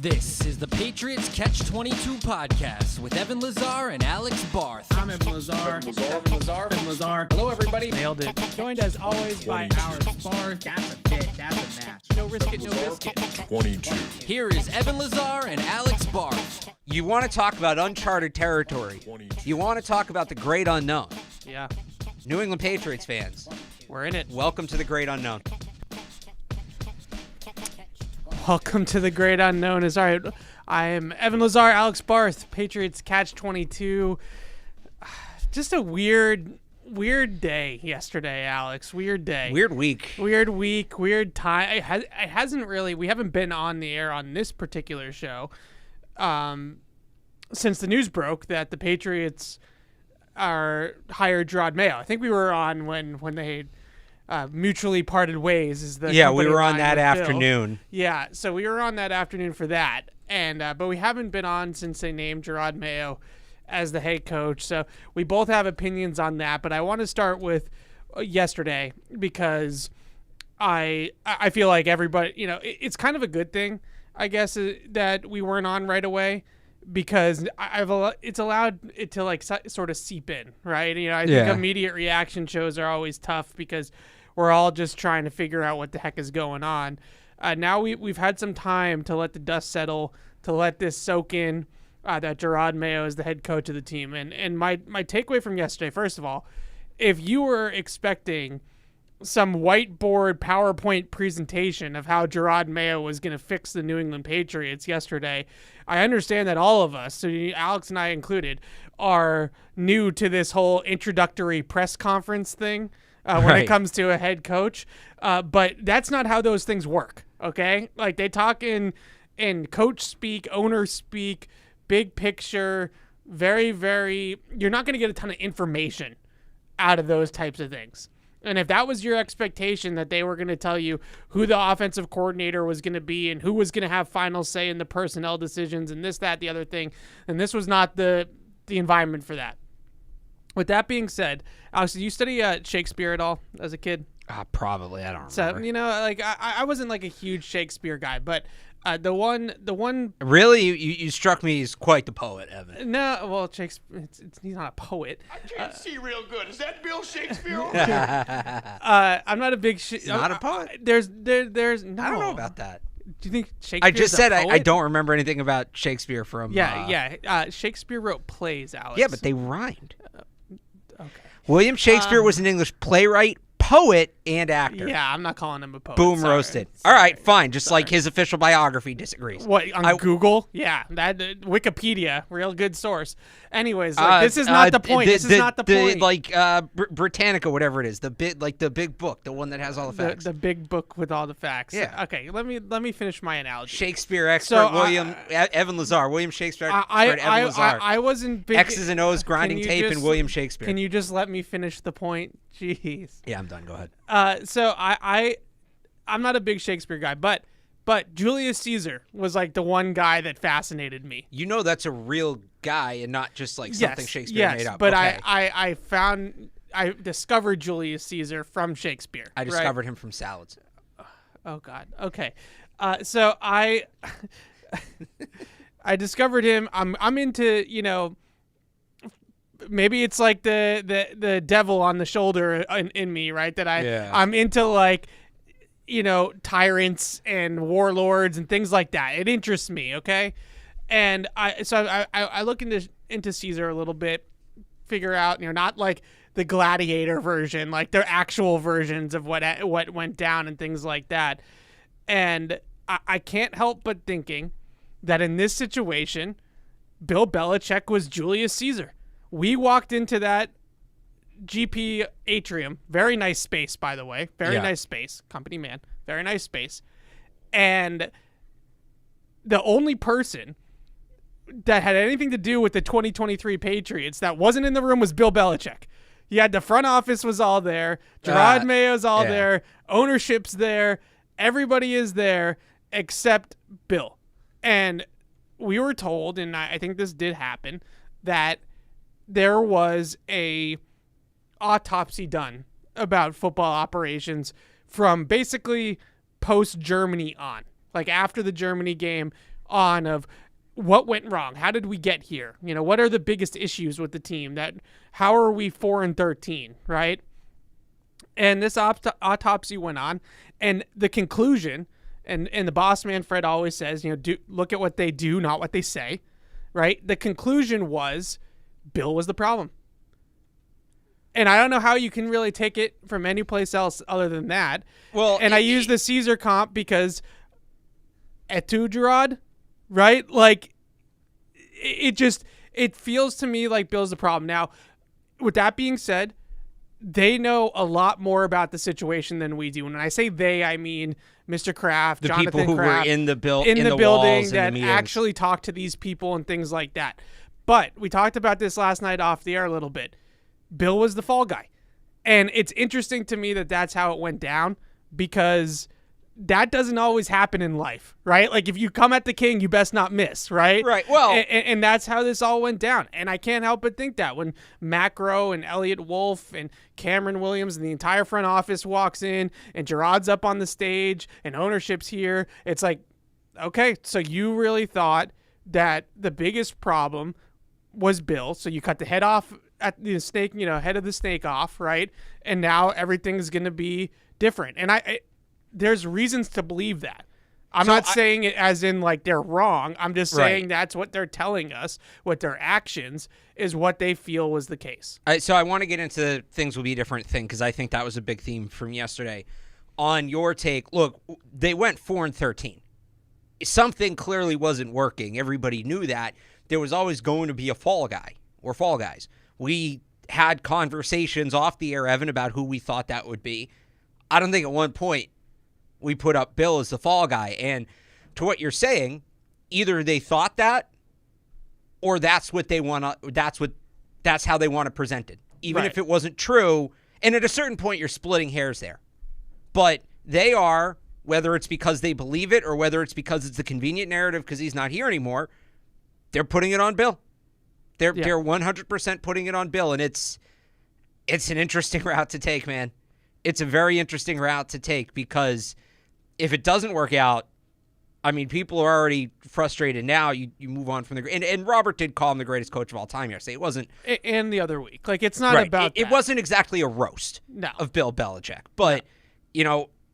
This is the Patriots Catch-22 podcast with Evan Lazar and Alex Barth. I'm Evan Lazar. Evan Lazar. Hello, everybody. Nailed it. Joined as always by our Barth. That's a bit. That's a match. No risk it, no biscuit. 22. Here is Evan Lazar and Alex Barth. You want to talk about uncharted territory. 22. You want to talk about the great unknown. Yeah, New England Patriots fans, we're in it. welcome to the great unknown. Welcome to the great unknown. Is all right. I am Evan Lazar, Alex Barth, Patriots Catch-22. Just a weird day yesterday, Alex. Weird day. Weird week. Weird week, weird time. It hasn't really, we haven't been on the air on this particular show since the news broke that the Patriots hired Jerod Mayo. I think we were on when they mutually parted ways. We were on line that with Bill. afternoon. Yeah, so we were on that afternoon for that, and but we haven't been on since they named Jerod Mayo as the head coach. So we both have opinions on that, but I want to start with yesterday because I feel like everybody, it's kind of a good thing, I guess, that we weren't on right away because it's allowed it to sort of seep in, right? I think immediate reaction shows are always tough because we're all just trying to figure out what the heck is going on. Now we've had some time to let the dust settle, to let this soak in, that Jerod Mayo is the head coach of the team. And my takeaway from yesterday, first of all, if you were expecting some whiteboard PowerPoint presentation of how Jerod Mayo was going to fix the New England Patriots yesterday, I understand that all of us, so Alex and I included, are new to this whole introductory press conference thing when it comes to a head coach. But that's not how those things work, okay? Like, they talk in coach speak, owner speak, big picture, very, very, you're not going to get a ton of information out of those types of things. And if that was your expectation, that they were going to tell you who the offensive coordinator was going to be and who was going to have final say in the personnel decisions and this, that, the other thing, and this was not the environment for that. With that being said, Alex, did you study Shakespeare at all as a kid? Probably. I don't remember. So, I wasn't like a huge Shakespeare guy, but the one. Really? You struck me as quite the poet, Evan. No, well, Shakespeare, he's not a poet. I can't see real good. Is that Bill Shakespeare? I'm not a big. He's not a poet? There's no. I don't know about that. Do you think Shakespeare? I just said I don't remember anything about Shakespeare from. Shakespeare wrote plays, Alex. Yeah, but they rhymed. Okay. William Shakespeare was an English playwright, poet, and actor. Yeah, I'm not calling him a poet. Boom, Sorry. roasted. All right, fine. Just like his official biography disagrees. What, on Google? Yeah, that Wikipedia, real good source. Anyways, this is not the point. This is not the point. Britannica, whatever it is, the big book, the one that has all the facts. The big book with all the facts. Yeah. Okay, let me finish my analogy. Shakespeare expert Evan Lazar, William Shakespeare expert Evan Lazar. I wasn't big. X's and O's grinding tape and William Shakespeare. Can you just let me finish the point? Jeez. Yeah, I'm done. Go ahead. So I'm not a big Shakespeare guy, but Julius Caesar was like the one guy that fascinated me. That's a real guy and not just like something Shakespeare made up. But okay. I discovered Julius Caesar from Shakespeare. I discovered him from salads. Oh God. Okay. So I discovered him. I'm into, maybe it's like the devil on the shoulder in me, right? That I'm into tyrants and warlords and things like that. It interests me, okay? And I look into Caesar a little bit, figure out, not like the gladiator version, like their actual versions of what went down and things like that. And I can't help but thinking that in this situation, Bill Belichick was Julius Caesar. We walked into that GP atrium, very nice space, by the way, nice space, company man, very nice space. And the only person that had anything to do with the 2023 Patriots that wasn't in the room was Bill Belichick. He had the front office was all there. Jerod Mayo's all there. Ownership's there. Everybody is there except Bill. And we were told, and I think this did happen, that there was a autopsy done about football operations from basically post-Germany on. Like after the Germany game, on of what went wrong. How did we get here? What are the biggest issues with the team? How are we 4-13, right? And this autopsy went on, and the conclusion, and the boss man Fred always says, look at what they do, not what they say, right? The conclusion was Bill was the problem. And I don't know how you can really take it from any place else other than that. Well, and I use the Caesar comp because Jerod, right? Like, it feels to me like Bill's the problem. Now, with that being said, they know a lot more about the situation than we do. And when I say they, I mean Mr. Kraft, the Jonathan people who Kraft, were in the building that actually talk to these people and things like that. But we talked about this last night off the air a little bit. Bill was the fall guy. And it's interesting to me that that's how it went down, because that doesn't always happen in life, right? Like, if you come at the king, you best not miss, right? Right. Well, and that's how this all went down. And I can't help but think that when Macro and Elliot Wolf and Cameron Williams and the entire front office walks in and Jerod's up on the stage and ownership's here, it's like, okay, so you really thought that the biggest problem was Bill. So you cut the head off at the snake, head of the snake off, right? And now everything's going to be different. And there's reasons to believe that. I'm not saying it as in like they're wrong. I'm just saying that's what they're telling us. What their actions is what they feel was the case. So I want to get into things will be a different thing, because I think that was a big theme from yesterday. On your take, look, they went 4-13. Something clearly wasn't working. Everybody knew that. There was always going to be a fall guy or fall guys. We had conversations off the air, Evan, about who we thought that would be. I don't think at one point we put up Bill as the fall guy. And to what you're saying, either they thought that, or that's what they want to, that's how they want to present it. Even if it wasn't true. And at a certain point, you're splitting hairs there. But they are, whether it's because they believe it or whether it's because it's the convenient narrative because he's not here anymore, they're putting it on Bill. They're 100% putting it on Bill. And it's an interesting route to take, man. It's a very interesting route to take, because if it doesn't work out, I mean, people are already frustrated now. You move on from and Robert did call him the greatest coach of all time yesterday. It wasn't. And the other week. Like, it's not about it wasn't exactly a roast of Bill Belichick. But,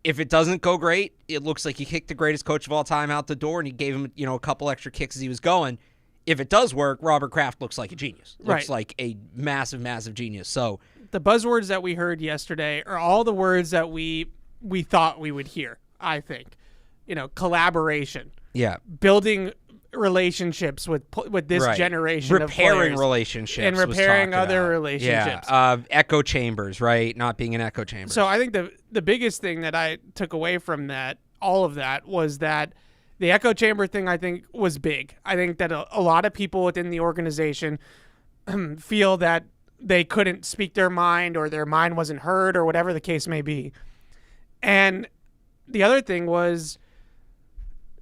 if it doesn't go great, it looks like he kicked the greatest coach of all time out the door, and he gave him, a couple extra kicks as he was going. If it does work, Robert Kraft looks like a genius. Looks like a massive, massive genius. So the buzzwords that we heard yesterday are all the words that we thought we would hear, I think. Collaboration. Yeah. Building relationships with this generation of players. Repairing relationships. And repairing other relationships. Yeah. Echo chambers, right? Not being an echo chamber. So I think the biggest thing that I took away from all of that, was that the echo chamber thing, I think, was big. I think that a lot of people within the organization feel that they couldn't speak their mind, or their mind wasn't heard, or whatever the case may be. And the other thing was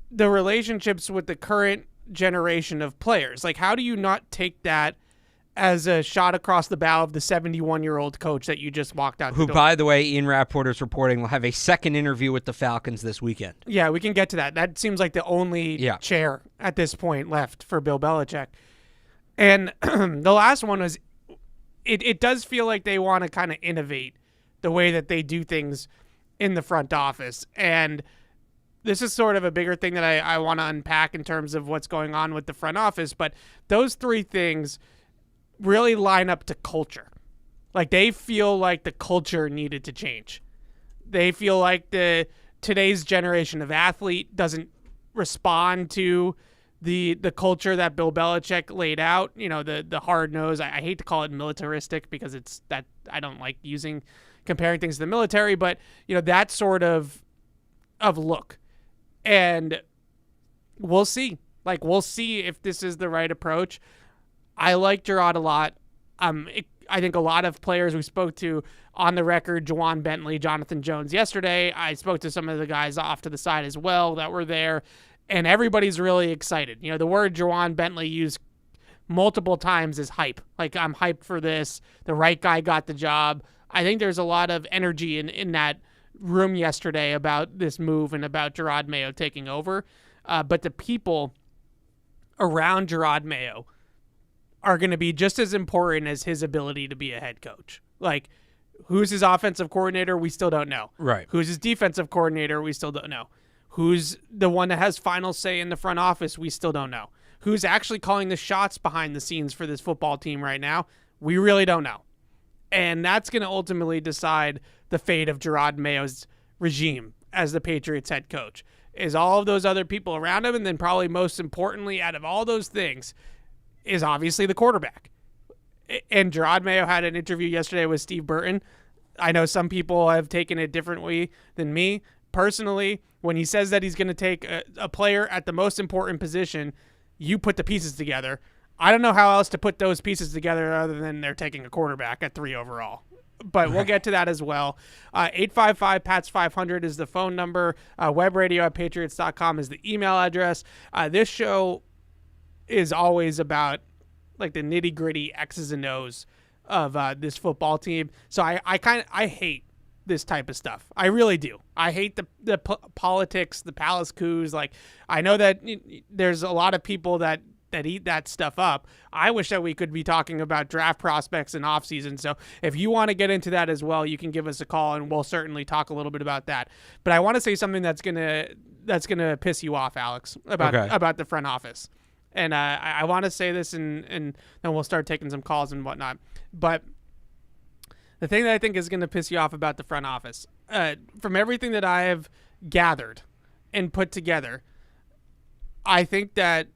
the relationships with the current generation of players. Like, how do you not take that as a shot across the bow of the 71-year-old coach that you just walked out the door? Who, by the way, Ian Rappaport is reporting will have a second interview with the Falcons this weekend. Yeah, we can get to that. That seems like the only chair at this point left for Bill Belichick. And the last one was, it does feel like they want to kind of innovate the way that they do things in the front office. And this is sort of a bigger thing that I want to unpack in terms of what's going on with the front office. But those three things really line up to culture. Like, they feel like the culture needed to change. They feel like today's generation of athlete doesn't respond to the culture that Bill Belichick laid out. The hard nose. I hate to call it militaristic, because it's that I don't like comparing things to the military, but that sort of look. And we'll see. We'll see if this is the right approach. I like Jerod a lot. I think a lot of players we spoke to on the record, Juwan Bentley, Jonathan Jones yesterday. I spoke to some of the guys off to the side as well that were there, and everybody's really excited. The word Juwan Bentley used multiple times is hype. Like, I'm hyped for this. The right guy got the job. I think there's a lot of energy in that room yesterday about this move and about Jerod Mayo taking over. But the people around Jerod Mayo are going to be just as important as his ability to be a head coach. Like, who's his offensive coordinator? We still don't know. Right. Who's his defensive coordinator? We still don't know. Who's the one that has final say in the front office? We still don't know. Who's actually calling the shots behind the scenes for this football team right now? We really don't know. And that's going to ultimately decide the fate of Jerod Mayo's regime as the Patriots head coach. Is all of those other people around him, and then probably most importantly out of all those things is obviously the quarterback. And Jerod Mayo had an interview yesterday with Steve Burton. I know some people have taken it differently than me. Personally, when he says that he's going to take a player at the most important position, you put the pieces together. I don't know how else to put those pieces together other than they're taking a quarterback at 3 overall. But we'll get to that as well. 855-PATS-500 is the phone number. Webradio@patriots.com is the email address. This show is always about like the nitty-gritty X's and O's of this football team. So I hate this type of stuff. I really do. I hate the politics, the palace coups. Like, I know that there's a lot of people that eat that stuff up. I wish that we could be talking about draft prospects and offseason. So if you want to get into that as well, you can give us a call and we'll certainly talk a little bit about that. But I want to say something that's gonna piss you off, Alex, about the front office. And I want to say this and then we'll start taking some calls and whatnot. But the thing that I think is going to piss you off about the front office, from everything that I have gathered and put together, I think that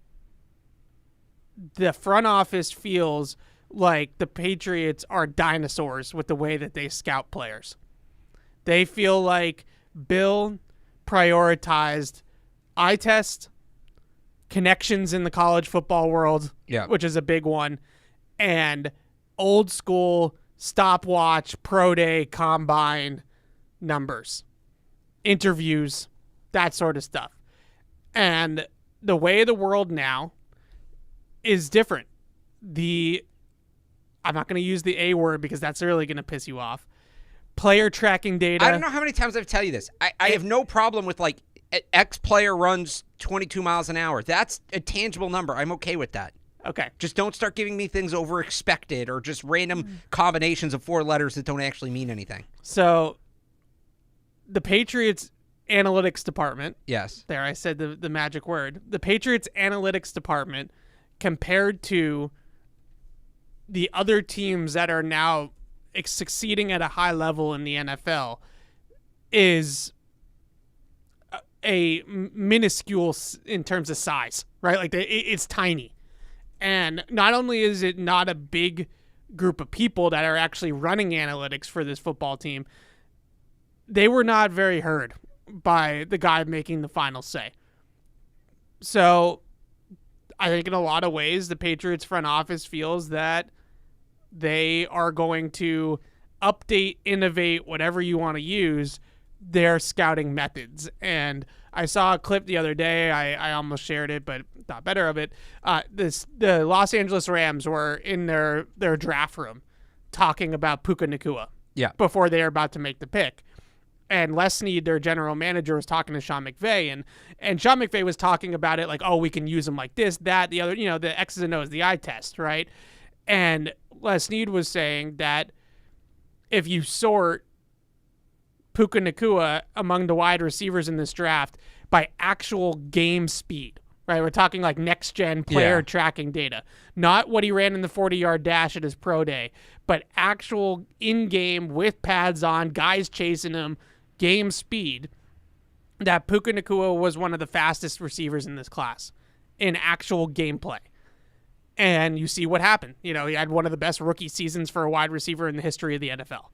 the front office feels like the Patriots are dinosaurs with the way that they scout players. They feel like Bill prioritized eye test, connections in the college football world, which is a big one, and old school stopwatch, pro day, combine numbers, interviews, that sort of stuff. And the way of the world now is different. I'm not going to use the A word because that's really going to piss you off. Player tracking data. I don't know how many times I've tell you this. I have no problem with like X player runs 22 miles an hour. That's a tangible number. I'm okay with that. Okay. Just don't start giving me things over expected or just random combinations of 4 letters that don't actually mean anything. So the Patriots analytics department. Yes. There, I said the magic word. The Patriots analytics department compared to the other teams that are now succeeding at a high level in the NFL is a minuscule in terms of size, right? Like it's tiny. And not only is it not a big group of people that are actually running analytics for this football team, they were not very heard by the guy making the final say. So I think in a lot of ways, the Patriots front office feels that they are going to update, innovate, whatever you want to use, their scouting methods. And I saw a clip the other day. I almost shared it, but thought better of it. The Los Angeles Rams were in their draft room talking about Puka Nacua before they were about to make the pick. And Les Snead, their general manager, was talking to Sean McVay, and Sean McVay was talking about it like, oh, we can use them like this, that, the other, the X's and O's, the eye test, right? And Les Snead was saying that if you sort Puka Nacua among the wide receivers in this draft by actual game speed, right? We're talking like next-gen player tracking data. Not what he ran in the 40-yard dash at his pro day, but actual in-game with pads on, guys chasing him, game speed, that Puka Nacua was one of the fastest receivers in this class in actual gameplay. And you see what happened. He had one of the best rookie seasons for a wide receiver in the history of the NFL.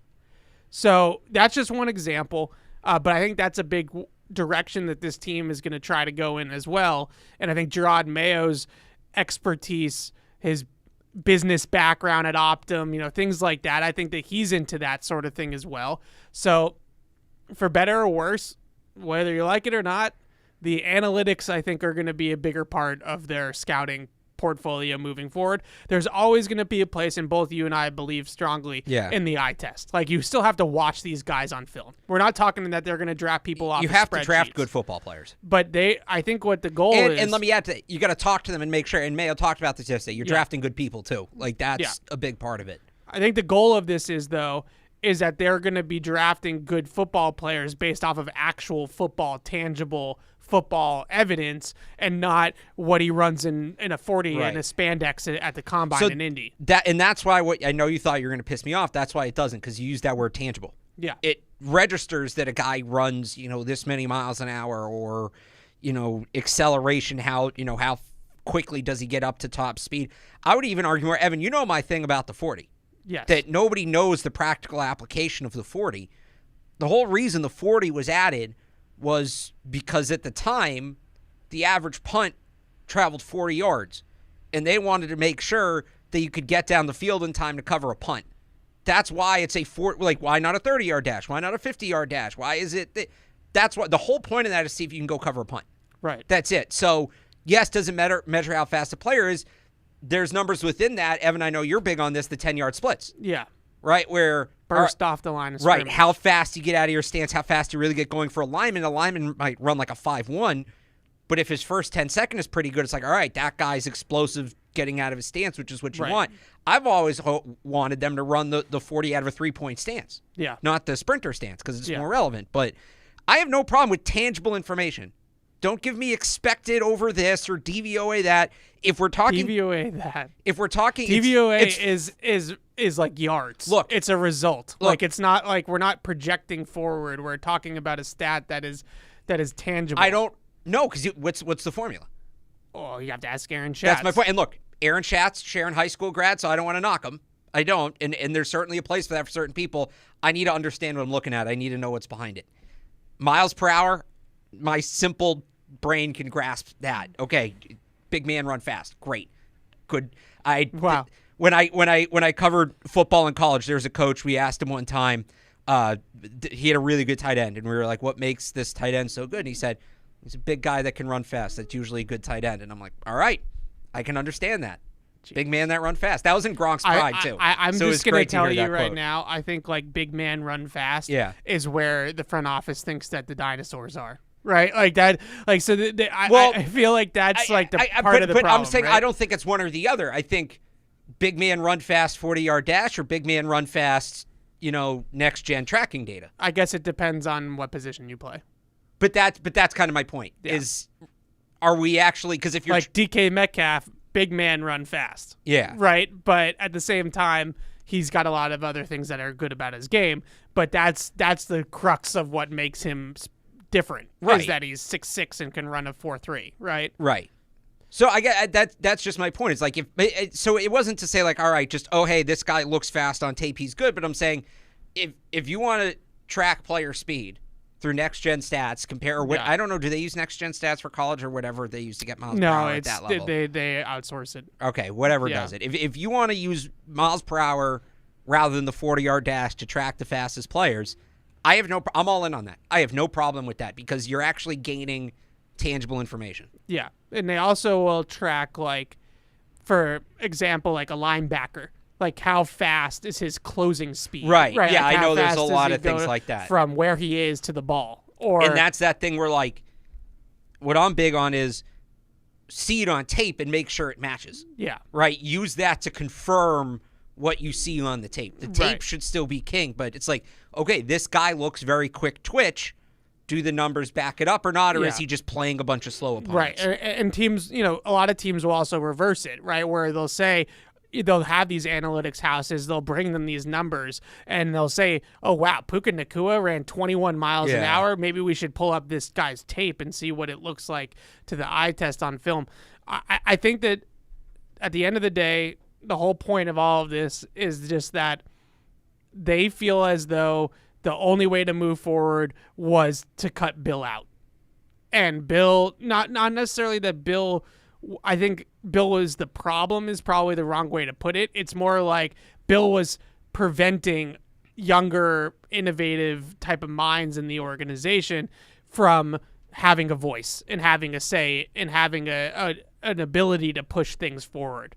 So that's just one example, but I think that's a big direction that this team is going to try to go in as well. And I think Jerod Mayo's expertise, his business background at Optum, things like that, I think that he's into that sort of thing as well. So for better or worse, whether you like it or not, the analytics, I think, are going to be a bigger part of their scouting portfolio moving forward. There's always going to be a place, and both you and I believe strongly in the eye test. Like, you still have to watch these guys on film. We're not talking that they're going to draft people off. You of have to draft spreadsheets. good football players. But I think what the goal is, and let me add to that, you got to talk to them and make sure. And Mayo talked about this yesterday. You're drafting good people too. Like, that's a big part of it. I think the goal of this is that they're going to be drafting good football players based off of actual football, tangible football evidence, and not what he runs in a 40 and a spandex at the combine in Indy. That's why I know you thought you were going to piss me off. That's why it doesn't, because you use that word tangible. Yeah. It registers that a guy runs, this many miles an hour, or, acceleration, how quickly does he get up to top speed. I would even argue more, Evan, my thing about the 40. Yes. That nobody knows the practical application of the 40. The whole reason the 40 was added was because at the time, the average punt traveled 40 yards, and they wanted to make sure that you could get down the field in time to cover a punt. That's why it's a 40, like, why not a 30-yard dash? Why not a 50-yard dash? Why is it that's what the whole point of that is, see if you can go cover a punt. Right. That's it. So, yes, doesn't measure how fast a player is. There's numbers within that. Evan, I know you're big on this, the 10-yard splits. Yeah. Right, where burst off the line of scrimmage. Right, how fast you get out of your stance, how fast you really get going for a lineman. A lineman might run like a 5-1, but if his first 10 seconds is pretty good, it's like, all right, that guy's explosive getting out of his stance, which is what you want. I've always wanted them to run the 40 out of a 3-point stance. Yeah. Not the sprinter stance, because it's more relevant. But I have no problem with tangible information. Don't give me expected over this or DVOA that. If we're talking DVOA that. If we're talking DVOA is like yards. Look, it's a result. Look, like, it's not like we're not projecting forward. We're talking about a stat that is tangible. I don't know, because what's the formula? Oh, you have to ask Aaron Schatz. That's my point. And look, Aaron Schatz, Sharon High School grad, so I don't want to knock him. I don't. And there's certainly a place for that for certain people. I need to understand what I'm looking at. I need to know what's behind it. Miles per hour, my simple brain can grasp that. Okay, big man run fast. Great. Good. Wow. When I covered football in college, there was a coach, we asked him one time, he had a really good tight end, and we were like, what makes this tight end so good? And he said, he's a big guy that can run fast. That's usually a good tight end. And I'm like, all right, I can understand that. Jeez. Big man that run fast. That was in Gronk's pride, too. I'm so just going to tell you right quote. now, I think, like, big man run fast is where the front office thinks that the dinosaurs are. Right? Like that. Like, so I feel like that's part of the problem. But I'm saying, right? I don't think it's one or the other. I think big man run fast 40-yard dash, or big man run fast, next gen tracking data. I guess it depends on what position you play. But that's kind of my point. Is, are we actually, because if you're like DK Metcalf, big man run fast. Yeah. Right. But at the same time, he's got a lot of other things that are good about his game. But that's the crux of what makes him different. Right. Is that he's 6'6" and can run a 4.3. Right. Right. So I get that's just my point. It's like, so it wasn't to say like, all right, just, oh, hey, this guy looks fast on tape, he's good. But I'm saying, if you want to track player speed through next gen stats, compare I don't know, do they use next gen stats for college or whatever they use to get miles per hour at that level? No, they outsource it. Okay, whatever does it. If you want to use miles per hour rather than the 40-yard dash to track the fastest players, I'm all in on that. I have no problem with that, because you're actually gaining tangible information. Yeah. And they also will track, like, for example, like a linebacker. Like, how fast is his closing speed? Right. Yeah, like, I know there's a lot of things like that. From where he is to the ball. And that's that thing where, like, what I'm big on is see it on tape and make sure it matches. Yeah. Right? Use that to confirm what you see on the tape. The tape should still be king, but it's like, okay, this guy looks very quick twitch. Do the numbers back it up or not, or is he just playing a bunch of slow opponents? Right. And teams, a lot of teams will also reverse it, right? Where they'll say, they'll have these analytics houses, they'll bring them these numbers, and they'll say, oh, wow, Puka Nacua ran 21 miles an hour. Maybe we should pull up this guy's tape and see what it looks like to the eye test on film. I think that at the end of the day, the whole point of all of this is just that they feel as though the only way to move forward was to cut Bill out. And Bill, not necessarily that Bill, I think Bill was the problem is probably the wrong way to put it. It's more like Bill was preventing younger, innovative type of minds in the organization from having a voice and having a say and having an ability to push things forward.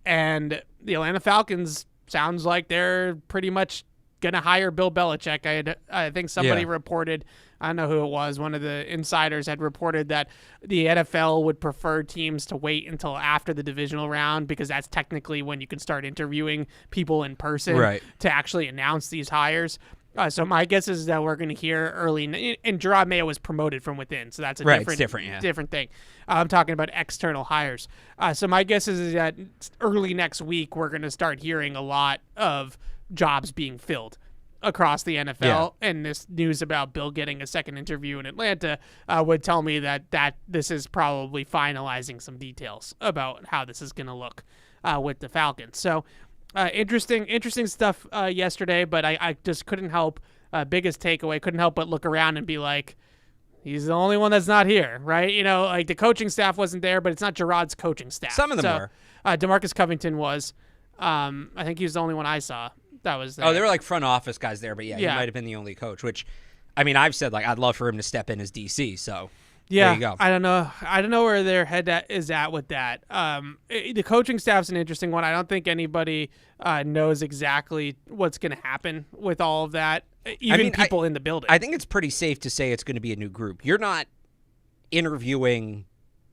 And the Atlanta Falcons sounds like they're pretty much going to hire Bill Belichick. I think somebody reported, I don't know who it was, one of the insiders had reported that the NFL would prefer teams to wait until after the divisional round because that's technically when you can start interviewing people in person to actually announce these hires. So my guess is that we're going to hear early, and Jerod Mayo was promoted from within, so that's a different thing. I'm talking about external hires. So my guess is that early next week we're going to start hearing a lot of jobs being filled across the NFL, and this news about Bill getting a second interview in Atlanta would tell me that this is probably finalizing some details about how this is going to look with the Falcons. So. Interesting stuff yesterday, but I just couldn't help, biggest takeaway, couldn't help but look around and be like, he's the only one that's not here, right? You know, like the coaching staff wasn't there, but it's not Jerod's coaching staff. Some of them were. DeMarcus Covington was. I think he was the only one I saw that was there. Oh, there were like front office guys there, but he might have been the only coach, which, I mean, I've said, like, I'd love for him to step in as DC, so... Yeah, there you go. I don't know where their head is at with that. The coaching staff's an interesting one. I don't think anybody knows exactly what's going to happen with all of that. Even people in the building. I think it's pretty safe to say it's going to be a new group. You're not interviewing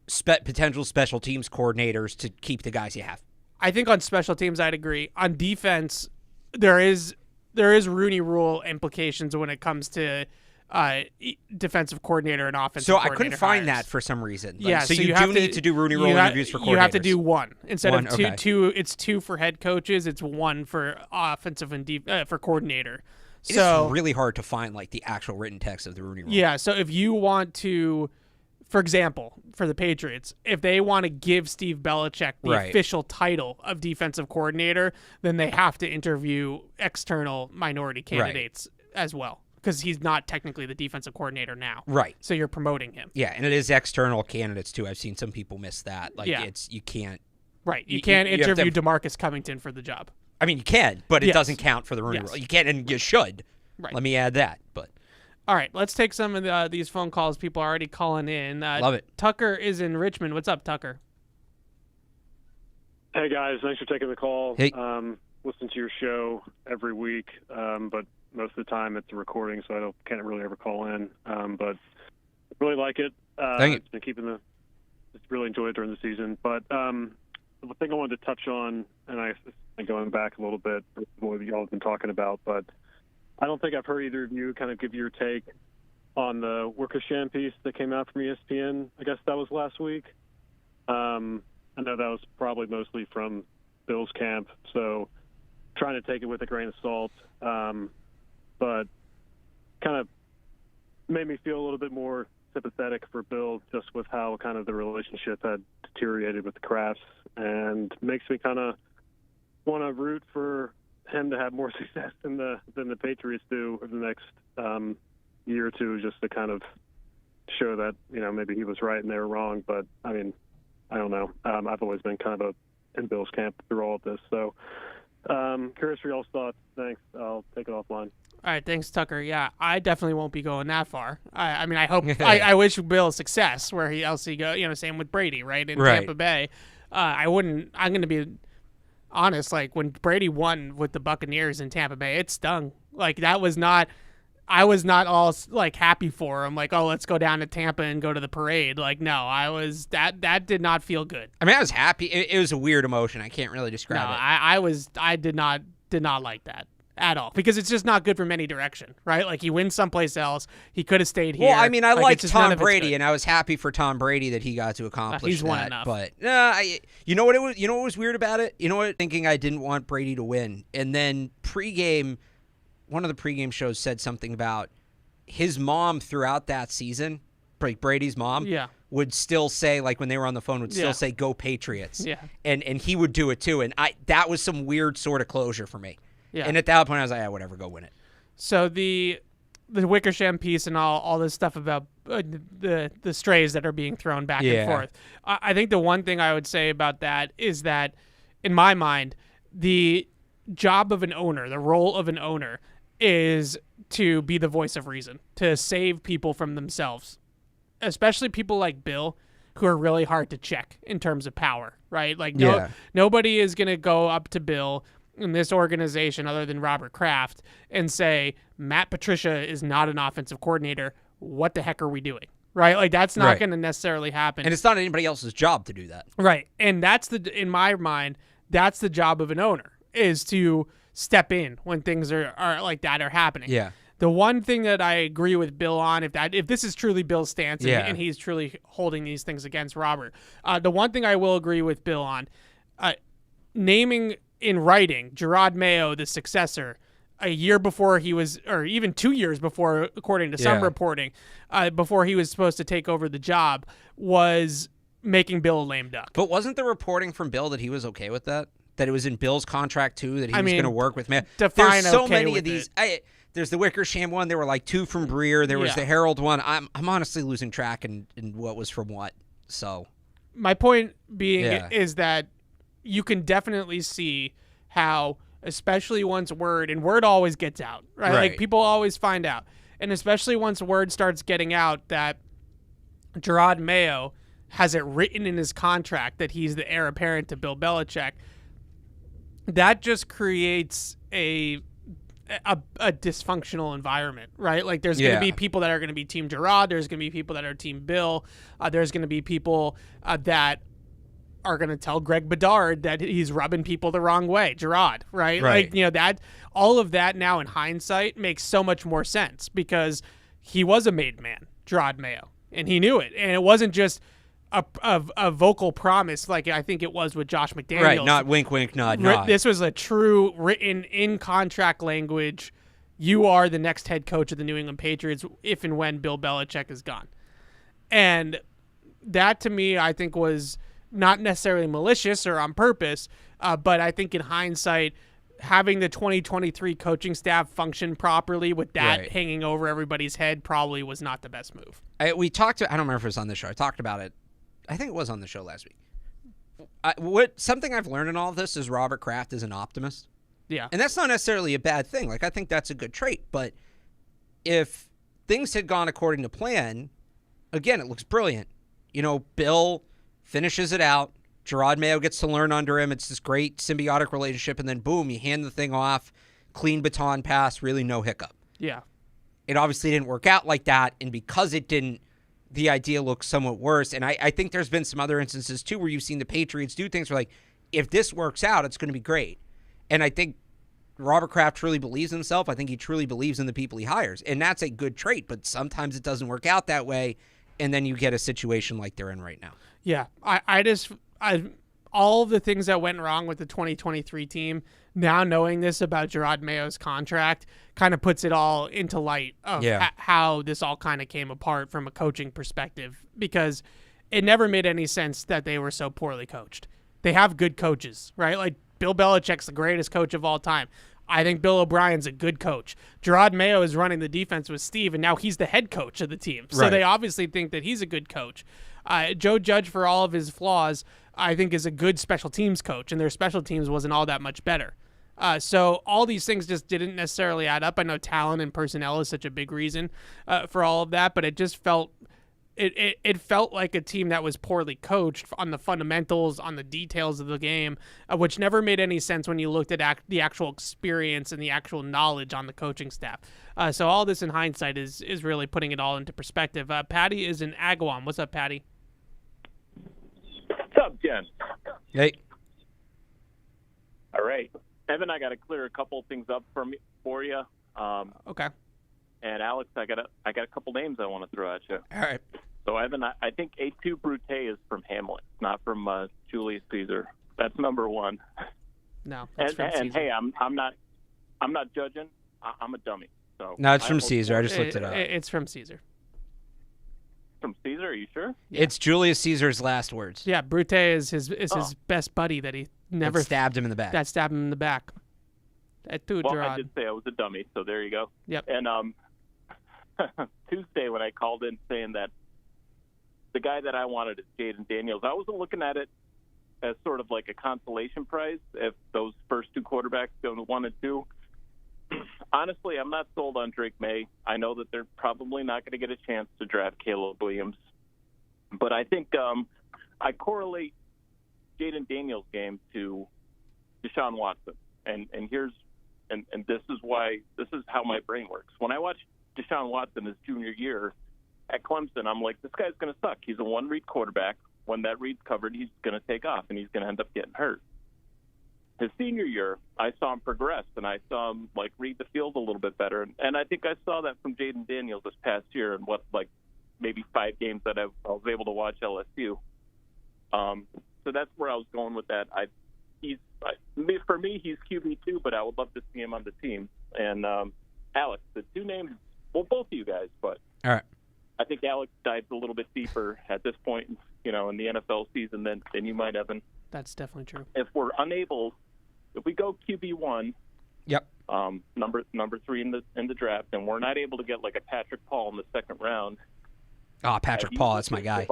potential special teams coordinators to keep the guys you have. I think on special teams, I'd agree. On defense, there is Rooney Rule implications when it comes to defensive coordinator and offensive coordinator. So I couldn't find hires. that for some reason. Like, so you do need to do Rooney Rule interviews for coordinators. You have to do one instead of two. Okay. Two. It's two for head coaches. It's one for offensive and for coordinator. It's really hard to find like the actual written text of the Rooney Rule. Yeah. So if you want to, for example, for the Patriots, if they want to give Steve Belichick the official title of defensive coordinator, then they have to interview external minority candidates as well. Because he's not technically the defensive coordinator now. Right. So you're promoting him. Yeah, and it is external candidates, too. I've seen some people miss that. Like, you can't... Right. You can't interview DeMarcus Covington for the job. I mean, you can, but it doesn't count for the Rooney Rule. You can, and you should. Right. Let me add that, but... All right, let's take some of these phone calls. People are already calling in. Love it. Tucker is in Richmond. What's up, Tucker? Hey, guys. Thanks for taking the call. Hey. Listen to your show every week, but most of the time it's a recording, so I can't really ever call in. But I really like it. Thank you. It's been just really enjoyed it during the season. But the thing I wanted to touch on, and I'm going back a little bit from what y'all have been talking about, but I don't think I've heard either of you kind of give your take on the Wickersham piece that came out from ESPN. I guess that was last week. I know that was probably mostly from Bill's camp, so trying to take it with a grain of salt. But kind of made me feel a little bit more sympathetic for Bill just with how kind of the relationship had deteriorated with the Crafts, and makes me kind of want to root for him to have more success than the Patriots do over the next year or two, just to kind of show that, you know, maybe he was right and they were wrong. But, I mean, I don't know. I've always been kind of in Bill's camp through all of this. So curious for y'all's thoughts. Thanks. I'll take it offline. All right, thanks, Tucker. Yeah, I definitely won't be going that far. I mean, I hope I wish Bill success where he else he go. You know, same with Brady, right in Tampa Bay. I wouldn't. I'm going to be honest. Like when Brady won with the Buccaneers in Tampa Bay, it stung. Like that was not. I was not all like happy for him. Like, oh, let's go down to Tampa and go to the parade. Like, no, I was that did not feel good. I mean, I was happy. It was a weird emotion. I can't really describe it. I did not like that at all, because it's just not good from any direction, right? Like he wins someplace else. He could have stayed here. Well, I mean, I like Tom Brady, good. and I was happy for Tom Brady that he got to accomplish he's that. won enough. But you know what it was? You know what was weird about it? You know what? Thinking I didn't want Brady to win, and then pregame, one of the pregame shows said something about his mom throughout that season, Brady's mom, would still say, like when they were on the phone, would still say, "Go Patriots." Yeah. And he would do it too, and that was some weird sort of closure for me. Yeah. And at that point, I was like, yeah, whatever, go win it. So the Wickersham piece and all this stuff about the strays that are being thrown back and forth. I think the one thing I would say about that is that, in my mind, the job of an owner, the role of an owner, is to be the voice of reason, to save people from themselves. especially people like Bill, who are really hard to check in terms of power, right? Like nobody is going to go up to Bill in this organization other than Robert Kraft and say, Matt Patricia is not an offensive coordinator. What the heck are we doing? Right? Like that's not going to necessarily happen. And it's not anybody else's job to do that. Right. And that's in my mind, that's the job of an owner, is to step in when things are like that are happening. Yeah. The one thing that I agree with Bill on, if this is truly Bill's stance and he's truly holding these things against Robert, the one thing I will agree with Bill on, naming in writing Jerod Mayo the successor a year before he was, or even 2 years before, according to some reporting, before he was supposed to take over the job, was making Bill a lame duck. But wasn't the reporting from Bill that he was okay with that? That it was in Bill's contract too, that he was going to work with Mayo? There's so many of these. There's the Wickersham one. There were like 2 from Breer. There was the Herald one. I'm honestly losing track in what was from what. So my point being is that you can definitely see how, especially once word always gets out, right? Like people always find out. And especially once word starts getting out that Jerod Mayo has it written in his contract that he's the heir apparent to Bill Belichick, that just creates a dysfunctional environment, right? Like there's going to be people that are going to be Team Jerod. There's going to be people that are Team Bill. There's going to be people that are going to tell Greg Bedard that he's rubbing people the wrong way, Jerod, right? Like, that all of that now in hindsight makes so much more sense because he was a made man, Jerod Mayo, and he knew it. And it wasn't just a vocal promise like I think it was with Josh McDaniels. Right, not wink, wink, nod, nod. This was a true written in contract language. You are the next head coach of the New England Patriots if and when Bill Belichick is gone. And that to me, I think was not necessarily malicious or on purpose, but I think in hindsight, having the 2023 coaching staff function properly with that hanging over everybody's head probably was not the best move. We talked to, I don't remember if it was on the show. I talked about it. I think it was on the show last week. Something I've learned in all of this is Robert Kraft is an optimist. Yeah. And that's not necessarily a bad thing. Like, I think that's a good trait. But if things had gone according to plan, again, it looks brilliant. Bill finishes it out. Jerod Mayo gets to learn under him. It's this great symbiotic relationship. And then, boom, you hand the thing off. Clean baton pass, really no hiccup. Yeah. It obviously didn't work out like that. And because it didn't, the idea looks somewhat worse. And I think there's been some other instances, too, where you've seen the Patriots do things where, like, if this works out, it's going to be great. And I think Robert Kraft truly believes in himself. I think he truly believes in the people he hires. And that's a good trait. But sometimes it doesn't work out that way. And then you get a situation like they're in right now. Yeah. I all of the things that went wrong with the 2023 team, now knowing this about Jerod Mayo's contract kind of puts it all into light of how this all kind of came apart from a coaching perspective, because it never made any sense that they were so poorly coached. They have good coaches, right? Like Bill Belichick's the greatest coach of all time. I think Bill O'Brien's a good coach. Jerod Mayo is running the defense with Steve, and now he's the head coach of the team. So they obviously think that he's a good coach. Joe Judge, for all of his flaws, I think is a good special teams coach, and their special teams wasn't all that much better. So all these things just didn't necessarily add up. I know talent and personnel is such a big reason for all of that, but it just felt it felt like a team that was poorly coached on the fundamentals, on the details of the game, which never made any sense when you looked at the actual experience and the actual knowledge on the coaching staff. So all this in hindsight is really putting it all into perspective. Patty is in Agawam. What's up, Patty? What's up, Jen? Hey. All right. Evan, I got to clear a couple things up for you. Okay. And Alex, I got a couple names I want to throw at you. All right. So, Evan, I think A2 Brute is from Hamlet, not from Julius Caesar. That's number one. No, that's from Caesar. And hey, I'm not judging. I'm a dummy. So no, it's from Caesar. I just looked it up. It's from Caesar. From Caesar? Are you sure? Yeah. It's Julius Caesar's last words. Yeah, Brute is his best buddy that he never stabbed him in the back. That stabbed him in the back. Well, I did say I was a dummy, so there you go. Yep. And Tuesday when I called in saying that the guy that I wanted is Jaden Daniels, I wasn't looking at it as sort of like a consolation prize if those first two quarterbacks go to 1 and 2. Honestly, I'm not sold on Drake May. I know that they're probably not going to get a chance to draft Caleb Williams, But I think I correlate Jaden Daniels' game to Deshaun Watson, and this is how my brain works. When I watch Deshaun Watson his junior year at Clemson, I'm like, this guy's going to suck. He's a one-read quarterback. When that read's covered, he's going to take off, and he's going to end up getting hurt. His senior year, I saw him progress, and I saw him read the field a little bit better. And I think I saw that from Jaden Daniels this past year in maybe 5 games that I was able to watch LSU. So that's where I was going with that. For me, he's QB2, but I would love to see him on the team. And Alex, the 2 names, well, both of you guys, but all right. I think Alex dives a little bit deeper at this point, in the NFL season than you might, Evan. That's definitely true. If we go QB1, yep, number 3 in the draft, and we're not able to get a Patrick Paul in the second round. Oh, Patrick Paul, that's my guy.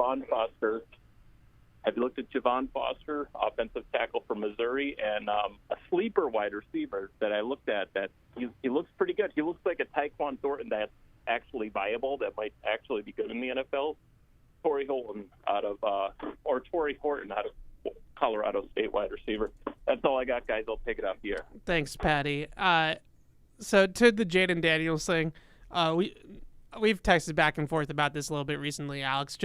Have you looked at Javon Foster, offensive tackle from Missouri, and a sleeper wide receiver that I looked at that he looks pretty good. He looks like a Tyquan Thornton that's actually viable, that might actually be good in the NFL. Torrey Horton out of Colorado State wide receiver. That's all I got, guys. I'll take it off the air. Thanks, Patty. So to the Jaden Daniels thing, we've texted back and forth about this a little bit recently, Alex.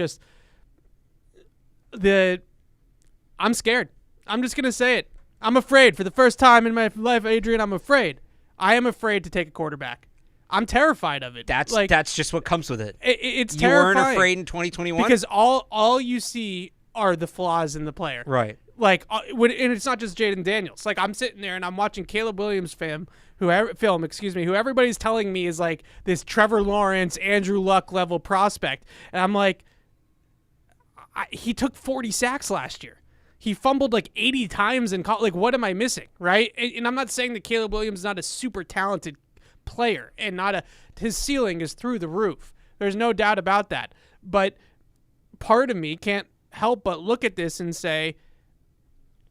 I'm scared. I'm just gonna say it. I'm afraid for the first time in my life, Adrian. I'm afraid. I am afraid to take a quarterback. I'm terrified of it. That's just what comes with it. It's you terrifying. You weren't afraid in 2021 because all you see are the flaws in the player. Right. And it's not just Jaden Daniels. I'm sitting there and I'm watching Caleb Williams film, who everybody's telling me is this Trevor Lawrence, Andrew Luck level prospect, and I'm like, he took 40 sacks last year. He fumbled 80 times in college. What am I missing, right? And I'm not saying that Caleb Williams is not a super talented player and his ceiling is through the roof. There's no doubt about that. But part of me can't help but look at this and say,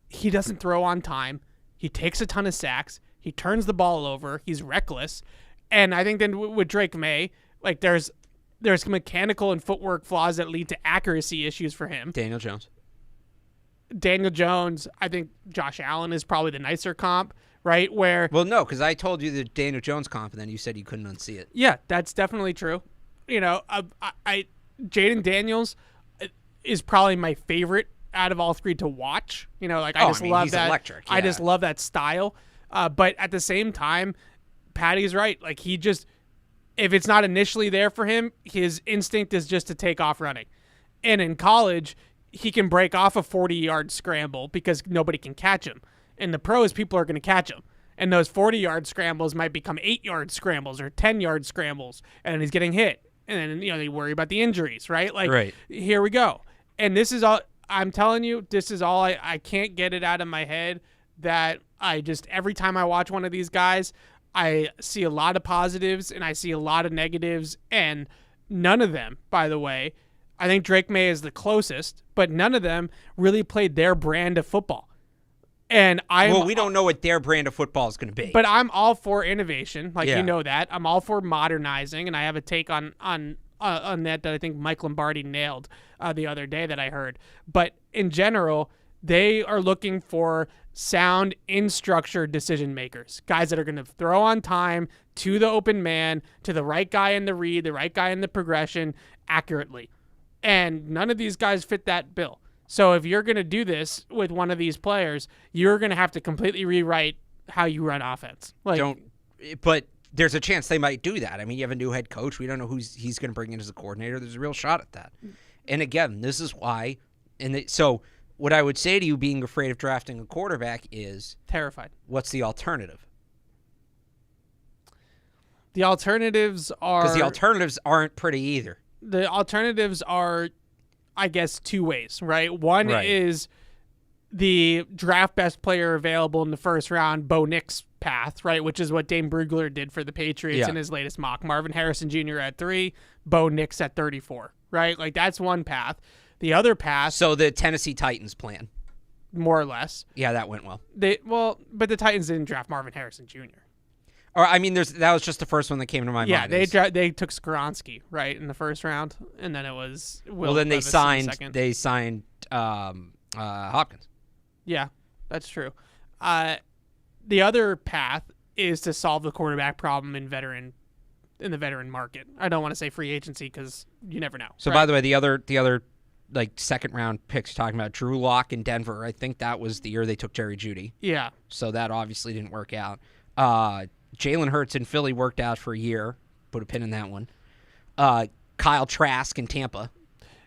he doesn't throw on time. He takes a ton of sacks. He turns the ball over. He's reckless. And I think then with Drake May, there's mechanical and footwork flaws that lead to accuracy issues for him. Daniel Jones, I think Josh Allen is probably the nicer comp, right? Well, no, because I told you the Daniel Jones comp, and then you said you couldn't unsee it. Yeah, that's definitely true. Jaden Daniels is probably my favorite out of all 3 to watch. Love he's that. Electric, yeah. I just love that style. But at the same time, Patty's right. If it's not initially there for him, his instinct is just to take off running. And in college, he can break off a 40-yard scramble because nobody can catch him. In the pros, people are going to catch him. And those 40-yard scrambles might become 8-yard scrambles or 10-yard scrambles, and he's getting hit. And then, they worry about the injuries, right? Right. Here we go. And this is all, I'm telling you, this is all, I can't get it out of my head that every time I watch one of these guys, I see a lot of positives and I see a lot of negatives, and none of them, by the way, I think Drake May is the closest, but none of them really played their brand of football. And we don't know what their brand of football is going to be. But I'm all for innovation, you know that. I'm all for modernizing, and I have a take on that I think Mike Lombardi nailed the other day that I heard. But in general, they are looking for sound, in-structure decision makers, guys that are going to throw on time to the open man, to the right guy in the read, the right guy in the progression accurately. And none of these guys fit that bill. So if you're going to do this with one of these players, you're going to have to completely rewrite how you run offense. But there's a chance they might do that. I mean, you have a new head coach. We don't know who he's going to bring in as a coordinator. There's a real shot at that. And again, this is why. So what I would say to you, being afraid of drafting a quarterback, is terrified. What's the alternative? The alternatives are... Because the alternatives aren't pretty either. The alternatives are, I guess, 2 ways, right? One is the draft best player available in the first round, Bo Nix path, right? Which is what Dane Brugler did for the Patriots in his latest mock. Marvin Harrison Jr. at 3, Bo Nix at 34, right? That's one path. The other path... So the Tennessee Titans plan. More or less. Yeah, that went well. But the Titans didn't draft Marvin Harrison Jr. Or I mean, that was just the first one that came to my Yeah, mind. they took Skoronski right in the first round, and then it was Will then Levis in the second. they signed Hopkins. Yeah, that's true. The other path is to solve the quarterback problem in the veteran market. I don't want to say free agency because you never know. So by the way, the other like second round picks you're talking about, Drew Lock in Denver. I think that was the year they took Jerry Jeudy. Yeah. So that obviously didn't work out. Jalen Hurts in Philly worked out for a year. Put a pin in that one. Kyle Trask in Tampa.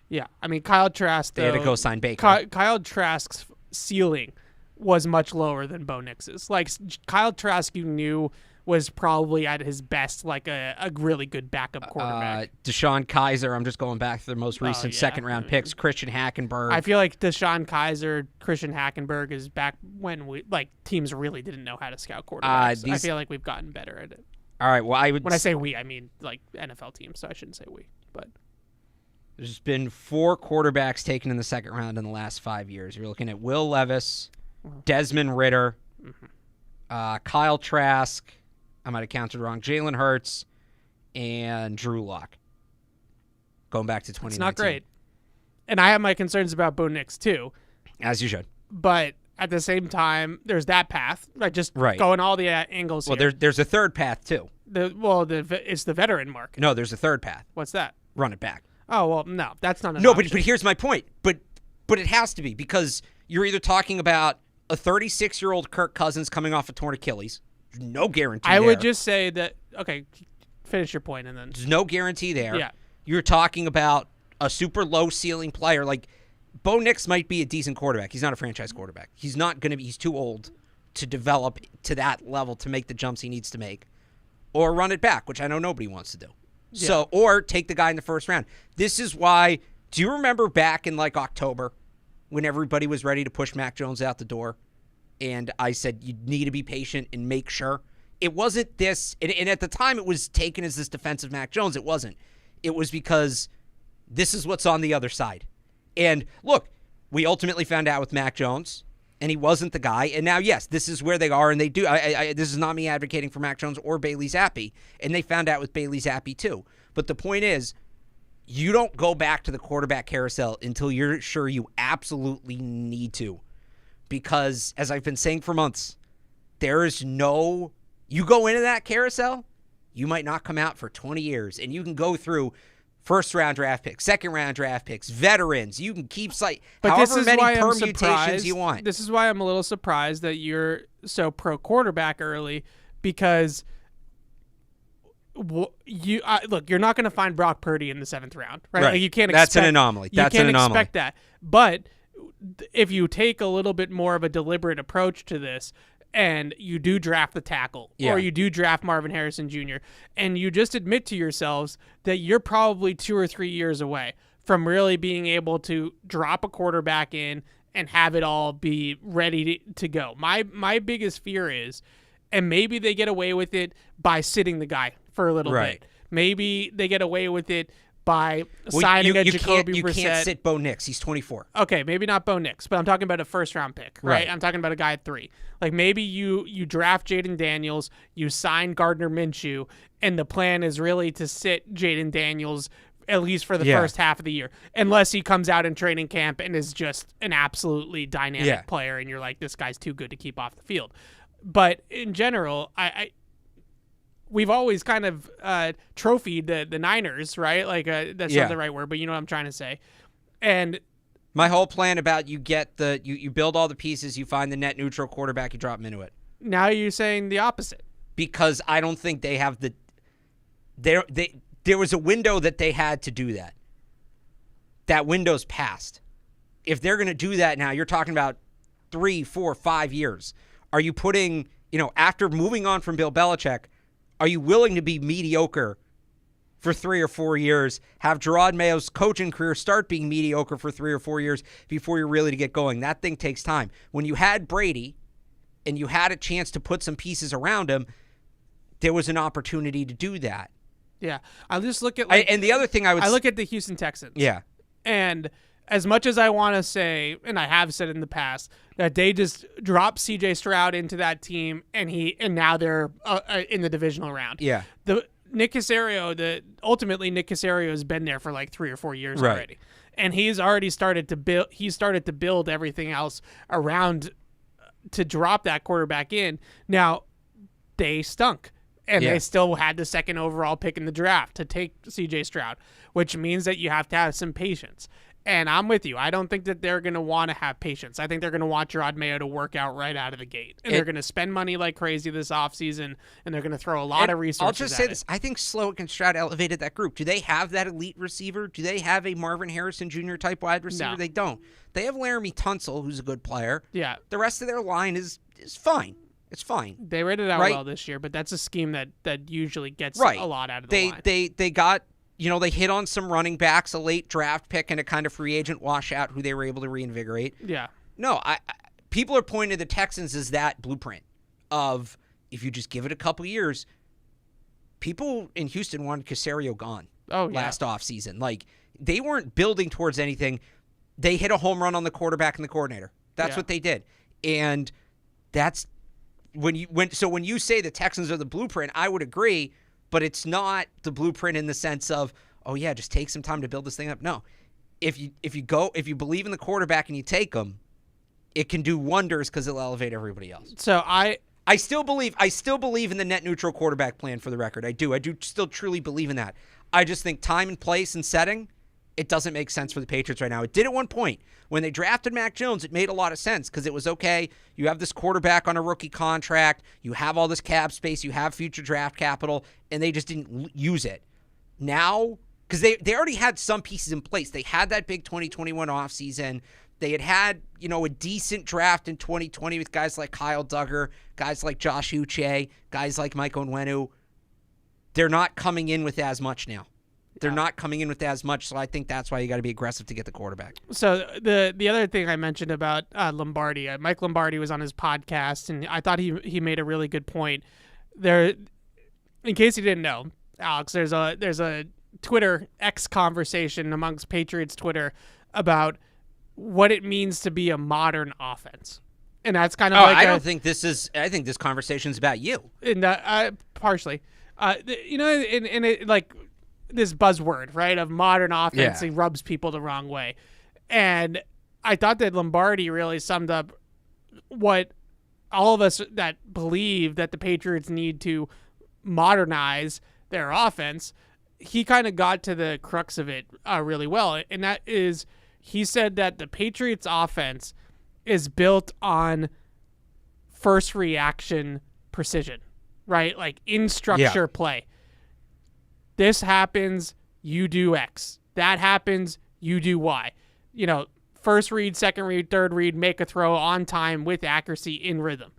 Yeah, I mean Kyle Trask. They had to go sign Baker. Kyle Trask's ceiling was much lower than Bo Nix's. Like Kyle Trask, you knew was probably at his best, like a really good backup quarterback. Deshaun Kaiser. I'm just going back to the most recent second round picks. Christian Hackenberg. I feel like Deshaun Kaiser, Christian Hackenberg is back when teams really didn't know how to scout quarterbacks. I feel like we've gotten better at it. All right. Well, when I say we, I mean like NFL teams, so I shouldn't say we. But there's been 4 quarterbacks taken in the second round in the last 5 years. You're looking at Will Levis, Desmond Ridder, Kyle Trask. I might have counted wrong. Jalen Hurts and Drew Lock. Going back to 2019. It's not great. And I have my concerns about Bo Nix too. As you should. But at the same time, there's that path. Going all the angles here. Well, there's a third path too. It's the veteran market. No, there's a third path. What's that? Run it back. Oh, well, no. That's not an No, option. but here's my point. But it has to be because you're either talking about a 36-year-old Kirk Cousins coming off a torn Achilles. No guarantee I there. would just say that, okay, finish your point and then. There's no guarantee there. Yeah. You're talking about a super low ceiling player. Like, Bo Nix might be a decent quarterback. He's not a franchise quarterback. He's not going to be, he's too old to develop to that level to make the jumps he needs to make. Or run it back, which I know nobody wants to do. Yeah. So, or take the guy in the first round. This is why, do you remember back in like October when everybody was ready to push Mac Jones out the door? And I said, you need to be patient and make sure. It wasn't this, and at the time it was taken as this defensive Mac Jones. It wasn't. It was because this is what's on the other side. And look, we ultimately found out with Mac Jones, and he wasn't the guy. And now, yes, this is where they are, and they do. This is not me advocating for Mac Jones or Bailey Zappi, and they found out with Bailey Zappi too. But the point is, you don't go back to the quarterback carousel until you're sure you absolutely need to. Because, as I've been saying for months, there is no... You go into that carousel, you might not come out for 20 years, and you can go through first-round draft picks, second-round draft picks, veterans. You can keep however many permutations you want. This is why I'm a little surprised that you're so pro-quarterback early, because... look, you're not going to find Brock Purdy in the 7th round, right? Like, you can't expect... That's an anomaly. That's an anomaly. You can't expect that. But if you take a little bit more of a deliberate approach to this and you do draft the tackle or you do draft Marvin Harrison Jr. and you just admit to yourselves that you're probably 2 or 3 years away from really being able to drop a quarterback in and have it all be ready to go. My biggest fear is, and maybe they get away with it by sitting the guy for a little bit. Maybe they get away with it by signing a Jacoby Brissett. You can't sit Bo Nix. He's 24. Okay, maybe not Bo Nix, but I'm talking about a first-round pick, right? I'm talking about a guy at 3. Like, maybe you draft Jaden Daniels, you sign Gardner Minshew, and the plan is really to sit Jaden Daniels at least for the first half of the year, unless he comes out in training camp and is just an absolutely dynamic player, and you're like, this guy's too good to keep off the field. But in general, we've always kind of trophied the Niners, right? Like that's not the right word, but you know what I'm trying to say. And my whole plan about you build all the pieces, you find the net neutral quarterback, you drop him into it. Now you're saying the opposite. Because I don't think they have there was a window that they had to do that. That window's passed. If they're going to do that now, you're talking about 3, 4, 5 years. Are you putting, after moving on from Bill Belichick, are you willing to be mediocre for 3 or 4 years, have Jerod Mayo's coaching career start being mediocre for 3 or 4 years before you're really to get going? That thing takes time. When you had Brady and you had a chance to put some pieces around him, there was an opportunity to do that. Yeah. I just look at and the other thing I look at the Houston Texans. Yeah. And as much as I want to say, and I have said in the past, that they just dropped C.J. Stroud into that team, and now they're in the divisional round. Yeah. Ultimately Nick Caserio has been there for like 3 or 4 years Right. already, and he's already started to build. He started to build everything else around to drop that quarterback in. Now they stunk. And Yeah. they still had the second overall pick in the draft to take C.J. Stroud, which means that you have to have some patience. And I'm with you. I don't think that they're going to want to have patience. I think they're going to want Jerod Mayo to work out right out of the gate. And they're going to spend money like crazy this offseason, and they're going to throw a lot of resources I'll just say at this. it. I think Slowick and Stroud elevated that group. Do they have that elite receiver? Do they have a Marvin Harrison Jr. type wide receiver? No. They don't. They have Laramie Tunsil, who's a good player. Yeah. The rest of their line is fine. It's fine. They rated out Right. well this year, but that's a scheme that usually gets Right. a lot out of the line. They got, they hit on some running backs, a late draft pick, and a kind of free agent washout who they were able to reinvigorate. Yeah. No, people are pointing to the Texans as that blueprint of if you just give it a couple years. People in Houston wanted Caserio gone last offseason. Like, they weren't building towards anything. They hit a home run on the quarterback and the coordinator. That's what they did. And that's when you say the Texans are the blueprint, I would agree, but it's not the blueprint in the sense of, oh yeah, just take some time to build this thing up. No. If you believe in the quarterback and you take him, it can do wonders because it'll elevate everybody else. So I still believe in the net neutral quarterback plan, for the record. I do still truly believe in that. I just think time and place and setting, it doesn't make sense for the Patriots right now. It did at one point. When they drafted Mac Jones, it made a lot of sense because it was, okay, you have this quarterback on a rookie contract, you have all this cap space, you have future draft capital, and they just didn't use it. Now, because they already had some pieces in place. They had that big 2021 offseason. They had a decent draft in 2020 with guys like Kyle Duggar, guys like Josh Uche, guys like Mike Onwenu. They're not coming in with as much now. They're not coming in with as much, so I think that's why you got to be aggressive to get the quarterback. So the other thing I mentioned about Lombardi, Mike Lombardi was on his podcast, and I thought he made a really good point. There, in case you didn't know, Alex, there's a Twitter X conversation amongst Patriots Twitter about what it means to be a modern offense, and that's kind of I think this conversation's about you. Partially, and it like. This buzzword, right, of modern offense, it rubs people the wrong way. And I thought that Lombardi really summed up what all of us that believe that the Patriots need to modernize their offense, he kind of got to the crux of it really well. And that is, he said that the Patriots offense is built on first reaction precision, right? Like in structure play. This happens, you do X. That happens, you do Y. First read, second read, third read, make a throw on time with accuracy in rhythm.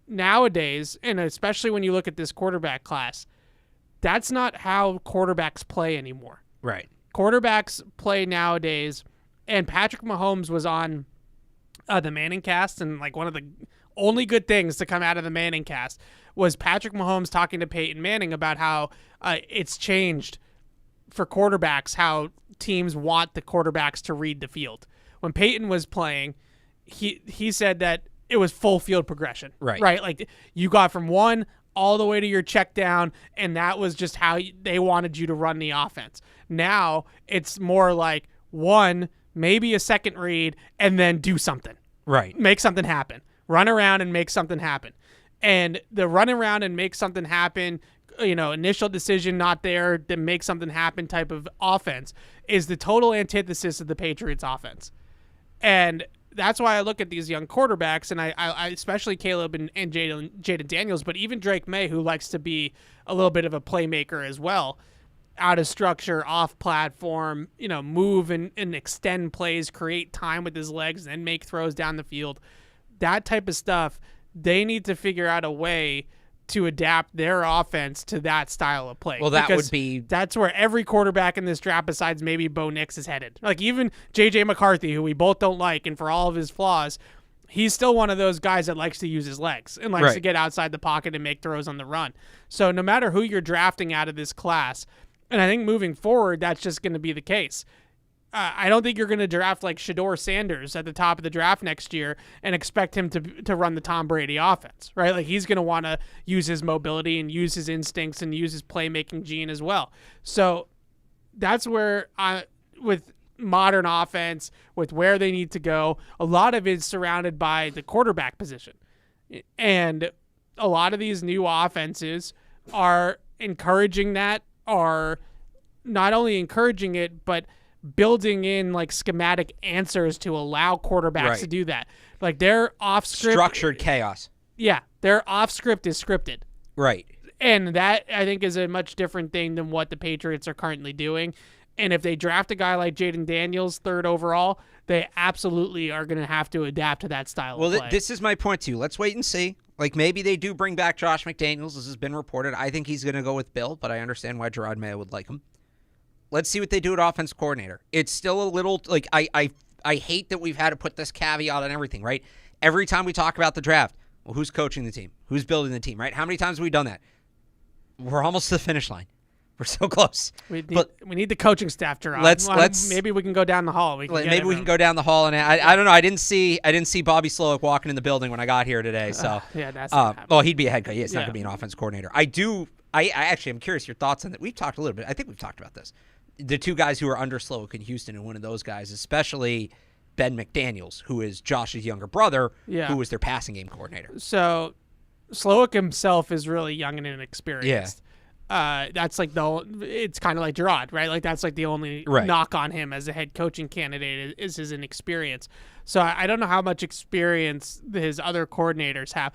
Nowadays, and especially when you look at this quarterback class, that's not how quarterbacks play anymore. Right. Quarterbacks play nowadays, and Patrick Mahomes was on the Manning cast, and like one of the only good things to come out of the Manning cast was Patrick Mahomes talking to Peyton Manning about how it's changed for quarterbacks, how teams want the quarterbacks to read the field. When Peyton was playing, he said that it was full field progression. Right. Right? Like you got from one all the way to your check down, and that was just how they wanted you to run the offense. Now it's more like one, maybe a second read, and then do something. Right. Make something happen. Run around and make something happen. And the run around and make something happen, initial decision not there, then make something happen type of offense is the total antithesis of the Patriots offense. And that's why I look at these young quarterbacks, and I especially Caleb and Jaden Daniels, but even Drake May, who likes to be a little bit of a playmaker as well, out of structure, off platform, move and extend plays, create time with his legs, and then make throws down the field. That type of stuff, they need to figure out a way to adapt their offense to that style of play. Well, that's where every quarterback in this draft, besides maybe Bo Nix, is headed. Like even J.J. McCarthy, who we both don't like, and for all of his flaws, he's still one of those guys that likes to use his legs and likes to get outside the pocket and make throws on the run. So no matter who you're drafting out of this class, and I think moving forward, that's just going to be the case. I don't think you're going to draft like Shedeur Sanders at the top of the draft next year and expect him to run the Tom Brady offense, right? Like he's going to want to use his mobility and use his instincts and use his playmaking gene as well. So that's where with modern offense, with where they need to go, a lot of it is surrounded by the quarterback position. And a lot of these new offenses are encouraging that, are not only encouraging it, but building in like schematic answers to allow quarterbacks to do that. Like their off script, structured chaos. Yeah, their off script is scripted. Right. And that I think is a much different thing than what the Patriots are currently doing. And if they draft a guy like Jaden Daniels 3rd overall, they absolutely are going to have to adapt to that style of play. This is my point too. Let's wait and see. Like maybe they do bring back Josh McDaniels. This has been reported. I think he's going to go with Bill, but I understand why Jerod Mayo would like him. Let's see what they do at offense coordinator. It's still a little like I hate that we've had to put this caveat on everything, right? Every time we talk about the draft, well, who's coaching the team? Who's building the team, right? How many times have we done that? We're almost to the finish line. We're so close. We need the coaching staff, Jerod. Maybe we can go down the hall. We can go down the hall, and I don't know. I didn't see Bobby Slowick walking in the building when I got here today. So yeah, that's well, he'd be a head coach. Yeah, it's not going to be an offense coordinator. I actually am curious your thoughts on that. We've talked a little bit. I think we've talked about this. The two guys who are under Slowick in Houston, and one of those guys, especially Ben McDaniels, who is Josh's younger brother, who was their passing game coordinator. So Slowick himself is really young and inexperienced. Yeah. That's like it's kind of like Jerod, right? Like that's like the only knock on him as a head coaching candidate is his inexperience. So I don't know how much experience his other coordinators have.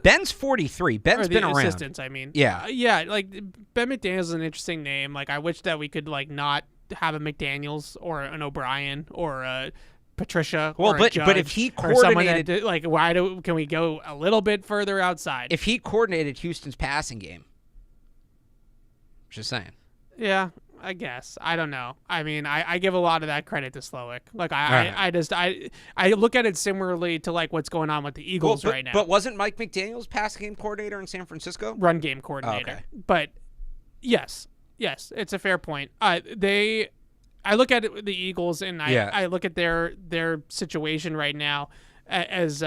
Ben's 43. Ben's been around. Assistants, I mean. Yeah. Yeah, like Ben McDaniels is an interesting name. Like I wish that we could like not have a McDaniels or an O'Brien or a Patricia. Well, or a but if he coordinated, can we go a little bit further outside? If he coordinated Houston's passing game. Just saying. Yeah, I guess. I don't know. I mean, I give a lot of that credit to Slowick. Like I look at it similarly to like what's going on with the Eagles right now. But wasn't Mike McDaniels passing game coordinator in San Francisco? Run game coordinator. Okay. But yes, it's a fair point. I look at it, the Eagles, and I look at their situation right now as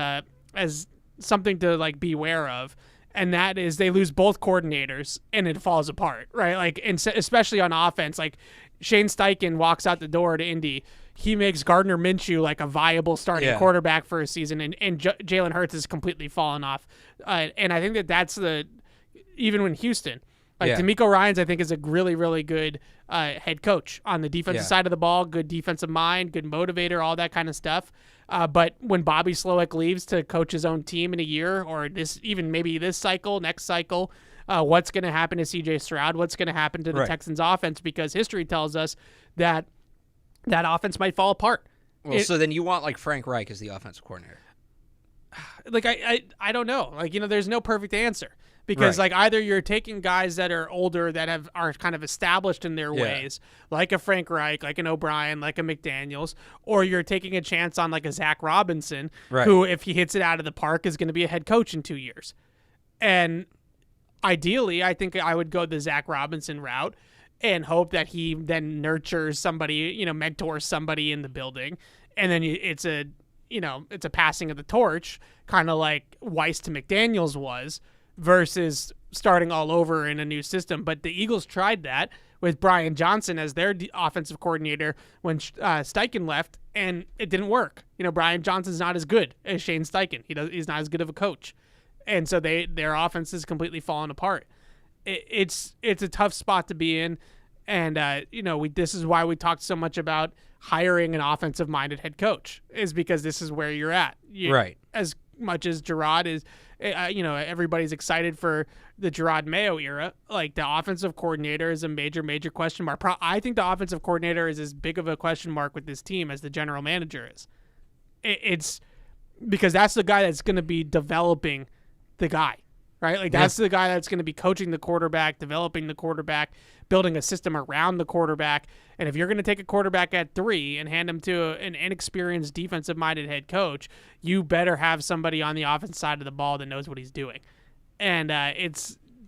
something to like beware of. And that is they lose both coordinators and it falls apart, right? Like, and especially on offense, like Shane Steichen walks out the door to Indy. He makes Gardner Minshew like a viable starting quarterback for a season, and Jalen Hurts has completely fallen off. And I think that's even when Houston, like DeMeco Ryans, I think is a really, really good head coach on the defensive side of the ball, good defensive mind, good motivator, all that kind of stuff. But when Bobby Slowick leaves to coach his own team in a year, or maybe this cycle, next cycle, what's going to happen to C.J. Stroud? What's going to happen to the Texans' offense? Because history tells us that offense might fall apart. Well, so then you want like Frank Reich as the offensive coordinator? Like I don't know. Like there's no perfect answer. Because like either you're taking guys that are older that are kind of established in their ways, like a Frank Reich, like an O'Brien, like a McDaniels, or you're taking a chance on like a Zach Robinson, who if he hits it out of the park is going to be a head coach in 2 years. And ideally, I think I would go the Zach Robinson route and hope that he then nurtures somebody, mentors somebody in the building, and then it's a passing of the torch, kind of like Weiss to McDaniels was. Versus starting all over in a new system. But the Eagles tried that with Brian Johnson as their offensive coordinator when Steichen left, and it didn't work. Brian Johnson's not as good as Shane Steichen. He's not as good of a coach. And so their offense is completely fallen apart. It's a tough spot to be in. And, this is why we talked so much about hiring an offensive-minded head coach, is because this is where you're at. As much as Jerod is, everybody's excited for the Jerod Mayo era. Like the offensive coordinator is a major, major question mark. I think the offensive coordinator is as big of a question mark with this team as the general manager is. It's because that's the guy that's going to be developing the guy, right? Like that's the guy that's going to be coaching the quarterback, developing the quarterback, building a system around the quarterback. And if you're going to take a quarterback at 3 and hand him to an inexperienced defensive-minded head coach, you better have somebody on the offense side of the ball that knows what he's doing. And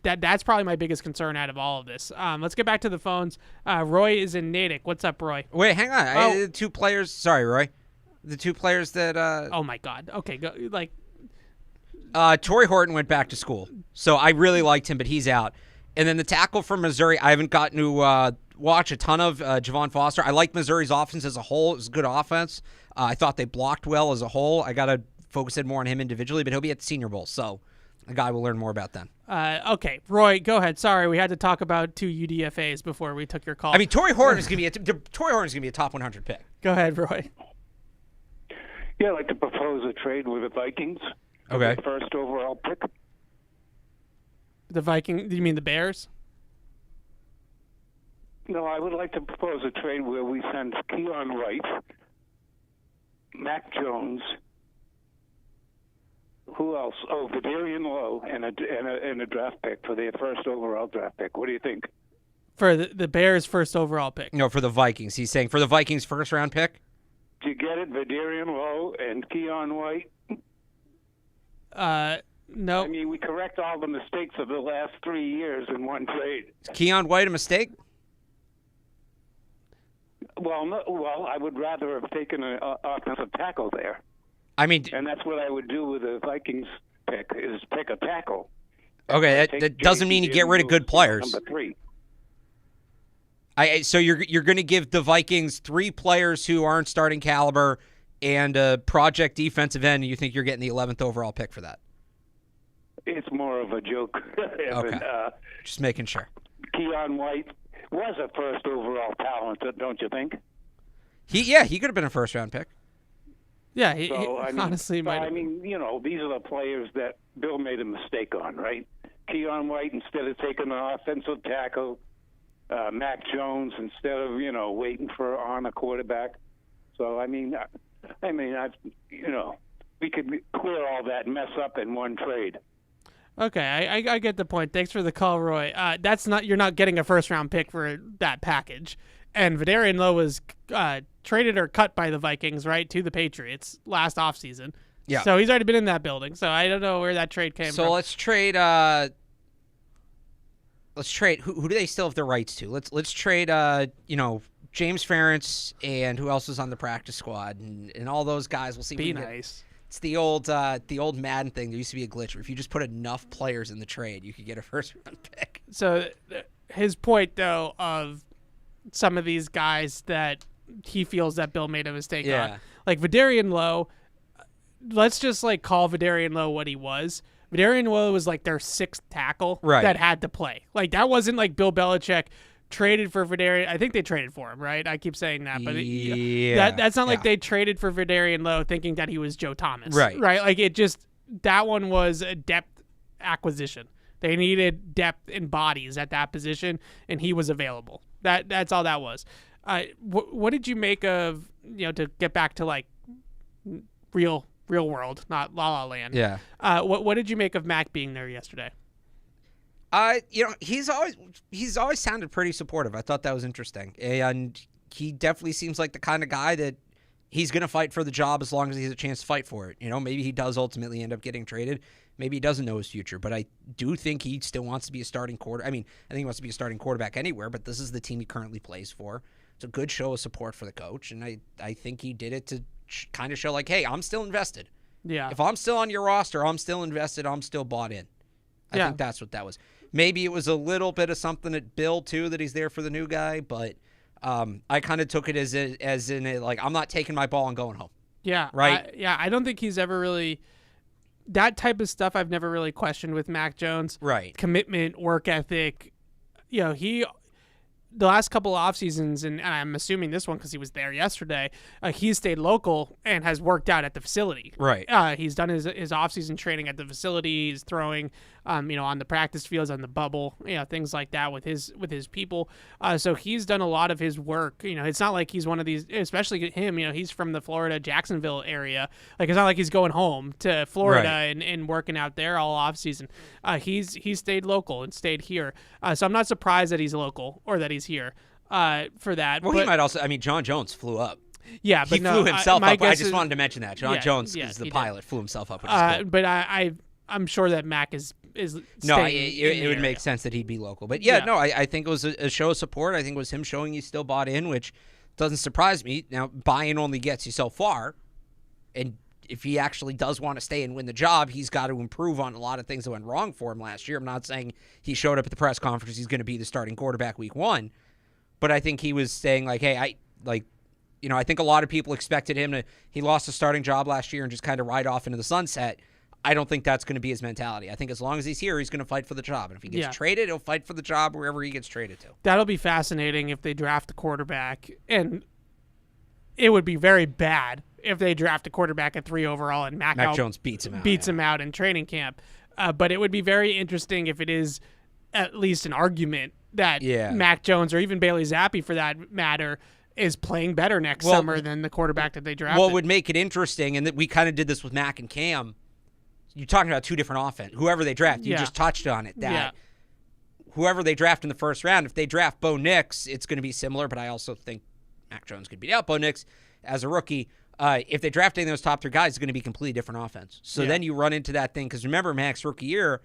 that's probably my biggest concern out of all of this. Let's get back to the phones. Roy is in Natick. What's up, Roy? Wait, hang on. The two players. Sorry, Roy. The two players that. Oh my God. Okay, go like. Torrey Horton went back to school, so I really liked him, but he's out. And then the tackle from Missouri, I haven't gotten to watch a ton of Javon Foster. I like Missouri's offense as a whole. It was a good offense. I thought they blocked well as a whole. I got to focus in more on him individually, but he'll be at the Senior Bowl, so a guy will learn more about then. Okay, Roy, go ahead. Sorry, we had to talk about 2 UDFAs before we took your call. I mean, Torrey Horton is going to be a top 100 pick. Go ahead, Roy. Yeah, I'd like to propose a trade with the Vikings. Okay. The first overall pick. The Viking? Do you mean the Bears? No, I would like to propose a trade where we send Keon White, Mac Jones, who else? Oh, Vidarian Lowe, and a draft pick for their first overall draft pick. What do you think? For the Bears' first overall pick. No, for the Vikings. He's saying for the Vikings' first round pick. Do you get it? Vidarian Lowe and Keon White. No. I mean, we correct all the mistakes of the last 3 years in one trade. Is Keon White a mistake? Well, no, I would rather have taken an offensive tackle there. I mean, And that's what I would do with the Vikings pick, is pick a tackle. okay, Take that doesn't mean you get rid of good players. Number 3. So you're going to give the Vikings 3 players who aren't starting caliber and a project defensive end, and you think you're getting the 11th overall pick for that? It's more of a joke. Okay. Just making sure. Keon White was a first overall talent, don't you think? He could have been a first round pick. Yeah, he honestly might. I mean, these are the players that Bill made a mistake on, right? Keon White, instead of taking an offensive tackle, Mac Jones, instead of waiting on a quarterback. So we could clear all that mess up in one trade. Okay, I get the point. Thanks for the call, Roy. You're not getting a first round pick for that package. And Vidarian Lowe was traded or cut by the Vikings, right, to the Patriots last offseason. Yeah. So he's already been in that building. So I don't know where that trade came from. So let's trade. Who do they still have the rights to? Let's trade. James Ferentz and who else is on the practice squad and all those guys. We'll see. Be nice. It's the old Madden thing. There used to be a glitch where if you just put enough players in the trade, you could get a first round pick. So his point, though, of some of these guys that he feels that Bill made a mistake on, like Vidarian Lowe. Let's just call Vidarian Lowe what he was. Vidarian Lowe was their 6th tackle that had to play. That wasn't like Bill Belichick traded for Vidarian. I think they traded for him, right? I keep saying that, but that's not like they traded for Vidarian Lowe thinking that he was Joe Thomas, right? That one was a depth acquisition. They needed depth and bodies at that position, and he was available. That's all that was. What did you make of to get back to real world, not La La Land? Yeah. What did you make of Mac being there yesterday? He's always sounded pretty supportive. I thought that was interesting, and he definitely seems like the kind of guy that he's going to fight for the job as long as he has a chance to fight for it. Maybe he does ultimately end up getting traded. Maybe he doesn't know his future, but I do think he still wants to be a starting quarterback. I mean, I think he wants to be a starting quarterback anywhere, but this is the team he currently plays for. It's a good show of support for the coach, and I think he did it to kind of show hey, I'm still invested. Yeah. If I'm still on your roster, I'm still invested. I'm still bought in. I think that's what that was. Maybe it was a little bit of something at Bill, too, that he's there for the new guy, but I kind of took it as in I'm not taking my ball and going home. Yeah. Right? I don't think he's ever really – that type of stuff I've never really questioned with Mac Jones. Right. Commitment, work ethic. He – the last couple of off seasons, and I'm assuming this one because he was there yesterday, he's stayed local and has worked out at the facility. Right. He's done his off season training at the facility. He's throwing, on the practice fields, on the bubble, things like that with his people. So he's done a lot of his work. It's not like he's one of these, especially him. He's from the Florida Jacksonville area. It's not like he's going home to Florida and working out there all off season. He's stayed local and stayed here. So I'm not surprised that he's local or that he's here for that. Well, he might also. I mean, John Jones flew up. Yeah, but he flew himself up. I just is, wanted to mention that John Jones is the pilot. Flew himself up. Which is cool. But I'm sure that Mac is is No, staying in it the would make area. sense that he'd be local. But yeah, no, I think it was a show of support. I think it was him showing he still bought in, which doesn't surprise me. Now, buy-in only gets you so far, and if he actually does want to stay and win the job, he's got to improve on a lot of things that went wrong for him last year. I'm not saying he showed up at the press conference, he's going to be the starting quarterback week 1, but I think he was saying, like, hey, I think a lot of people expected him to, he lost a starting job last year and just kind of ride off into the sunset. I don't think that's going to be his mentality. I think as long as he's here, he's going to fight for the job. And if he gets traded, he'll fight for the job wherever he gets traded to. That'll be fascinating if they draft a quarterback, and it would be very bad if they draft a quarterback at 3 overall and Mac Jones beats him out in training camp. But it would be very interesting if it is at least an argument that Mac Jones, or even Bailey Zappi for that matter, is playing better next summer than the quarterback that they drafted. What would make it interesting, and that we kind of did this with Mac and Cam, you're talking about 2 different offense. Whoever they draft, you just touched on it. That whoever they draft in the first round, if they draft Bo Nix, it's going to be similar, but I also think Mac Jones could beat out Bo Nix as a rookie. If they draft any of those top 3 guys, it's going to be a completely different offense. So then you run into that thing, because remember, Mac's rookie year,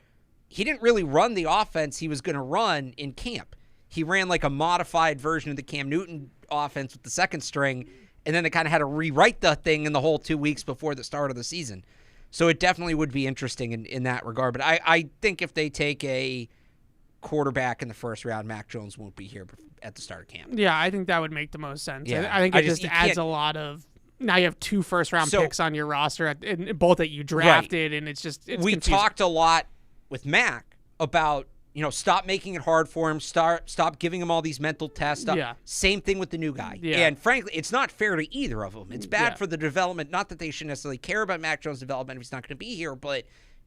he didn't really run the offense he was going to run in camp. He ran like a modified version of the Cam Newton offense with the second string, and then they kind of had to rewrite the thing in the whole 2 weeks before the start of the season. So it definitely would be interesting in that regard. But I think if they take a quarterback in the first round, Mac Jones won't be here at the start of camp. Yeah, I think that would make the most sense. Yeah. I think it just adds a lot of... Now you have 2 first-round picks on your roster, and both that you drafted, and it's we confusing. talked a lot with Mac about, stop making it hard for him, stop giving him all these mental tests. Same thing with the new guy. And frankly, it's not fair to either of them. It's bad for the development. Not that they should necessarily care about Mac Jones' development if he's not going to be here, but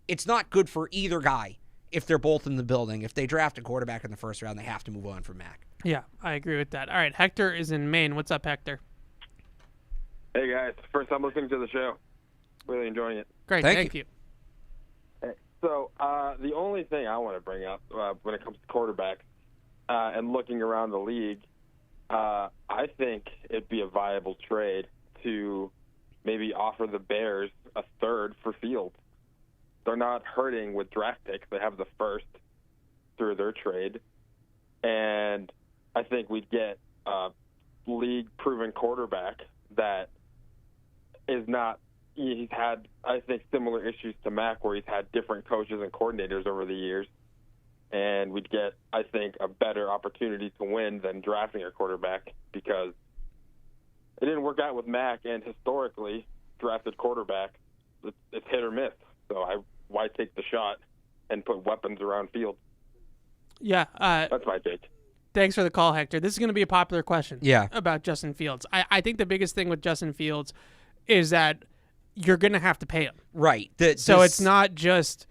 it's not good for either guy if they're both in the building. If they draft a quarterback in the first round, they have to move on from Mac. Yeah, I agree with that. All right, Hector is in Maine. What's up, Hector? Hey, guys. First time listening to the show. Really enjoying it. Great. Thank you. Hey, so the only thing I want to bring up when it comes to quarterbacks and looking around the league, I think it'd be a viable trade to maybe offer the Bears a third for Fields. They're not hurting with draft picks. They have the first through their trade. And I think we'd get a league-proven quarterback that is not – he's had, I think, similar issues to Mac, where he's had different coaches and coordinators over the years. And we'd get, I think, a better opportunity to win than drafting a quarterback, because it didn't work out with Mac, and historically, drafted quarterback, it's hit or miss. So why take the shot and put weapons around Fields? Yeah. That's my take. Thanks for the call, Hector. This is going to be a popular question about Justin Fields. I think the biggest thing with Justin Fields is that you're going to have to pay him. Right. So it's not just,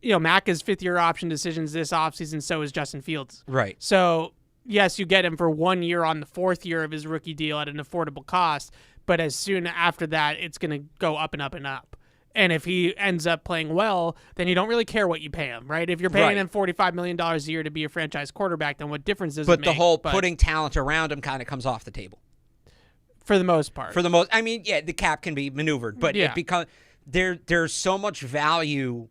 Mac is 5th-year option decisions this offseason, so is Justin Fields. Right. So, yes, you get him for 1 year on the 4th year of his rookie deal at an affordable cost, but as soon after that, it's going to go up and up and up. And if he ends up playing well, then you don't really care what you pay him, right? If you're paying him $45 million a year to be a franchise quarterback, then what difference does it make? But the whole putting talent around him kind of comes off the table. For the most part. The cap can be maneuvered, but it becomes there's so much value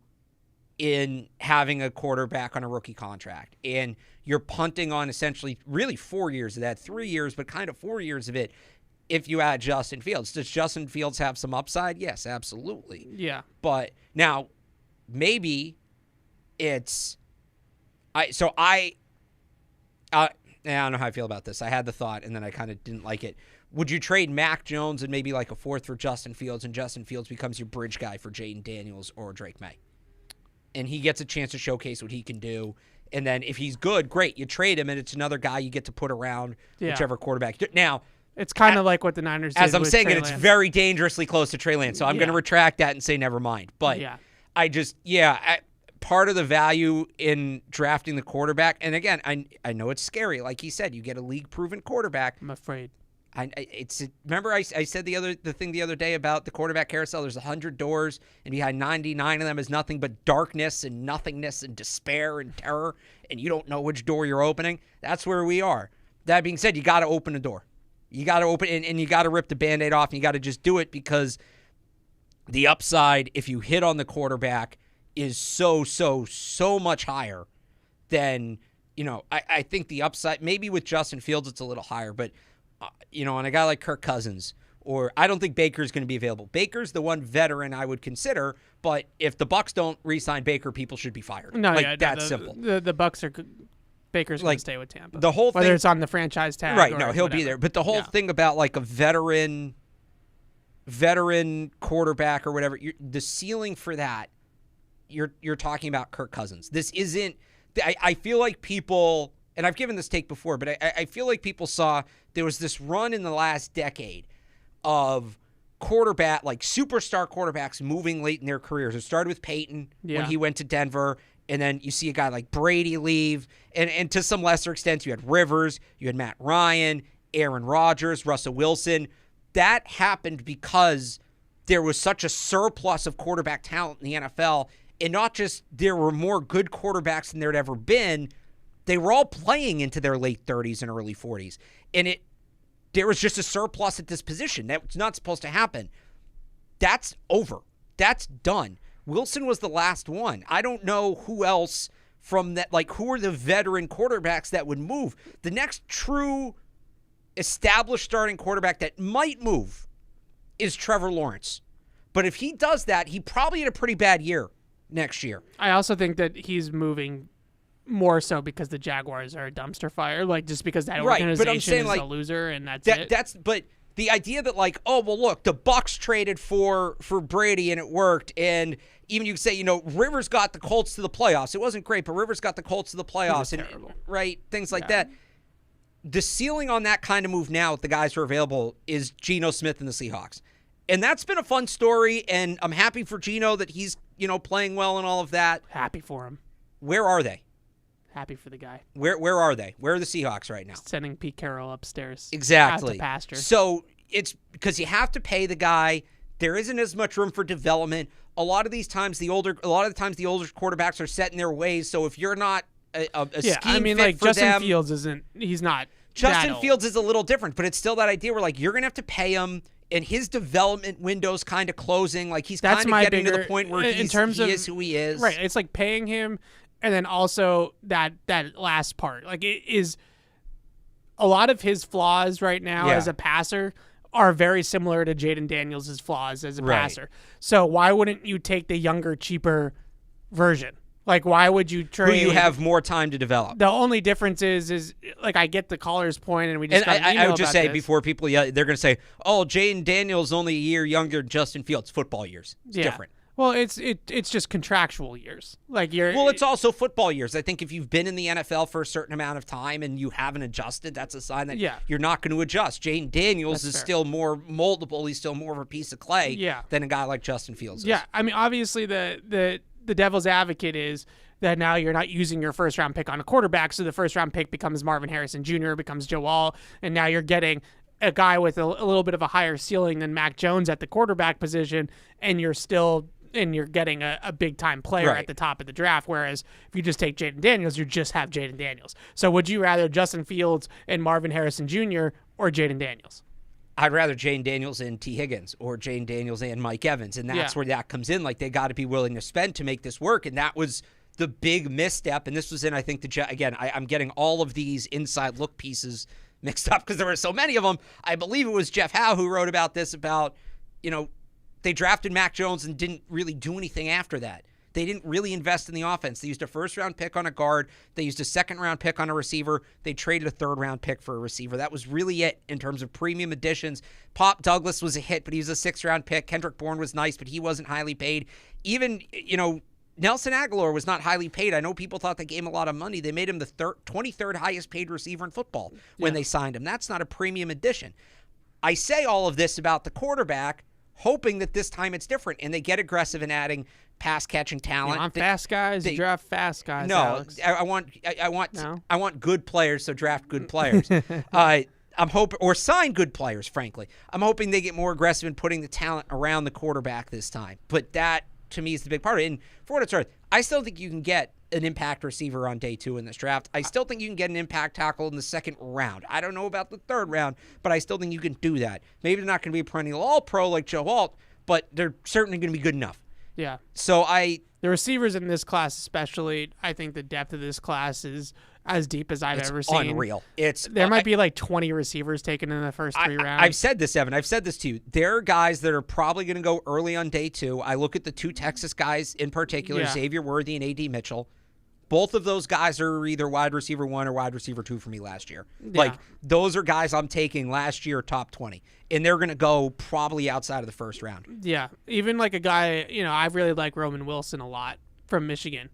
in having a quarterback on a rookie contract. And you're punting on essentially really 4 years of that, 3 years, but kind of 4 years of it. If you add Justin Fields, does Justin Fields have some upside? Yes, absolutely. Yeah. But now maybe it's I don't know how I feel about this. I had the thought and then I kind of didn't like it. Would you trade Mac Jones and maybe like a 4th for Justin Fields, and Justin Fields becomes your bridge guy for Jaden Daniels or Drake May? And he gets a chance to showcase what he can do. And then if he's good, great. You trade him and it's another guy you get to put around whichever quarterback. Now, it's kind of like what the Niners did. As I'm saying Trey it, it's Lance. very dangerously close to Trey Lance. So I'm going to retract that and say never mind. But part of the value in drafting the quarterback, and again, I know it's scary. Like he said, you get a league-proven quarterback. I'm afraid. Remember I said the thing the other day about the quarterback carousel. There's 100 doors, and behind 99 of them is nothing but darkness and nothingness and despair and terror, and you don't know which door you're opening. That's where we are. That being said, you got to open a door. You got to open, and you got to rip the Band-Aid off, and you got to just do it, because the upside, if you hit on the quarterback, is so much higher than, I think the upside, maybe with Justin Fields it's a little higher, but, on a guy like Kirk Cousins, or I don't think Baker's going to be available. Baker's the one veteran I would consider, but if the Bucs don't re-sign Baker, people should be fired. That's simple. The Bucs are Baker's going to stay with Tampa. The whole whether thing, it's on the franchise tag, right? Or No, he'll whatever. be there. But the whole thing about like a veteran quarterback or whatever, the ceiling for that, you're talking about Kirk Cousins. This isn't. I feel like people, and I've given this take before, but I feel like people saw there was this run in the last decade of quarterback, like superstar quarterbacks moving late in their careers. It started with Peyton when he went to Denver, and then you see a guy like Brady leave, and to some lesser extent, you had Rivers, you had Matt Ryan, Aaron Rodgers, Russell Wilson. That happened because there was such a surplus of quarterback talent in the NFL, and not just there were more good quarterbacks than there had ever been, they were all playing into their late 30s and early 40s. And there was just a surplus at this position. That's not supposed to happen. That's over. That's done. Wilson was the last one. I don't know who else from that, like who are the veteran quarterbacks that would move. The next true established starting quarterback that might move is Trevor Lawrence. But if he does that, he probably had a pretty bad year next year. I also think that he's moving more so because the Jaguars are a dumpster fire, like just because that organization but I'm saying, is like, a loser, and that's it. But the idea that like, oh well, look, the Bucs traded for Brady and it worked, and even you could say, Rivers got the Colts to the playoffs. It wasn't great, but Rivers got the Colts to the playoffs, and right things like that. The ceiling on that kind of move now with the guys who are available is Geno Smith and the Seahawks, and that's been a fun story, and I'm happy for Geno that he's playing well and all of that. Happy for him. Where are they? Happy for the guy. Where are they? Where are the Seahawks right now? Sending Pete Carroll upstairs. Exactly. Out to pasture. So it's because you have to pay the guy. There isn't as much room for development. A lot of the times the older quarterbacks are set in their ways. So if you're not a scheme fit like for Justin them, Fields isn't. He's not. Justin Fields is a little different, but it's still that idea where like you're gonna have to pay him. And his development window's kind of closing. Like he's kind of getting to the point where he is who he is. Right. It's like paying him, and then also that last part. Like it is a lot of his flaws right now as a passer are very similar to Jaden Daniels' flaws as a passer. So why wouldn't you take the younger, cheaper version? Like, why would you trade? Who you have more time to develop. The only difference is like I get the caller's point, and we just. And I would just say before people yell, they're going to say, "Oh, Jaden Daniels only a year younger than Justin Fields." Football years, it's different. Well, it's just contractual years. Like it's also football years. I think if you've been in the NFL for a certain amount of time and you haven't adjusted, that's a sign that you're not going to adjust. Jaden Daniels is still more moldable. He's still more of a piece of clay than a guy like Justin Fields is. Yeah, I mean, obviously the devil's advocate is that now you're not using your first-round pick on a quarterback, so the first-round pick becomes Marvin Harrison Jr., becomes Joe All, and now you're getting a guy with a little bit of a higher ceiling than Mac Jones at the quarterback position, and you're getting a big-time player at the top of the draft, whereas if you just take Jaden Daniels, you just have Jaden Daniels. So would you rather Justin Fields and Marvin Harrison Jr. or Jaden Daniels? I'd rather Jaden Daniels and T. Higgins or Jaden Daniels and Mike Evans, and that's where that comes in. Like, they got to be willing to spend to make this work, and that was the big misstep. And this was in, I think, I'm getting all of these inside look pieces mixed up because there were so many of them. I believe it was Jeff Howe who wrote about this, about, they drafted Mac Jones and didn't really do anything after that. They didn't really invest in the offense. They used a first-round pick on a guard. They used a second-round pick on a receiver. They traded a third-round pick for a receiver. That was really it in terms of premium additions. Pop Douglas was a hit, but he was a sixth-round pick. Kendrick Bourne was nice, but he wasn't highly paid. Even, Nelson Aguilar was not highly paid. I know people thought they gave him a lot of money. They made him the 23rd highest-paid receiver in football when they signed him. That's not a premium addition. I say all of this about the quarterback, hoping that this time it's different, and they get aggressive in adding pass-catching talent. You want fast guys? You draft fast guys. No, Alex. I want good players, so draft good players. I'm hoping, or sign good players, frankly. I'm hoping they get more aggressive in putting the talent around the quarterback this time. But that, to me, is the big part of it. And for what it's worth, I still think you can get an impact receiver on day 2 in this draft. I still think you can get an impact tackle in the second round. I don't know about the third round, but I still think you can do that. Maybe they're not going to be a perennial all-pro like Joe Alt, but they're certainly going to be good enough. Yeah. So The receivers in this class, especially, I think the depth of this class is as deep as I've ever seen. Unreal. There might be like 20 receivers taken in the first 3 rounds. I've said this, Evan. I've said this to you. There are guys that are probably going to go early on day 2. I look at the 2 Texas guys in particular, Xavier Worthy and A.D. Mitchell. Both of those guys are either wide receiver 1 or wide receiver 2 for me last year. Yeah. Like, those are guys I'm taking last year top 20. And they're going to go probably outside of the first round. Yeah. Even like a guy, I really like Roman Wilson a lot from Michigan.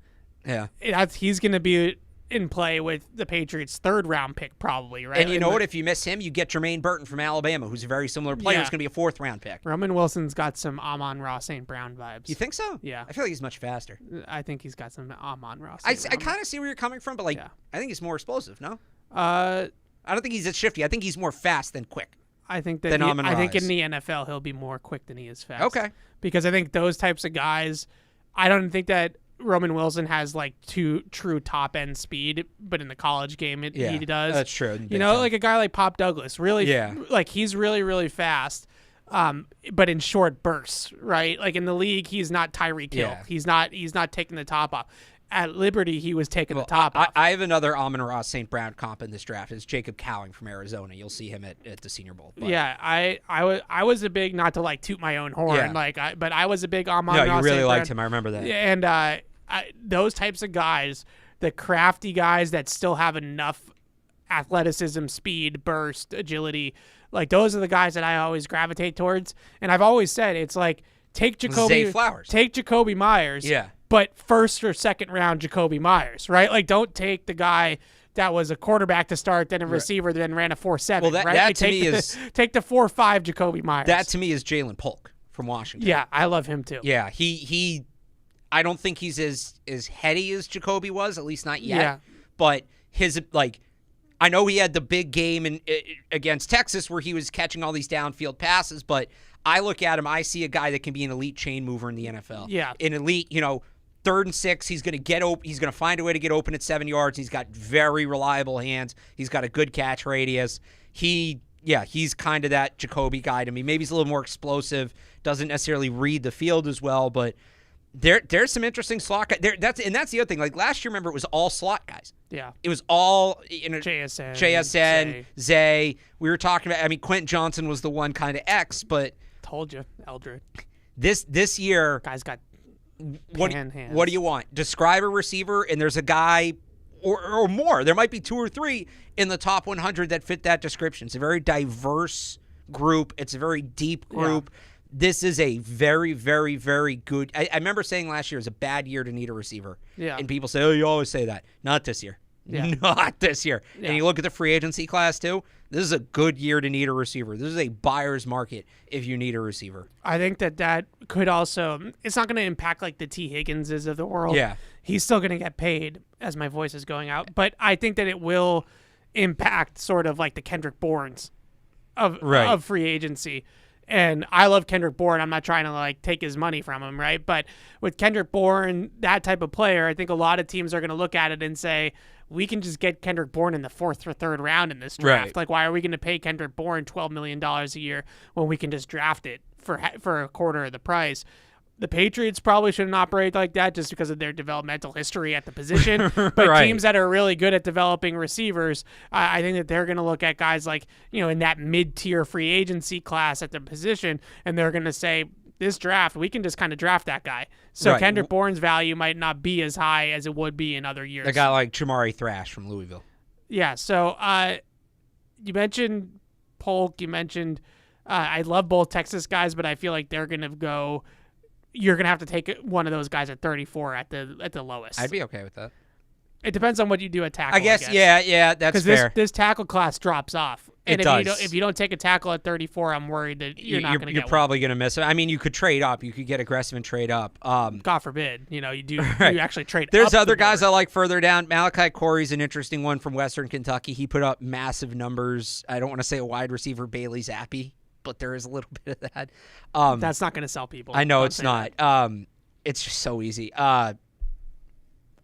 Yeah. He's going to be in play with the Patriots' 3rd round pick probably, right? And you know what? If you miss him, you get Jermaine Burton from Alabama, who's a very similar player. Who's going to be a 4th round pick. Roman Wilson's got some Amon-Ra St. Brown vibes. You think so? Yeah. I feel like he's much faster. I think he's got some Amon-Ra I St. Brown. kind of see where you're coming from, but I think he's more explosive, no? I don't think he's as shifty. I think he's more fast than quick. I think that I think in the NFL he'll be more quick than he is fast. Okay. Because I think those types of guys, I don't think that Roman Wilson has like true top end speed, but in the college game he does. That's true. Like a guy like Pop Douglas, like he's really, really fast. But in short bursts, right? Like in the league, he's not Tyreek Hill. Yeah. He's not taking the top off. At Liberty, he was taking the top off. I have another Amon-Ra St. Brown comp in this draft. It's Jacob Cowing from Arizona. You'll see him at the Senior Bowl. But. Yeah, I was a big, not to like toot my own horn, but I was a big Amon-Ra. No, you really St. liked him. I remember that. And those types of guys, the crafty guys that still have enough athleticism, speed, burst, agility, like those are the guys that I always gravitate towards. And I've always said it's like take Jacoby Myers. Yeah. But 1st or 2nd round Jacoby Myers, right? Like, don't take the guy that was a quarterback to start, then a receiver, then ran a 4.7. Well, that right? to me is take the 4.5 Jacoby Myers. That to me is Jalen Polk from Washington. Yeah, I love him too. Yeah, he I don't think he's as heady as Jacoby was, at least not yet. Yeah. But his I know he had the big game against Texas where he was catching all these downfield passes, but I look at him, I see a guy that can be an elite chain mover in the NFL. Yeah. An elite, 3rd and 6, he's going to get open. He's going to find a way to get open at 7 yards. He's got very reliable hands. He's got a good catch radius. He's kind of that Jacoby guy to me. Maybe he's a little more explosive. Doesn't necessarily read the field as well, but there's some interesting slot guys. That's the other thing. Like last year, remember it was all slot guys. Yeah, it was all JSN, Zay. We were talking about. I mean, Quentin Johnson was the one kind of X, but told you, Eldred. This year, guys got. What do you want? Describe a receiver, and there's a guy or more. There might be 2 or 3 in the top 100 that fit that description. It's a very diverse group. It's a very deep group. Yeah. This is a very, very, very good. I remember saying last year was a bad year to need a receiver. Yeah. And people say, oh, you always say that. Not this year. Yeah. Not this year. Yeah. And you look at the free agency class, too. This is a good year to need a receiver. This is a buyer's market if you need a receiver. I think that could also – it's not going to impact like the T. Higginses of the world. Yeah. He's still going to get paid as my voice is going out. But I think that it will impact sort of like the Kendrick Bournes of free agency. And I love Kendrick Bourne. I'm not trying to like take his money from him, right? But with Kendrick Bourne, that type of player, I think a lot of teams are going to look at it and say, we can just get Kendrick Bourne in the 4th or 3rd round in this draft. Right. Like, why are we going to pay Kendrick Bourne $12 million a year when we can just draft it for a quarter of the price? The Patriots probably shouldn't operate like that just because of their developmental history at the position. But teams that are really good at developing receivers, I think that they're going to look at guys like, in that mid-tier free agency class at the position, and they're going to say, this draft, we can just kind of draft that guy. So Kendrick Bourne's value might not be as high as it would be in other years. A guy like Jamari Thrash from Louisville. Yeah, so you mentioned Polk, you mentioned I love both Texas guys, but I feel like they're going to go – you're going to have to take one of those guys at 34 at the lowest. I'd be okay with that. It depends on what you do at tackle. I guess. Yeah, that's fair. Because this tackle class drops off. And it does. If you don't take a tackle at 34, I'm worried that you're not going to get You're probably going to miss it. I mean, you could trade up. You could get aggressive and trade up. God forbid. You actually trade There's up other guys I like further down. Malachi Corey's an interesting one from Western Kentucky. He put up massive numbers. I don't want to say a wide receiver, Bailey Zappi, but there is a little bit of that. That's not going to sell people. I know it's not. It's just so easy.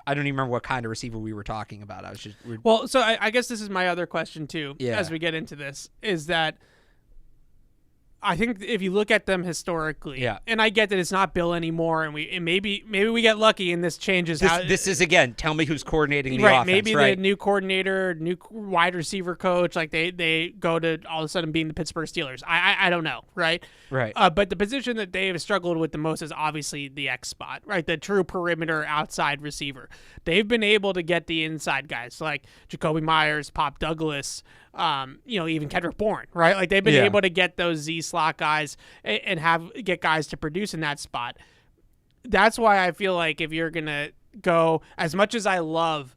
I don't even remember what kind of receiver we were talking about. So I guess this is my other question too. Yeah. As we get into this, is that I think if you look at them historically, Yeah. and I get that it's not Bill anymore, and maybe we get lucky and this changes. This is, again, tell me who's coordinating the right, offense, maybe right? the new coordinator, new wide receiver coach, like they go to all of a sudden being the Pittsburgh Steelers. I don't know, right? Right. But the position that they have struggled with the most is obviously the X spot, right? The true perimeter outside receiver. They've been able to get the inside guys like Jacoby Myers, Pop Douglas, even Kendrick Bourne, right? Like they've been able to get those Z slot guys and get guys to produce in that spot. That's why I feel like if you're gonna go, as much as I love,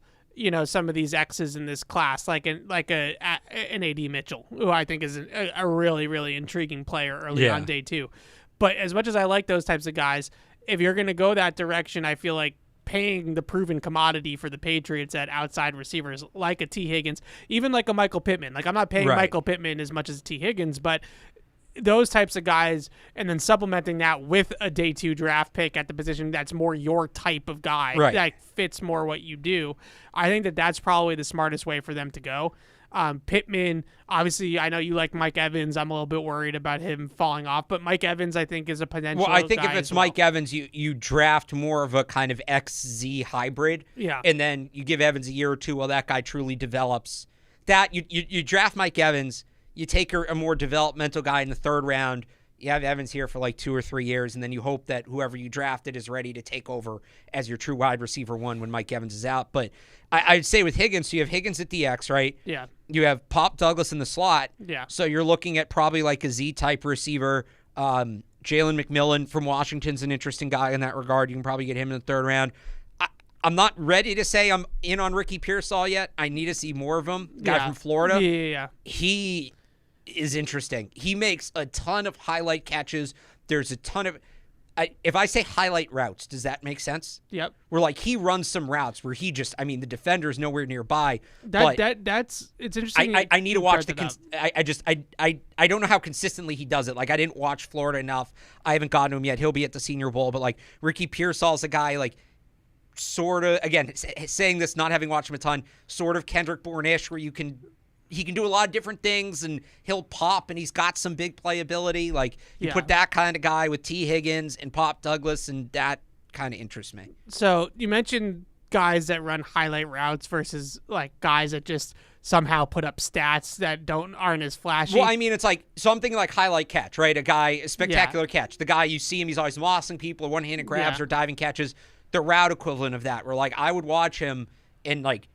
some of these X's in this class, like an AD Mitchell, who I think is a really, really intriguing player early on day 2. But as much as I like those types of guys, if you're gonna go that direction, I feel like paying the proven commodity for the Patriots at outside receivers like a T. Higgins, even like a Michael Pittman. Like I'm not paying Michael Pittman as much as T. Higgins, but those types of guys, and then supplementing that with a day 2 draft pick at the position that's more your type of guy that fits more what you do. I think that's probably the smartest way for them to go. Pittman, obviously, I know you like Mike Evans. I'm a little bit worried about him falling off, but Mike Evans, I think, is a potential. Well, I think guy if it's as well. Mike Evans, you draft more of a kind of XZ hybrid. Yeah. And then you give Evans a year or two while that guy truly develops. That you draft Mike Evans, you take a more developmental guy in the 3rd round. You have Evans here for like 2 or 3 years, and then you hope that whoever you drafted is ready to take over as your true wide receiver 1 when Mike Evans is out. But I'd say with Higgins, so you have Higgins at the X, right? Yeah. You have Pop Douglas in the slot. Yeah. So you're looking at probably like a Z-type receiver. Jalen McMillan from Washington's an interesting guy in that regard. You can probably get him in the 3rd round. I'm not ready to say I'm in on Ricky Pearsall yet. I need to see more of him. Guy from Florida. Yeah. He is interesting. He makes a ton of highlight catches. There's a ton of... if I say highlight routes, does that make sense? Yep. Where like he runs some routes where he just... I mean, the defender's nowhere nearby. That's it's interesting. I need to watch I don't know how consistently he does it. Like I didn't watch Florida enough. I haven't gotten to him yet. He'll be at the Senior Bowl, but like Ricky Pearsall's a guy like sort of, again, saying this, not having watched him a ton, sort of Kendrick Bourne-ish, where he can do a lot of different things and he'll pop and he's got some big playability. Like you put that kind of guy with T. Higgins and Pop Douglas, and that kind of interests me. So you mentioned guys that run highlight routes versus like guys that just somehow put up stats that aren't as flashy. Well, I mean, it's like something like highlight catch, right? A spectacular catch. The guy, you see him, he's always mossing people or one-handed grabs or diving catches. The route equivalent of that, where like I would watch him and like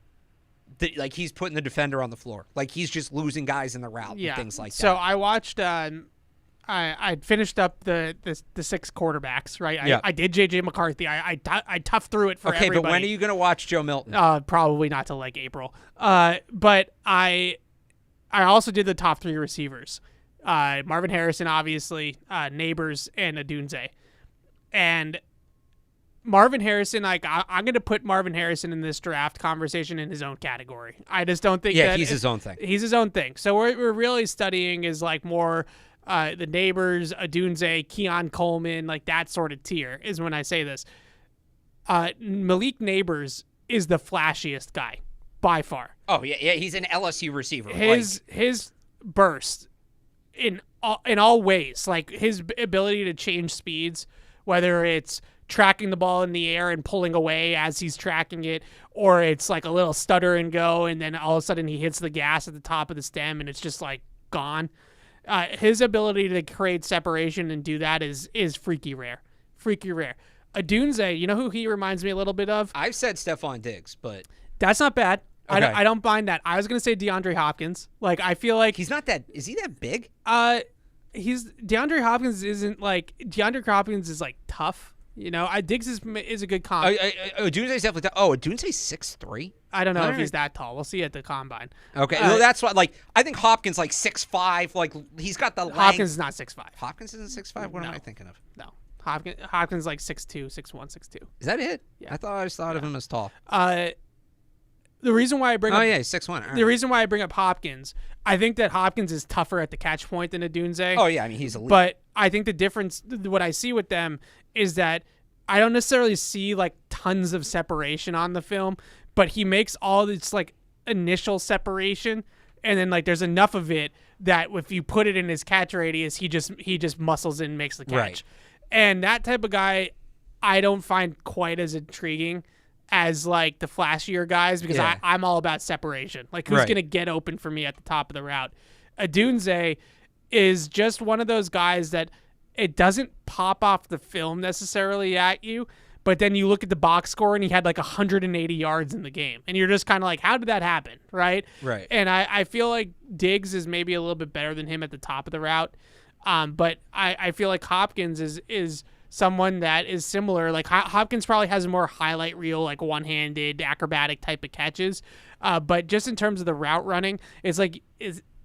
he's putting the defender on the floor. Like he's just losing guys in the route and things like that. So I watched I finished up the 6 quarterbacks, right? I did JJ McCarthy. I toughed through it for everybody. But when are you going to watch Joe Milton? Probably not till like April. But I also did the top 3 receivers. Marvin Harrison, obviously, Neighbors, and Adunze. And Marvin Harrison, like I'm going to put Marvin Harrison in this draft conversation in his own category. I just don't think he's his own thing. He's his own thing. So what we're really studying is like more the Neighbors, Adunze, Keon Coleman, like that sort of tier is when I say this. Malik Neighbors is the flashiest guy by far. Oh yeah, he's an LSU receiver. His burst in all ways, like his ability to change speeds, whether it's tracking the ball in the air and pulling away as he's tracking it, or it's like a little stutter and go, and then all of a sudden he hits the gas at the top of the stem and it's just like gone. His ability to create separation and do that is freaky rare. Adunze, you know who he reminds me a little bit of? I've said Stephon Diggs, but that's not bad. Okay. I don't mind that. I was gonna say DeAndre Hopkins. Like I feel like he's not that. Is he that big? DeAndre Hopkins isn't like DeAndre Hopkins is like tough. You know, Diggs is a good comp. Adunze's definitely tough. Adunze's 6'3". I don't know if he's that tall. We'll see at the combine. Okay, well, that's what. Like, I think Hopkins like 6'5". Like, he's got the length. Hopkins is not 6'5". Hopkins isn't 6'5". What am I thinking of? No, Hopkins like 6'2", 6'1", 6'2". Is that it? Yeah. I always thought of him as tall. The reason why I bring up... yeah, he's 6'1". Right. The reason why I bring up Hopkins, I think that Hopkins is tougher at the catch point than Adunze. Oh, yeah, I mean, he's elite. But I think the difference, what I see with them, is that I don't necessarily see, like, tons of separation on the film, but he makes all this, like, initial separation, and then, like, there's enough of it that if you put it in his catch radius, he just muscles in and makes the catch. Right. And that type of guy, I don't find quite as intriguing as like the flashier guys because I'm all about separation. Like who's going to get open for me at the top of the route? Adunze is just one of those guys that it doesn't pop off the film necessarily at you, but then you look at the box score and he had like 180 yards in the game. And you're just kind of like, how did that happen? Right. Right. And I feel like Diggs is maybe a little bit better than him at the top of the route. But I feel like Hopkins is someone that is similar. Like Hopkins probably has a more highlight reel, like one-handed acrobatic type of catches. But just in terms of the route running, it's like,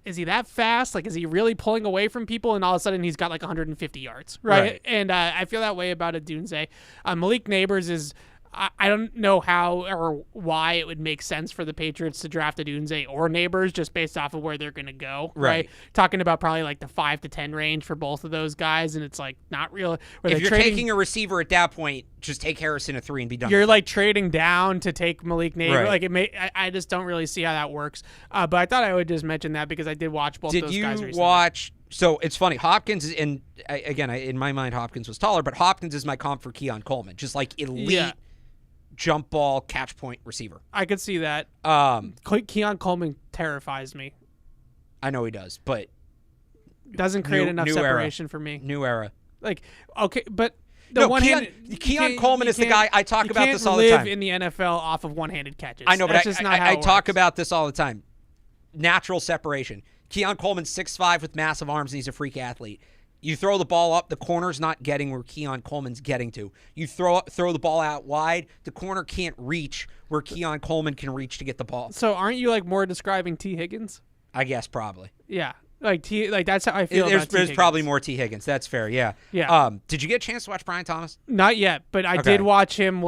is he that fast? Like, is he really pulling away from people? And all of a sudden he's got like 150 yards. Right. And I feel that way about Adunze. Malik Neighbors is, I don't know how or why it would make sense for the Patriots to draft Adunze or Neighbors just based off of where they're going to go. Right. Talking about probably like the 5 to 10 range for both of those guys. And it's like not real. If you're taking a receiver at that point, just take Harrison at 3 and be done. You're like trading down to take Malik Neighbors. Right. Like I just don't really see how that works. But I thought I would just mention that because I did watch both those guys recently. Did you watch? So it's funny. Hopkins is in my mind, Hopkins was taller, but Hopkins is my comp for Keon Coleman. Just like elite jump ball catch point receiver. I could see that. Keon Coleman terrifies me. I know he does, but doesn't create enough separation for me. New era. Like, okay, but Keon Coleman is the guy I talk about this all the time. You can't live in the NFL off of one-handed catches. I know, but that's just not how I it talk works. about this all the time. Natural separation. Keon Coleman's 6'5" with massive arms, and he's a freak athlete. You throw the ball up, the corner's not getting where Keon Coleman's getting to. You throw the ball out wide, the corner can't reach where Keon Coleman can reach to get the ball. So aren't you like more describing T. Higgins? I guess probably. Yeah. Like that's how I feel about T. There's probably more T. Higgins. That's fair, yeah. Yeah. Did you get a chance to watch Brian Thomas? Not yet, but I did watch him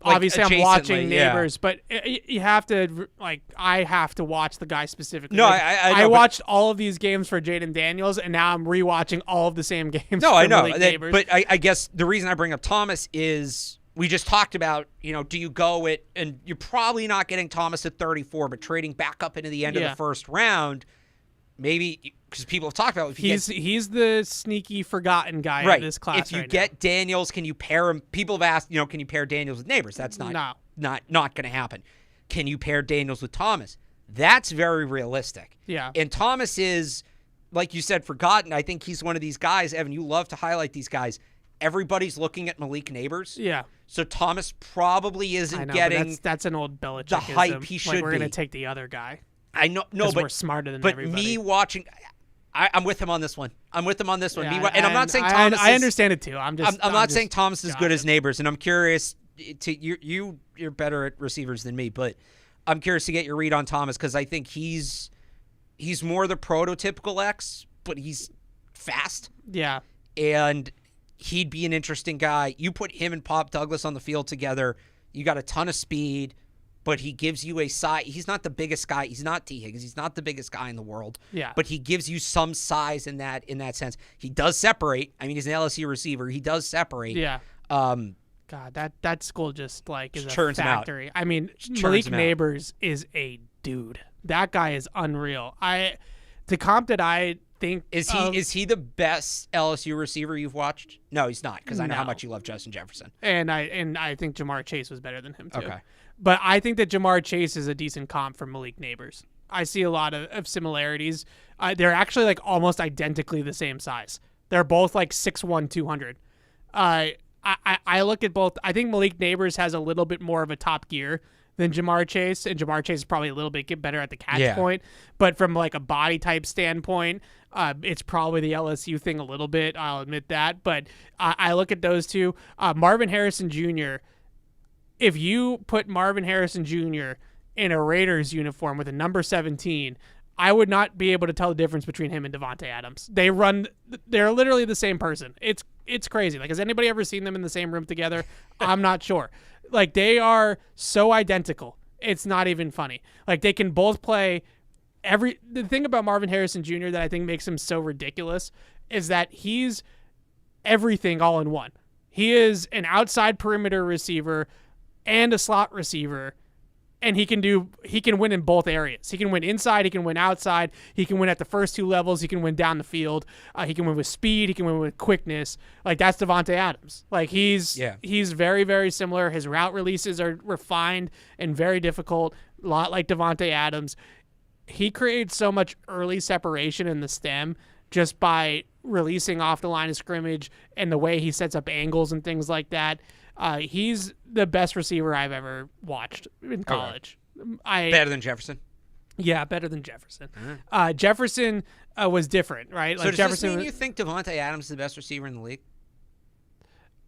obviously I'm watching Neighbors, but you have to I have to watch the guy specifically. No, I watched all of these games for Jaden Daniels, and now I'm rewatching all of the same games. No, I know. Neighbors. But I guess the reason I bring up Thomas is we just talked about, do you go it, and you're probably not getting Thomas at 34, but trading back up into the end of the first round, maybe because people have talked about he's the sneaky forgotten guy in this class. If you get Daniels, can you pair him? People have asked, can you pair Daniels with Neighbors? That's not going to happen. Can you pair Daniels with Thomas? That's very realistic. Yeah. And Thomas is, like you said, forgotten. I think he's one of these guys, Evan, you love to highlight these guys. Everybody's looking at Malik Neighbors. Yeah. So Thomas probably isn't getting that's an old Belichick. The hype he should be. We're going to take the other guy. I know, but we're smarter than everybody. But me watching, I'm with him on this one. Yeah, and I'm not saying Thomas. I understand it too. I'm not saying Thomas is good as Neighbors, and I'm curious. You're better at receivers than me, but I'm curious to get your read on Thomas because I think he's more the prototypical X, but he's fast. Yeah, and he'd be an interesting guy. You put him and Pop Douglas on the field together, you got a ton of speed. But he gives you a size. He's not the biggest guy. He's not T. Higgins. He's not the biggest guy in the world. Yeah. But he gives you some size in that sense. He does separate. I mean, he's an LSU receiver. He does separate. Yeah. God, that school just is a factory. I mean, Malik Neighbors is a dude. That guy is unreal. The comp that I think is he the best LSU receiver you've watched? No, he's not, because I know how much you love Justin Jefferson. And I think Jamar Chase was better than him too. Okay. But I think that Jamar Chase is a decent comp for Malik Neighbors. I see a lot of similarities. They're actually almost identically the same size. They're both 6'1", 200. I look at both. I think Malik Neighbors has a little bit more of a top gear than Jamar Chase, and Jamar Chase is probably a little bit better at the catch point. But from a body type standpoint, it's probably the LSU thing a little bit. I'll admit that. But I look at those two. Marvin Harrison Jr., if you put Marvin Harrison Jr. in a Raiders uniform with a number 17, I would not be able to tell the difference between him and Devontae Adams. They're literally the same person. It's crazy. Has anybody ever seen them in the same room together? I'm not sure. They are so identical. It's not even funny. They can both play the thing about Marvin Harrison Jr. that I think makes him so ridiculous is that he's everything all in one. He is an outside perimeter receiver and a slot receiver and he can win in both areas. He can win inside, he can win outside, he can win at the first two levels, he can win down the field, he can win with speed, he can win with quickness. Like, that's Davante Adams. Like, he's very, very similar. His route releases are refined and very difficult, a lot like Davante Adams. He creates so much early separation in the stem just by releasing off the line of scrimmage and the way he sets up angles and things like that. He's the best receiver I've ever watched in college. Better than Jefferson? Yeah, better than Jefferson. Uh-huh. Jefferson was different, right? So like does Jefferson this mean you think Davante Adams is the best receiver in the league?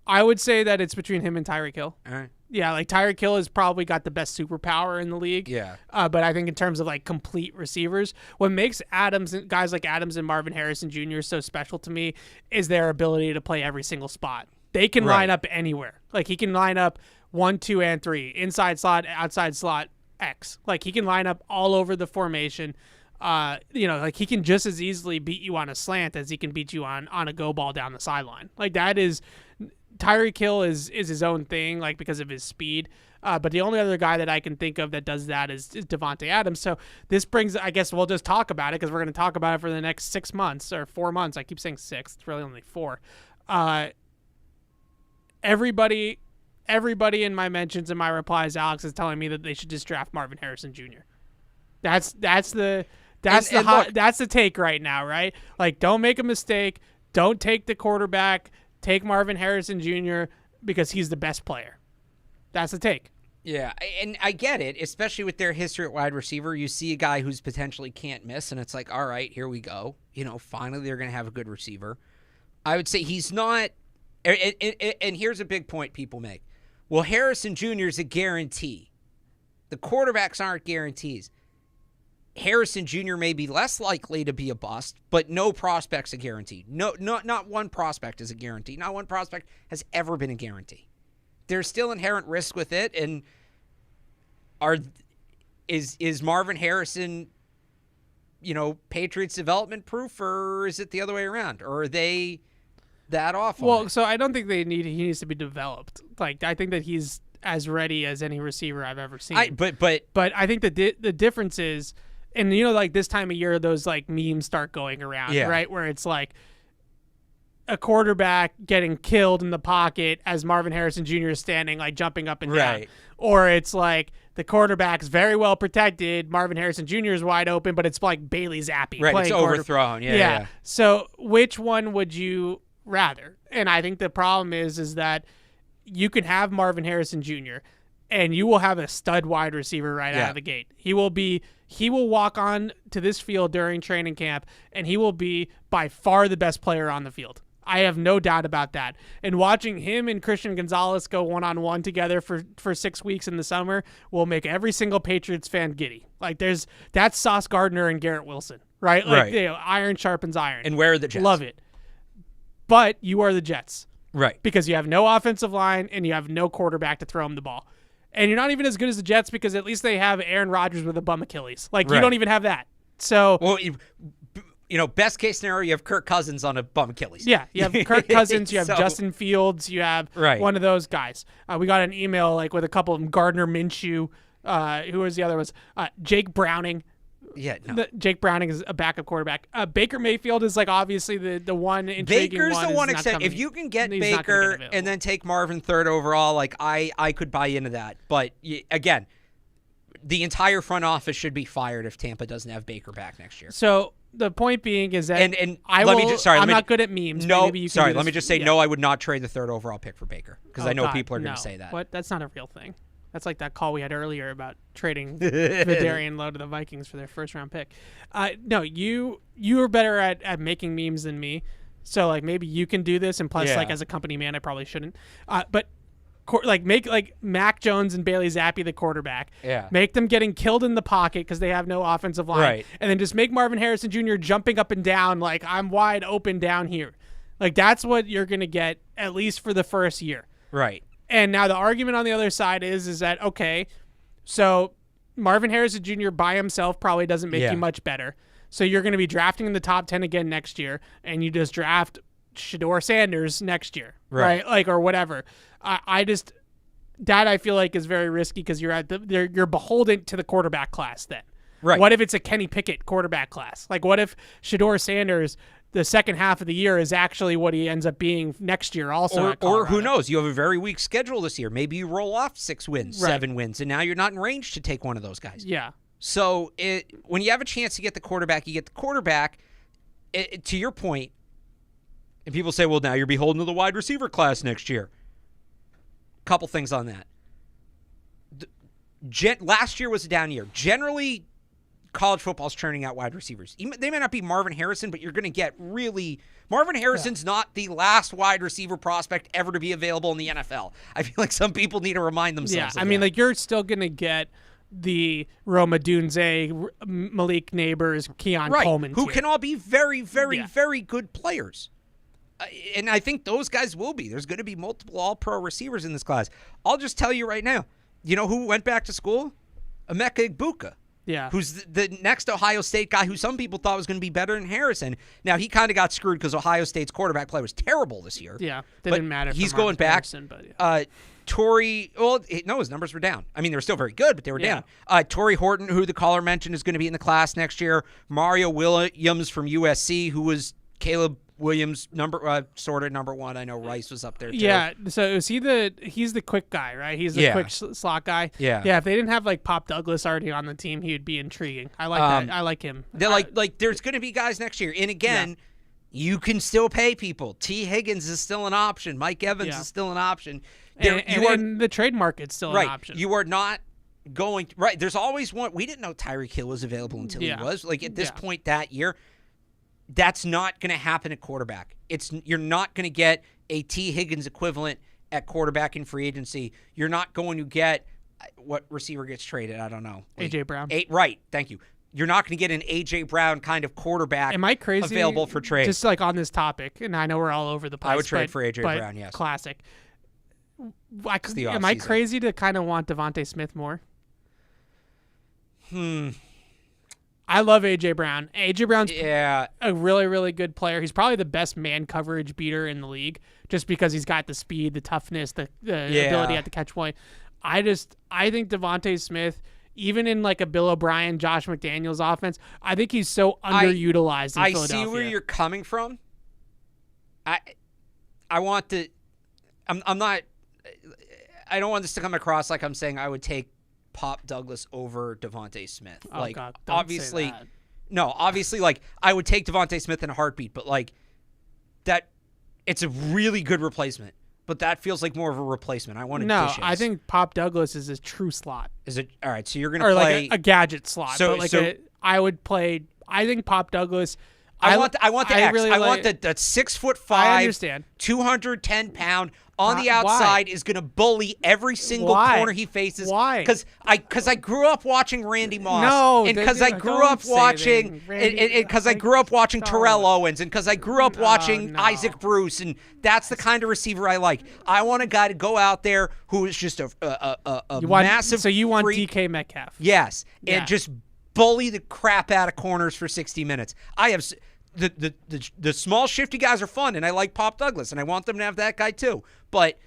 I would say that it's between him and Tyreek Hill. All right. Yeah, like Tyreek Hill has probably got the best superpower in the league. Yeah. But I think in terms of like complete receivers, what makes guys like Adams and Marvin Harrison Jr. so special to me is their ability to play every single spot. They can line up anywhere. Like, he can line up 1, 2, and 3, inside slot, outside slot, X. Like, he can line up all over the formation. Like, he can just as easily beat you on a slant as he can beat you on a go ball down the sideline. Like, that is Tyreek Hill is his own thing, like, because of his speed. But the only other guy that I can think of that does that is Davante Adams. So this brings, I guess we'll just talk about it because we're going to talk about it for the next 6 months or 4 months. I keep saying 6. It's really only 4. Everybody in my mentions and my replies, Alex, is telling me that they should just draft Marvin Harrison Jr. That's the take right now, right? Like, don't make a mistake. Don't take the quarterback. Take Marvin Harrison Jr. because he's the best player. That's the take. Yeah, and I get it, especially with their history at wide receiver. You see a guy who's potentially can't miss, and it's like, all right, here we go. Finally they're going to have a good receiver. I would say he's not. And here's a big point people make. Well, Harrison Jr. is a guarantee. The quarterbacks aren't guarantees. Harrison Jr. may be less likely to be a bust, but no prospect's a guarantee. Not one prospect is a guarantee. Not one prospect has ever been a guarantee. There's still inherent risk with it, and is Marvin Harrison, Patriots development proof, or is it the other way around? Or are they that off? Well, so I don't think he needs to be developed. Like, I think that he's as ready as any receiver I've ever seen. But I think the difference is, and like this time of year, those like memes start going around, right? Where it's like a quarterback getting killed in the pocket as Marvin Harrison Jr. is standing, like jumping up and down. Or it's like the quarterback's very well protected, Marvin Harrison Jr. is wide open, but it's like Bailey Zappi. Right, it's overthrown. Yeah. So which one would you rather? And I think the problem is that you can have Marvin Harrison Jr. and you will have a stud wide receiver out of the gate. He will walk on to this field during training camp, and he will be by far the best player on the field. I have no doubt about that. And watching him and Christian Gonzalez go one-on-one together for 6 weeks in the summer will make every single Patriots fan giddy. Like, that's Sauce Gardner and Garrett Wilson, right? Like, iron sharpens iron. And where are the Jets? Love it. But you are the Jets. Right. Because you have no offensive line and you have no quarterback to throw him the ball. And you're not even as good as the Jets because at least they have Aaron Rodgers with a bum Achilles. Like, you don't even have that. So, well, best case scenario, you have Kirk Cousins on a bum Achilles. Yeah, you have Kirk Cousins, you have Justin Fields, you have one of those guys. We got an email with a couple of them, Gardner Minshew. Who was the other ones? Jake Browning. Yeah, no. Jake Browning is a backup quarterback. Baker Mayfield is obviously the one intriguing Baker's one. the one except if you can get Baker and then take Marvin third overall, I could buy into that. But again, the entire front office should be fired if Tampa doesn't have Baker back next year. So the point being is that I'm not good at memes. No, maybe you can let me just say no. I would not trade the third overall pick for Baker because I know people are going to say that. What? That's not a real thing. That's like that call we had earlier about trading Vidarian Lowe to the Vikings for their first-round pick. No, you are better at making memes than me. So maybe you can do this. And plus, as a company man, I probably shouldn't. But make Mac Jones and Bailey Zappi the quarterback. Yeah. Make them getting killed in the pocket because they have no offensive line. Right. And then just make Marvin Harrison Jr. jumping up and down like I'm wide open down here. That's what you're gonna get at least for the first year. Right. And now the argument on the other side is that, okay, so Marvin Harrison Jr. by himself probably doesn't make you much better. So you're going to be drafting in the top 10 again next year, and you just draft Shedeur Sanders next year, right? Or whatever. that I feel like is very risky because you're beholden to the quarterback class then. Right. What if it's a Kenny Pickett quarterback class? Like, what if Shedeur Sanders, the second half of the year, is actually what he ends up being next year also? Or who knows? You have a very weak schedule this year. Maybe you roll off 6 wins, 7 wins, and now you're not in range to take one of those guys. Yeah. So when you have a chance to get the quarterback, you get the quarterback. To your point, and people say, well, now you're beholden to the wide receiver class next year. Couple things on that. Last year was a down year. Generally, college football's churning out wide receivers. They may not be Marvin Harrison, but you're going to get really... Marvin Harrison's not the last wide receiver prospect ever to be available in the NFL. I feel like some people need to remind themselves of mean, that. like, you're still going to get the Roma Dunze, Malik Neighbors, Keon Coleman. Who can all be very, very, very good players. And I think those guys will be. There's going to be multiple all-pro receivers in this class. I'll just tell you right now, you know who went back to school? Emeka Egbuka. Yeah. Who's the next Ohio State guy who some people thought was going to be better than Harrison. Now, he kind of got screwed because Ohio State's quarterback play was terrible this year. Yeah, didn't matter. He's going back. Harrison, but yeah. Torrey, his numbers were down. I mean, they were still very good, but they were down. Torrey Horton, who the caller mentioned, is going to be in the class next year. Mario Williams from USC, who was Caleb Williams, sort of number one. I know Rice was up there too. Yeah, so is he's the quick guy, right? He's the quick slot guy. Yeah. Yeah, if they didn't have like Pop Douglas already on the team, he would be intriguing. I like that. I like him. They're like there's going to be guys next year. And again, you can still pay people. T. Higgins is still an option. Mike Evans is still an option. And the trade market's still an option. You are not going – right. There's always one – we didn't know Tyreek Hill was available until he was. Like at this point that year, that's not going to happen at quarterback. You're not going to get a T. Higgins equivalent at quarterback in free agency. You're not going to get – what receiver gets traded? I don't know. A.J. Brown. Right. Thank you. You're not going to get an A.J. Brown kind of quarterback Am I crazy, available for trade. Just like on this topic, and I know we're all over the place. I would trade for A.J. Brown, yes. Classic. Am I crazy to kind of want Devontae Smith more? I love A.J. Brown. A.J. Brown's a really, really good player. He's probably the best man coverage beater in the league just because he's got the speed, the toughness, the ability at the catch point. I think Devontae Smith, even in like a Bill O'Brien, Josh McDaniels offense, I think he's so underutilized in Philadelphia. I see where you're coming from. I want to – I'm not – I don't want this to come across like I'm saying I would take Pop Douglas over Devontae Smith. Oh, like, God, obviously, say that. No, obviously, like I would take Devontae Smith in a heartbeat, but like that, it's a really good replacement. But that feels like more of a replacement. I want to dishes. I think Pop Douglas is a true slot. Is it all right? So you're gonna play like a gadget slot. So, but like I would play. I think Pop Douglas. I want the X. Really I want that 6'5", I understand. 210-pound on the outside is going to bully every single corner he faces. Why? Because I grew up watching Randy Moss. No, and because I grew up watching Terrell Owens, and because I grew up watching Isaac Bruce, and that's the kind of receiver I like. I want a guy to go out there who is just a massive. So you want freak. DK Metcalf? Yes, and just bully the crap out of corners for 60 minutes. I have. The small shifty guys are fun, and I like Pop Douglas, and I want them to have that guy too. But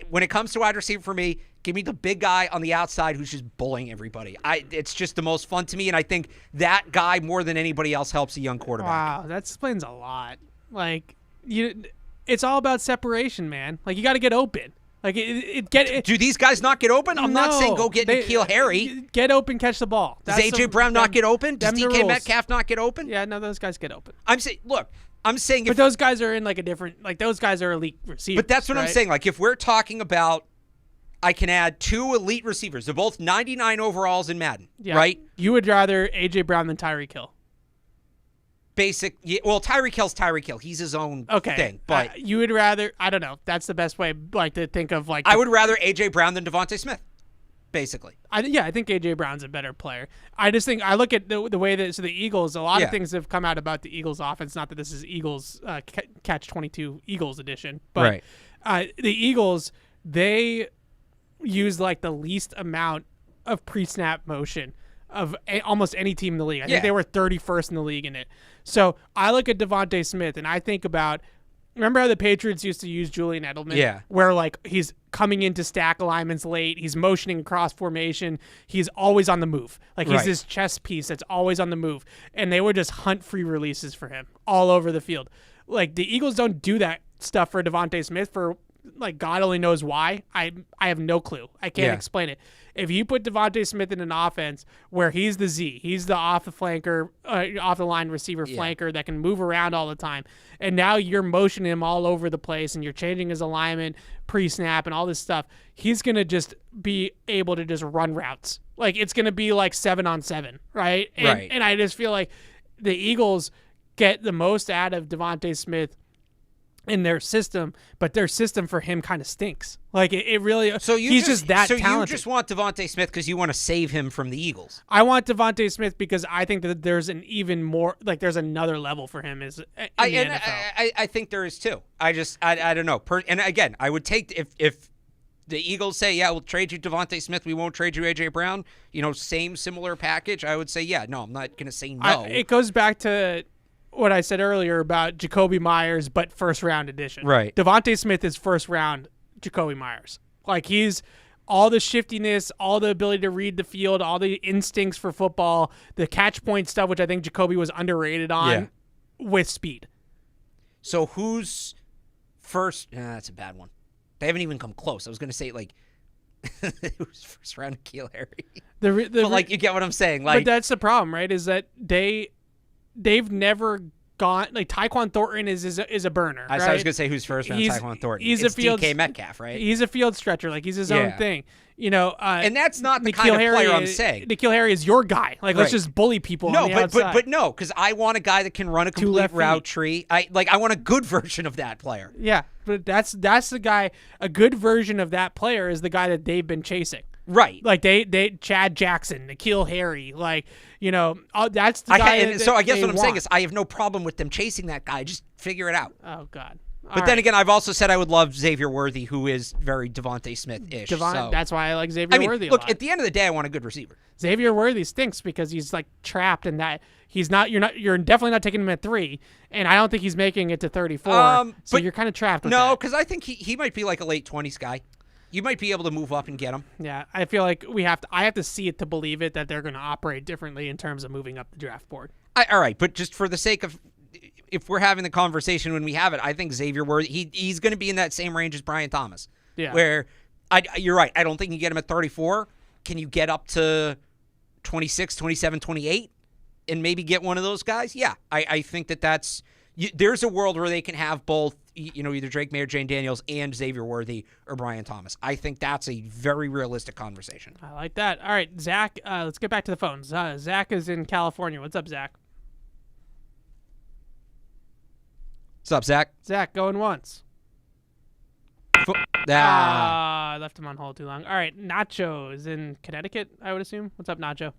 when it comes to wide receiver for me, give me the big guy on the outside who's just bullying everybody. It's just the most fun to me, and I think that guy more than anybody else helps a young quarterback. Wow, that explains a lot. Like it's all about separation, man. Like you got to get open. Like do these guys not get open? I'm not saying go get N'Keal Harry. Get open, catch the ball. Does A.J. Brown not get open? Does DK Metcalf not get open? Yeah, no, those guys get open. I'm saying but those guys are in like a different, like those guys are elite receivers. But that's what I'm saying. Like if we're talking about, I can add 2 elite receivers. They're both 99 overalls in Madden, right? You would rather A.J. Brown than Tyreek Hill. Tyreek Hill's Tyreek Hill. He's his own thing. But you would rather, I don't know. That's the best way, like to think of like. I would rather A.J. Brown than Devontae Smith, basically. I think A.J. Brown's a better player. I just think I look at the way that the Eagles. A lot of things have come out about the Eagles' offense. Not that this is Eagles Catch-22 Eagles edition, but the Eagles, they use like the least amount of pre-snap motion of almost any team in the league. I think they were 31st in the league in it. So I look at Devontae Smith and I think about remember how the Patriots used to use Julian Edelman? Yeah. Where, like, he's coming into stack alignments late. He's motioning across formation. He's always on the move. Like, he's Right. this chess piece that's always on the move. And they would just hunt free releases for him all over the field. Like, the Eagles don't do that stuff for Devontae Smith for, like, God only knows why. I have no clue. I can't explain it. If you put Devontae Smith in an offense where he's the Z, he's the off the line receiver flanker that can move around all the time, and now you're motioning him all over the place and you're changing his alignment pre-snap and all this stuff, he's going to just be able to just run routes. Like, it's going to be like 7-on-7, right? And I just feel like the Eagles get the most out of Devontae Smith in their system, but their system for him kind of stinks. Like, it really. So he's just that talented. So you just want Devontae Smith because you want to save him from the Eagles. I want Devontae Smith because I think that there's an even more, like, there's another level for him in the NFL. I think there is too. I don't know. And again, I would take if the Eagles say, yeah, we'll trade you Devontae Smith, we won't trade you A.J. Brown, similar package, I would say, yeah, no, I'm not going to say no. It goes back to what I said earlier about Jacoby Myers, but first round edition. Right. Devontae Smith is first round Jacoby Myers. Like, he's all the shiftiness, all the ability to read the field, all the instincts for football, the catch point stuff, which I think Jacoby was underrated on, with speed. So who's first? That's a bad one. They haven't even come close. I was going to say, like, it was first round N'Keal Harry. But, like, you get what I'm saying. Like, but that's the problem, right? Is that they've never gone, like, Tyquan Thornton is a burner. I was going to say who's first round Tyquan Thornton. It's a field DK Metcalf, right? He's a field stretcher, like, he's his own thing. And that's not the kind of player I'm saying. N'Keal Harry is your guy. Like, let's just bully people on the outside. But no, because I want a guy that can run a complete route tree. I want a good version of that player. Yeah, but that's the guy. A good version of that player is the guy that they've been chasing. Right. Like, they Chad Jackson, N'Keal Harry, like, that's the guy. So I guess what I'm saying is I have no problem with them chasing that guy. Just figure it out. Oh, God. But then again, I've also said I would love Xavier Worthy, who is very Devontae Smith-ish. That's why I like Xavier Worthy a lot. Look, at the end of the day, I want a good receiver. Xavier Worthy stinks because he's, like, trapped in that you're definitely not taking him at 3, and I don't think he's making it to 34. So you're kind of trapped with that. No, because I think he might be like a late 20s guy. You might be able to move up and get him. Yeah, I feel like I have to see it to believe it that they're going to operate differently in terms of moving up the draft board. All right, but just for the sake of, if we're having the conversation when we have it, I think Xavier Worthy, he's going to be in that same range as Brian Thomas. Yeah. Where, you're right, I don't think you get him at 34. Can you get up to 26, 27, 28 and maybe get one of those guys? Yeah, I think that's, there's a world where they can have both, either Drake May or Jane Daniels and Xavier Worthy or Brian Thomas. I think that's a very realistic conversation. I like that. All right, Zach, let's get back to the phones. Zach is in California. What's up, Zach? What's up, Zach? Zach, going once. I left him on hold too long. All right, Nacho is in Connecticut, I would assume. What's up, Nacho?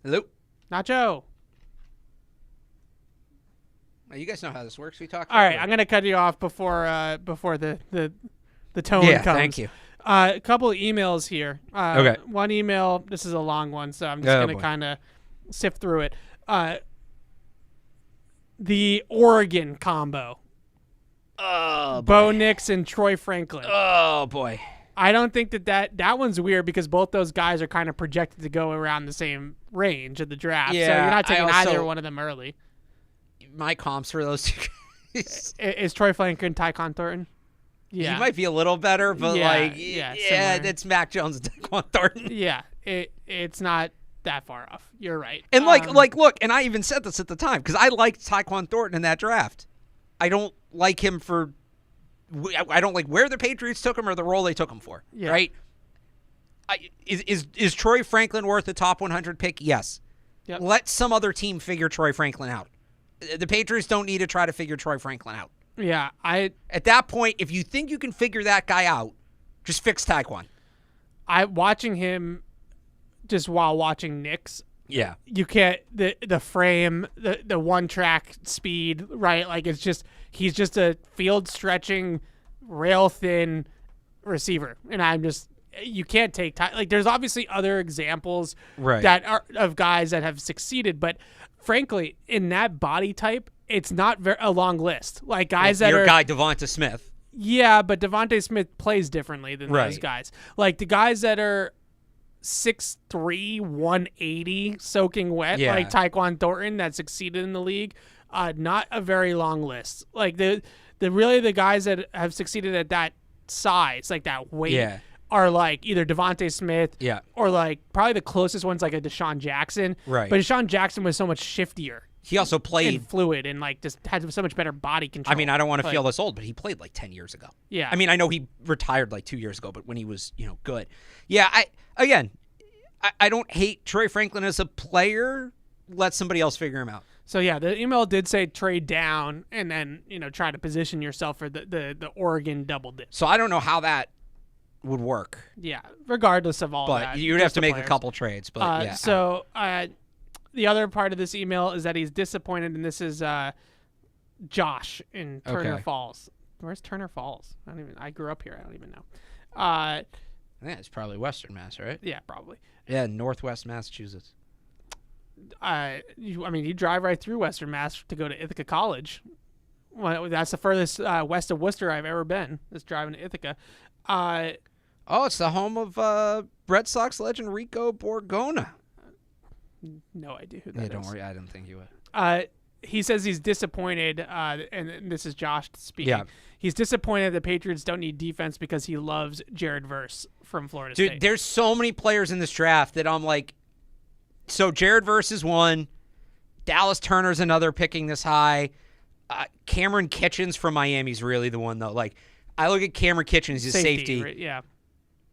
Hello? Nacho. You guys know how this works. We talked. All right, I'm going to cut you off before the tone comes. Yeah, thank you. A couple of emails here. Okay. One email, this is a long one, so I'm just going to kind of sift through it. The Oregon combo. Oh, boy. Bo Nix and Troy Franklin. Oh, boy. I don't think that one's weird because both those guys are kind of projected to go around the same range of the draft. Yeah, so you're not taking either one of them early. My comps for those two guys. Is Troy Franklin Tyquan Thornton? Yeah. He might be a little better, but similar. It's Mac Jones and Tyquan Thornton. Yeah, it's not that far off. You're right. And look, and I even said this at the time because I liked Tyquan Thornton in that draft. I don't like him I don't like where the Patriots took him or the role they took him for. Yeah. Right? Is Troy Franklin worth a top 100 pick? Yes. Yep. Let some other team figure Troy Franklin out. The Patriots don't need to try to figure Troy Franklin out. Yeah, at that point, if you think you can figure that guy out, just fix Tyquan. Watching him just while watching Knicks. Yeah. You can't the frame, the one track speed, right? Like he's just a field stretching, rail thin receiver. And you can't take time. Like there's obviously other examples that are of guys that have succeeded, but frankly, in that body type, it's not a long list. Like guys your guy Devonta Smith. Yeah, but Devonta Smith plays differently than those guys. Like the guys that are 6'3", 180, soaking wet, like Tyquan Thornton that succeeded in the league. Not a very long list. Like the guys that have succeeded at that size, like that weight, are like either Devonta Smith, or like probably the closest one's like a Deshaun Jackson. Right. But Deshaun Jackson was so much shiftier. He also played and fluid and like just had so much better body control. I mean, I don't want to feel this old, but he played like 10 years ago. Yeah. I mean, I know he retired like 2 years ago, but when he was, good. Yeah, I don't hate Troy Franklin as a player. Let somebody else figure him out. So yeah, the email did say trade down and then, try to position yourself for the Oregon double dip. So I don't know how that would work. Yeah, regardless of all that. But you'd have to make a couple trades. But So the other part of this email is that he's disappointed, and this is Josh in Turner Falls. Where's Turner Falls? I grew up here. I don't even know. I think it's probably Western Mass, right? Yeah, probably. Yeah, Northwest Massachusetts. You drive right through Western Mass to go to Ithaca College. Well, that's the furthest west of Worcester I've ever been, is driving to Ithaca. It's the home of Red Sox legend Rico Borgona. No idea who that is. Don't worry, I didn't think you would. He says he's disappointed, and this is Josh speaking. Yeah. He's disappointed the Patriots don't need defense because he loves Jerod Verse from Florida State. Dude, there's so many players in this draft that I'm like, so Jerod Verse is one. Dallas Turner's another picking this high. Cameron Kitchens from Miami's really the one, though. Like, I look at Cameron Kitchens, his safety. Right? Yeah.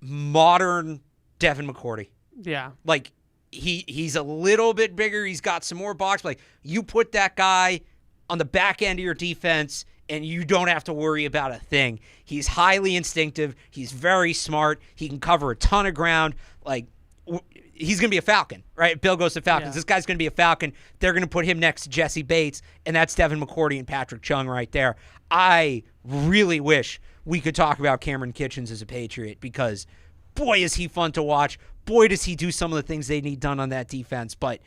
Modern Devin McCourty. Yeah. Like, he's a little bit bigger. He's got some more box. Like, you put that guy on the back end of your defense, and you don't have to worry about a thing. He's highly instinctive. He's very smart. He can cover a ton of ground. Like, he's going to be a Falcon, right? Bill goes to Falcons. Yeah. This guy's going to be a Falcon. They're going to put him next to Jesse Bates, and that's Devin McCourty and Patrick Chung right there. I really wish we could talk about Cameron Kitchens as a Patriot because, boy, is he fun to watch. Boy, does he do some of the things they need done on that defense. But,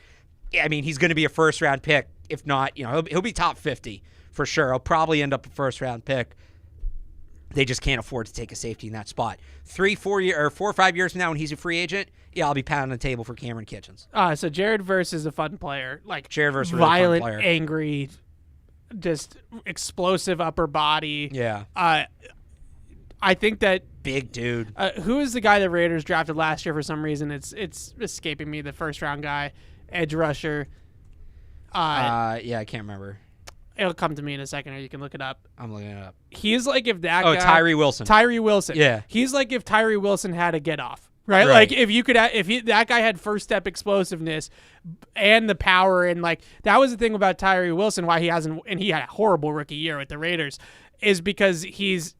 I mean, he's going to be a first-round pick. If not, he'll be top 50 for sure. He'll probably end up a first-round pick. They just can't afford to take a safety in that spot. 4 or 5 years from now when he's a free agent, I'll be pounding the table for Cameron Kitchens. So Jerod Verse is a fun player. Like, Jerod Verse, really violent, fun player. angry, just explosive upper body. Yeah. I think that big dude. Who is the guy the Raiders drafted last year for some reason? It's escaping me. The first round guy, edge rusher. I can't remember. It'll come to me in a second, or you can look it up. I'm looking it up. He's like if that guy. Tyree Wilson. Tyree Wilson. Yeah. He's like if Tyree Wilson had a get off. Right? Like that guy had first step explosiveness and the power, and like that was the thing about Tyree Wilson, why he hasn't, and he had a horrible rookie year with the Raiders, is because he's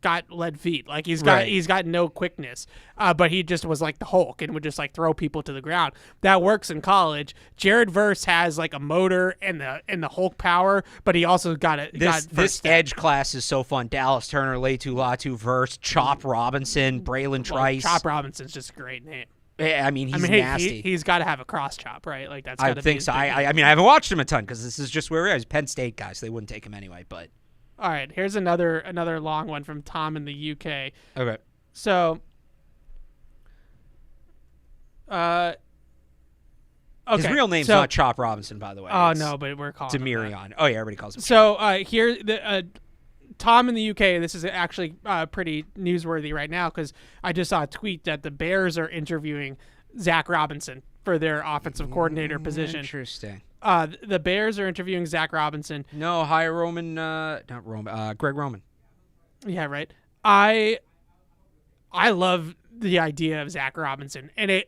got lead feet. Like he's got no quickness. But he just was like the Hulk and would just like throw people to the ground. That works in college. Jerod Verse has like a motor and the Hulk power, but he also got it. This edge class is so fun. Dallas Turner, Latu Latu, Verse, Chop Robinson, Braylon Trice. Chop Robinson's just a great name. Yeah, he's nasty. He's got to have a cross chop, right? Like that's. I think so. I haven't watched him a ton because this is just where he is. Penn State guy, so they wouldn't take him anyway. But all right, here's another long one from Tom in the UK. Okay. So, okay. His real name's not Chop Robinson, by the way. Oh no, but we're calling Demirion. Oh yeah, everybody calls him. So here, Tom in the UK. This is actually pretty newsworthy right now because I just saw a tweet that the Bears are interviewing Zach Robinson for their offensive coordinator position. Interesting. The Bears are interviewing Zach Robinson. No, Greg Roman. Yeah, right. I love the idea of Zach Robinson, and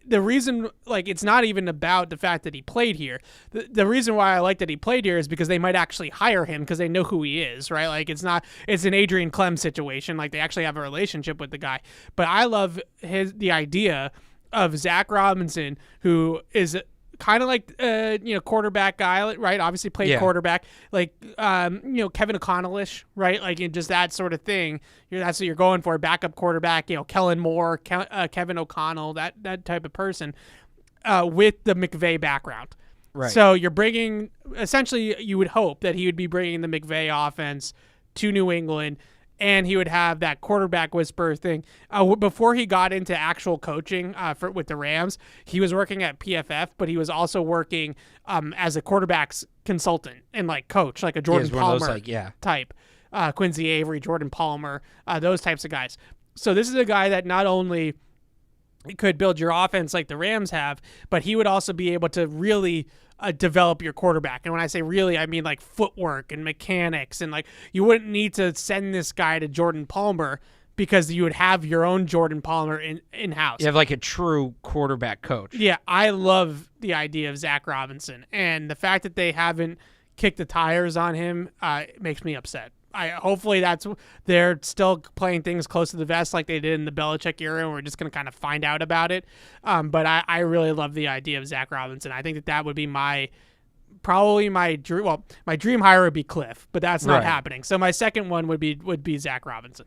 the reason, like, it's not even about the fact that he played here. The reason why I like that he played here is because they might actually hire him because they know who he is, right? Like, it's an Adrian Clem situation. Like, they actually have a relationship with the guy. But I love the idea of Zach Robinson, who is kind of like quarterback guy, right? Obviously played quarterback, like Kevin O'Connell-ish, right? Like just that sort of thing. That's what you're going for, backup quarterback. Kellen Moore, Kevin O'Connell, that type of person, with the McVay background. Right. So you're bringing, essentially, you would hope that he would be bringing the McVay offense to New England, and he would have that quarterback whisperer thing. Before he got into actual coaching with the Rams, he was working at PFF, but he was also working as a quarterback's consultant and like coach, like a Jordan Palmer type. Quincy Avery, Jordan Palmer, those types of guys. So this is a guy that not only could build your offense like the Rams have, but he would also be able to really develop your quarterback. And when I say really, I mean like footwork and mechanics, and like you wouldn't need to send this guy to Jordan Palmer because you would have your own Jordan Palmer in-house. You have like a true quarterback coach. Yeah, I love the idea of Zach Robinson, and the fact that they haven't kicked the tires on him makes me upset. Hopefully they're still playing things close to the vest like they did in the Belichick era, and we're just going to kind of find out about it. But I really love the idea of Zach Robinson. I think that would be my dream. Well, my dream hire would be Cliff, but that's not happening. So my second one would be Zach Robinson.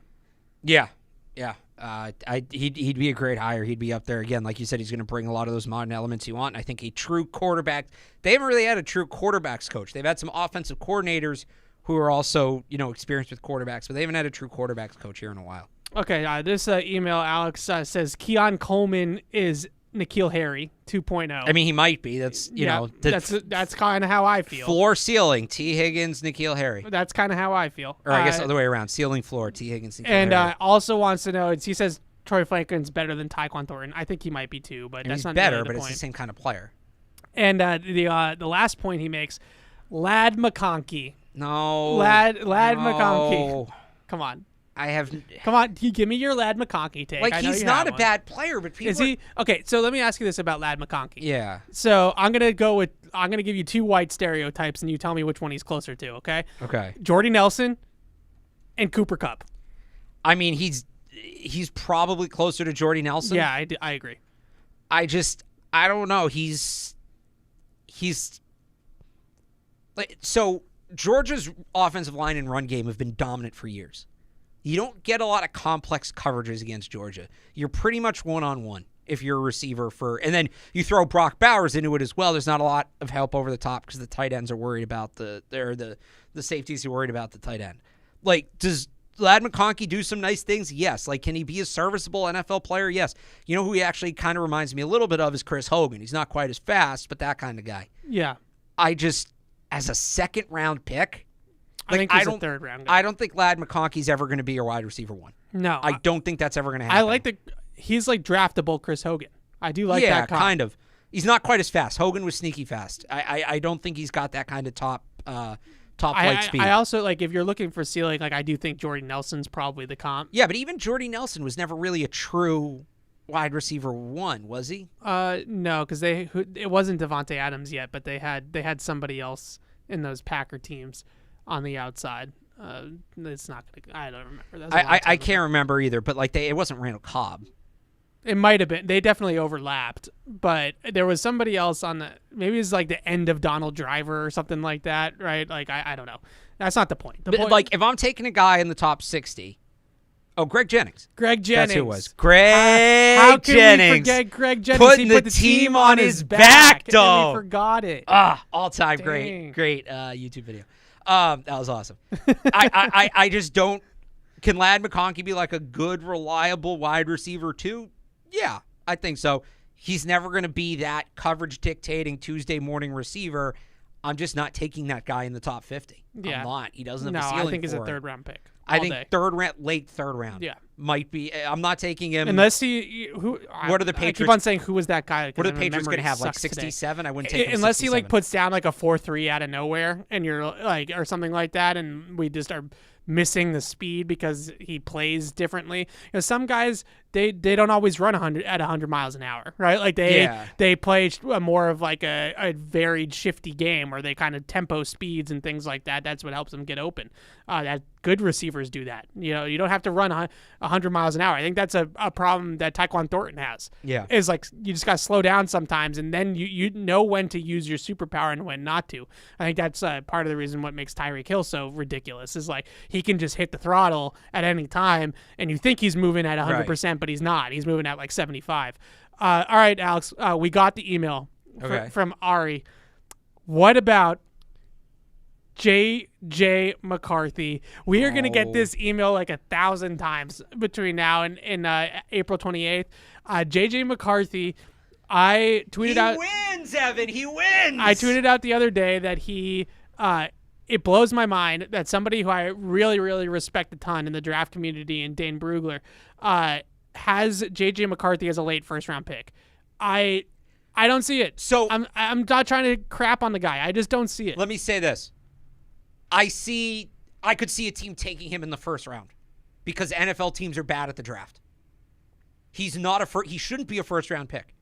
Yeah. He'd be a great hire. He'd be up there again, like you said. He's going to bring a lot of those modern elements you want. And I think a true quarterback. They haven't really had a true quarterbacks coach. They've had some offensive coordinators who are also, experienced with quarterbacks, but they haven't had a true quarterbacks coach here in a while. Okay, this email, Alex, says Keon Coleman is N'Keal Harry 2.0. I mean, he might be. That's, that's kind of how I feel. Floor ceiling, T. Higgins, N'Keal Harry. That's kind of how I feel. Or I guess the other way around, ceiling floor, T. Higgins, N'Keal Harry. And also wants to know, he says Troy Franklin's better than Tyquan Thornton. I think he might be too, but that's not better, really the but point. it's the same kind of player. And the last point he makes, Ladd McConkey. No. Ladd McConkey. Come on. Come on. Give me your Ladd McConkey take. He's not a bad player, but people. Is he? Okay, so let me ask you this about Ladd McConkey. Yeah. So I'm gonna give you two white stereotypes, and you tell me which one he's closer to. Okay. Okay. Jordy Nelson and Cooper Kupp. I mean, he's probably closer to Jordy Nelson. Yeah, I agree. I don't know. He's so Georgia's offensive line and run game have been dominant for years. You don't get a lot of complex coverages against Georgia. You're pretty much one-on-one if you're a receiver and then you throw Brock Bowers into it as well. There's not a lot of help over the top because the tight ends are worried about the safeties are worried about the tight end. Like, does Ladd McConkey do some nice things? Yes. Like, can he be a serviceable NFL player? Yes. You know who he actually kind of reminds me a little bit of is Chris Hogan. He's not quite as fast, but that kind of guy. Yeah. As a second-round pick, I think he's a third-round guy. I don't think Ladd McConkey's ever going to be your wide receiver one. No. I don't think that's ever going to happen. I like he's like draftable Chris Hogan. I do like that. Yeah, kind of. He's not quite as fast. Hogan was sneaky fast. I don't think he's got that kind of top flight speed. I also, if you're looking for ceiling, I do think Jordy Nelson's probably the comp. Yeah, but even Jordy Nelson was never really a true wide receiver one, was he? No, because it wasn't Devontae Adams yet, but they had somebody else in those Packer teams on the outside. It's not gonna. I don't remember. I can't remember either. But it wasn't Randall Cobb. It might have been. They definitely overlapped, but there was somebody else on maybe it's like the end of Donald Driver or something like that, right? I don't know. That's not the point. If I'm taking a guy in the top 60. Oh, Greg Jennings. That's who it was. Greg How can Jennings. we forget Greg Jennings? Putting he put the team on his back, dog. We forgot it. All-time great YouTube video. That was awesome. I just don't. Can Ladd McConkey be like a good, reliable wide receiver too? Yeah, I think so. He's never going to be that coverage dictating Tuesday morning receiver. I'm just not taking that guy in the top 50. Yeah. I'm not. He doesn't have the ceiling. I think he's a third-round pick. I think late third round. Yeah, might be. I'm not taking him unless What are the Patriots? I keep on saying who was that guy. What are the Patriots going to have? 67? I wouldn't take him unless 67. he puts down a 4-3 out of nowhere, and you're or something like that, and we just are missing the speed because he plays differently. Some guys they don't always run 100 miles an hour, right? They play more of a varied shifty game where they kind of tempo speeds and things like that. That's what helps them get open. That good receivers do that. You don't have to run 100 miles an hour. I think that's a problem that Tyquan Thornton has. Yeah, is you just got to slow down sometimes, and then you know when to use your superpower and when not to. I think that's part of the reason what makes Tyreek Hill so ridiculous is he can just hit the throttle at any time, and you think he's moving at 100%, but he's not. He's moving at 75. All right, Alex, we got the email from Ari. What about J.J. McCarthy? We are going to get this email like 1,000 times between now and April 28th. J.J. McCarthy, I tweeted out. He wins, Evan. He wins. I tweeted out the other day that he. It blows my mind that somebody who I really, really respect a ton in the draft community, and Dane Brugler, has J.J. McCarthy as a late first-round pick. I don't see it. So I'm not trying to crap on the guy. I just don't see it. Let me say this. I could see a team taking him in the first round because NFL teams are bad at the draft. He's not he shouldn't be a first-round pick.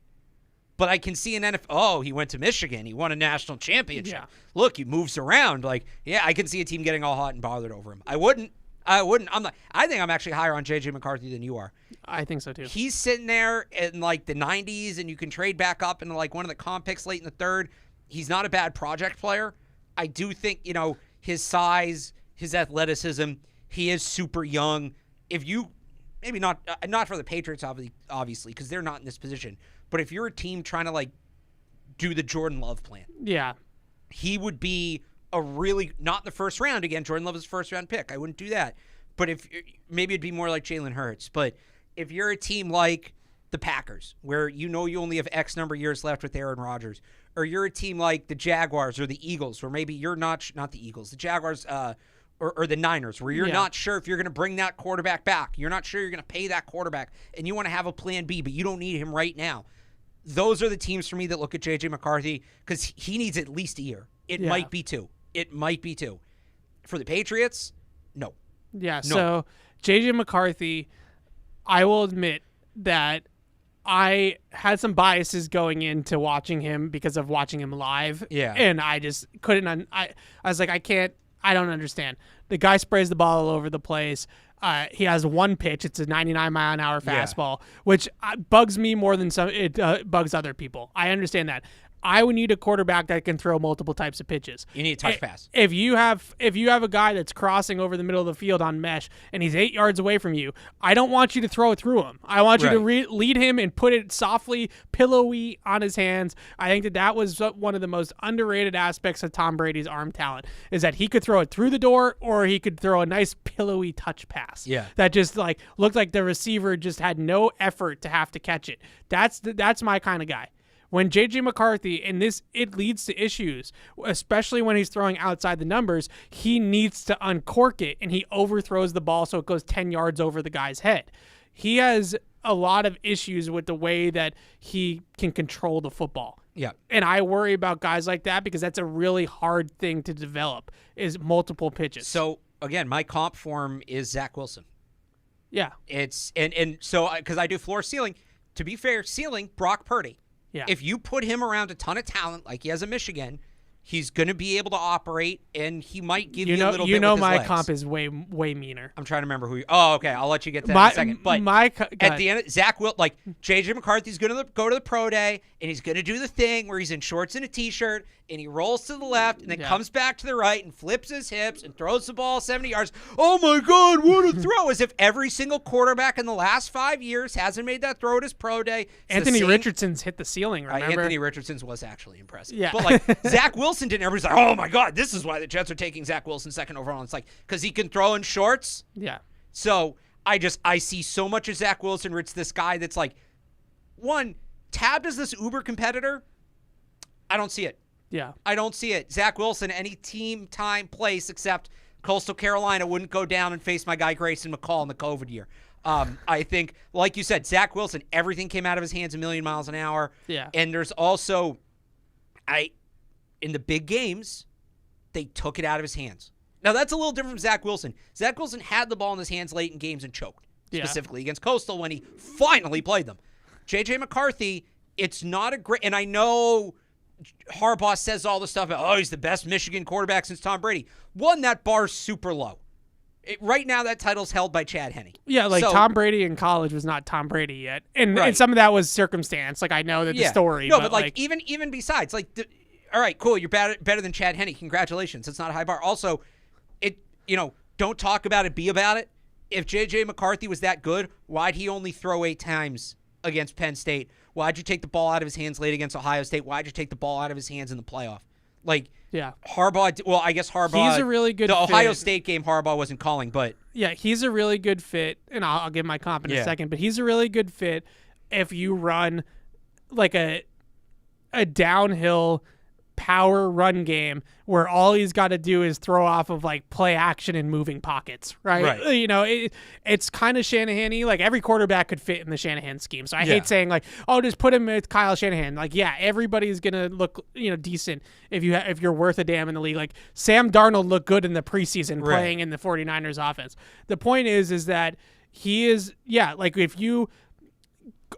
But I can see an NFL. Oh, he went to Michigan. He won a national championship. Yeah. Look, he moves around. I can see a team getting all hot and bothered over him. I wouldn't. I think I'm actually higher on J.J. McCarthy than you are. I think so too. He's sitting there in the 90s, and you can trade back up into one of the comp picks late in the third. He's not a bad project player. I do think his size, his athleticism. He is super young. If you maybe not for the Patriots, obviously, because they're not in this position. But if you're a team trying to do the Jordan Love plan, he would be a really not the first round again. Jordan Love is a first round pick. I wouldn't do that. But if maybe it'd be more like Jalen Hurts. But if you're a team like the Packers, where you only have X number of years left with Aaron Rodgers, or you're a team like the Jaguars or the Eagles, where maybe you're not the Eagles, the Jaguars, or the Niners, where you're not sure if you're going to bring that quarterback back, you're not sure you're going to pay that quarterback, and you want to have a plan B, but you don't need him right now. Those are the teams for me that look at J.J. McCarthy because he needs at least a year. It might be two. For the Patriots, no. Yeah, no. So J.J. McCarthy, I will admit that I had some biases going into watching him because of watching him live. Yeah. And I just couldn't. I was like, I don't understand. The guy sprays the ball all over the place. He has one pitch. It's a 99-mile-an-hour fastball, which bugs me more than it bugs other people. I understand that. I would need a quarterback that can throw multiple types of pitches. You need a touch pass. If you have a guy that's crossing over the middle of the field on mesh and he's 8 yards away from you, I don't want you to throw it through him. I want you to lead him and put it softly, pillowy on his hands. I think that was one of the most underrated aspects of Tom Brady's arm talent, is that he could throw it through the door or he could throw a nice pillowy touch pass. Yeah. That just looked like the receiver just had no effort to have to catch it. That's my kind of guy. When J.J. McCarthy, and it leads to issues, especially when he's throwing outside the numbers, he needs to uncork it, and he overthrows the ball so it goes 10 yards over the guy's head. He has a lot of issues with the way that he can control the football. Yeah. And I worry about guys like that because that's a really hard thing to develop, is multiple pitches. So, again, my comp form is Zach Wilson. Yeah. It's and so because I do floor ceiling, to be fair, ceiling Brock Purdy. Yeah. If you put him around a ton of talent like he has in Michigan, he's going to be able to operate, and he might give you a little bit with his my legs. Comp is way meaner. I'm trying to remember who. Oh, okay. I'll let you get to that in a second. But at the end, Zach will J.J. McCarthy's going to go to the pro day, and he's going to do the thing where he's in shorts and a t-shirt, and he rolls to the left, and then comes back to the right and flips his hips and throws the ball 70 yards. Oh my God, what a throw! As if every single quarterback in the last 5 years hasn't made that throw at his pro day. Anthony Richardson's hit the ceiling. Remember? Anthony Richardson's was actually impressive. Yeah. But Zach Wilson didn't. Everybody's like, oh my God, this is why the Jets are taking Zach Wilson second overall. It's because he can throw in shorts. Yeah. So I see so much of Zach Wilson where it's this guy that's tabbed as this uber competitor. I don't see it. Yeah. I don't see it. Zach Wilson, any team, time, place except Coastal Carolina wouldn't go down and face my guy Grayson McCall in the COVID year. I think, like you said, Zach Wilson, everything came out of his hands a million miles an hour. Yeah. And there's also, in the big games, they took it out of his hands. Now, that's a little different from Zach Wilson. Zach Wilson had the ball in his hands late in games and choked, specifically against Coastal when he finally played them. J.J. McCarthy, it's not a great, and I know Harbaugh says all the stuff about, he's the best Michigan quarterback since Tom Brady. One, that bar's super low. Right now, that title's held by Chad Henne. Yeah, Tom Brady in college was not Tom Brady yet. And some of that was circumstance. I know that the story. No, but even besides, all right, cool, you're better than Chad Henne. Congratulations. It's not a high bar. Also, don't talk about it, be about it. If J.J. McCarthy was that good, why'd he only throw 8 times against Penn State? Why'd you take the ball out of his hands late against Ohio State? Why'd you take the ball out of his hands in the playoff? Like, Yeah. Harbaugh, well, I guess Harbaugh. He's a really good The Ohio fit. State game, Harbaugh wasn't calling, but. Yeah, he's a really good fit, and I'll give my comp in a second, but he's a really good fit if you run like a downhill power run game where all he's got to do is throw off of like play action and moving pockets, right? You know, it's kind of Shanahan-y. Like every quarterback could fit in the Shanahan scheme. So I hate saying like, oh, just put him with Kyle Shanahan. Like, yeah, everybody's gonna look, decent if you're worth a damn in the league. Like Sam Darnold looked good in the preseason playing in the 49ers offense. The point is that he is, like if you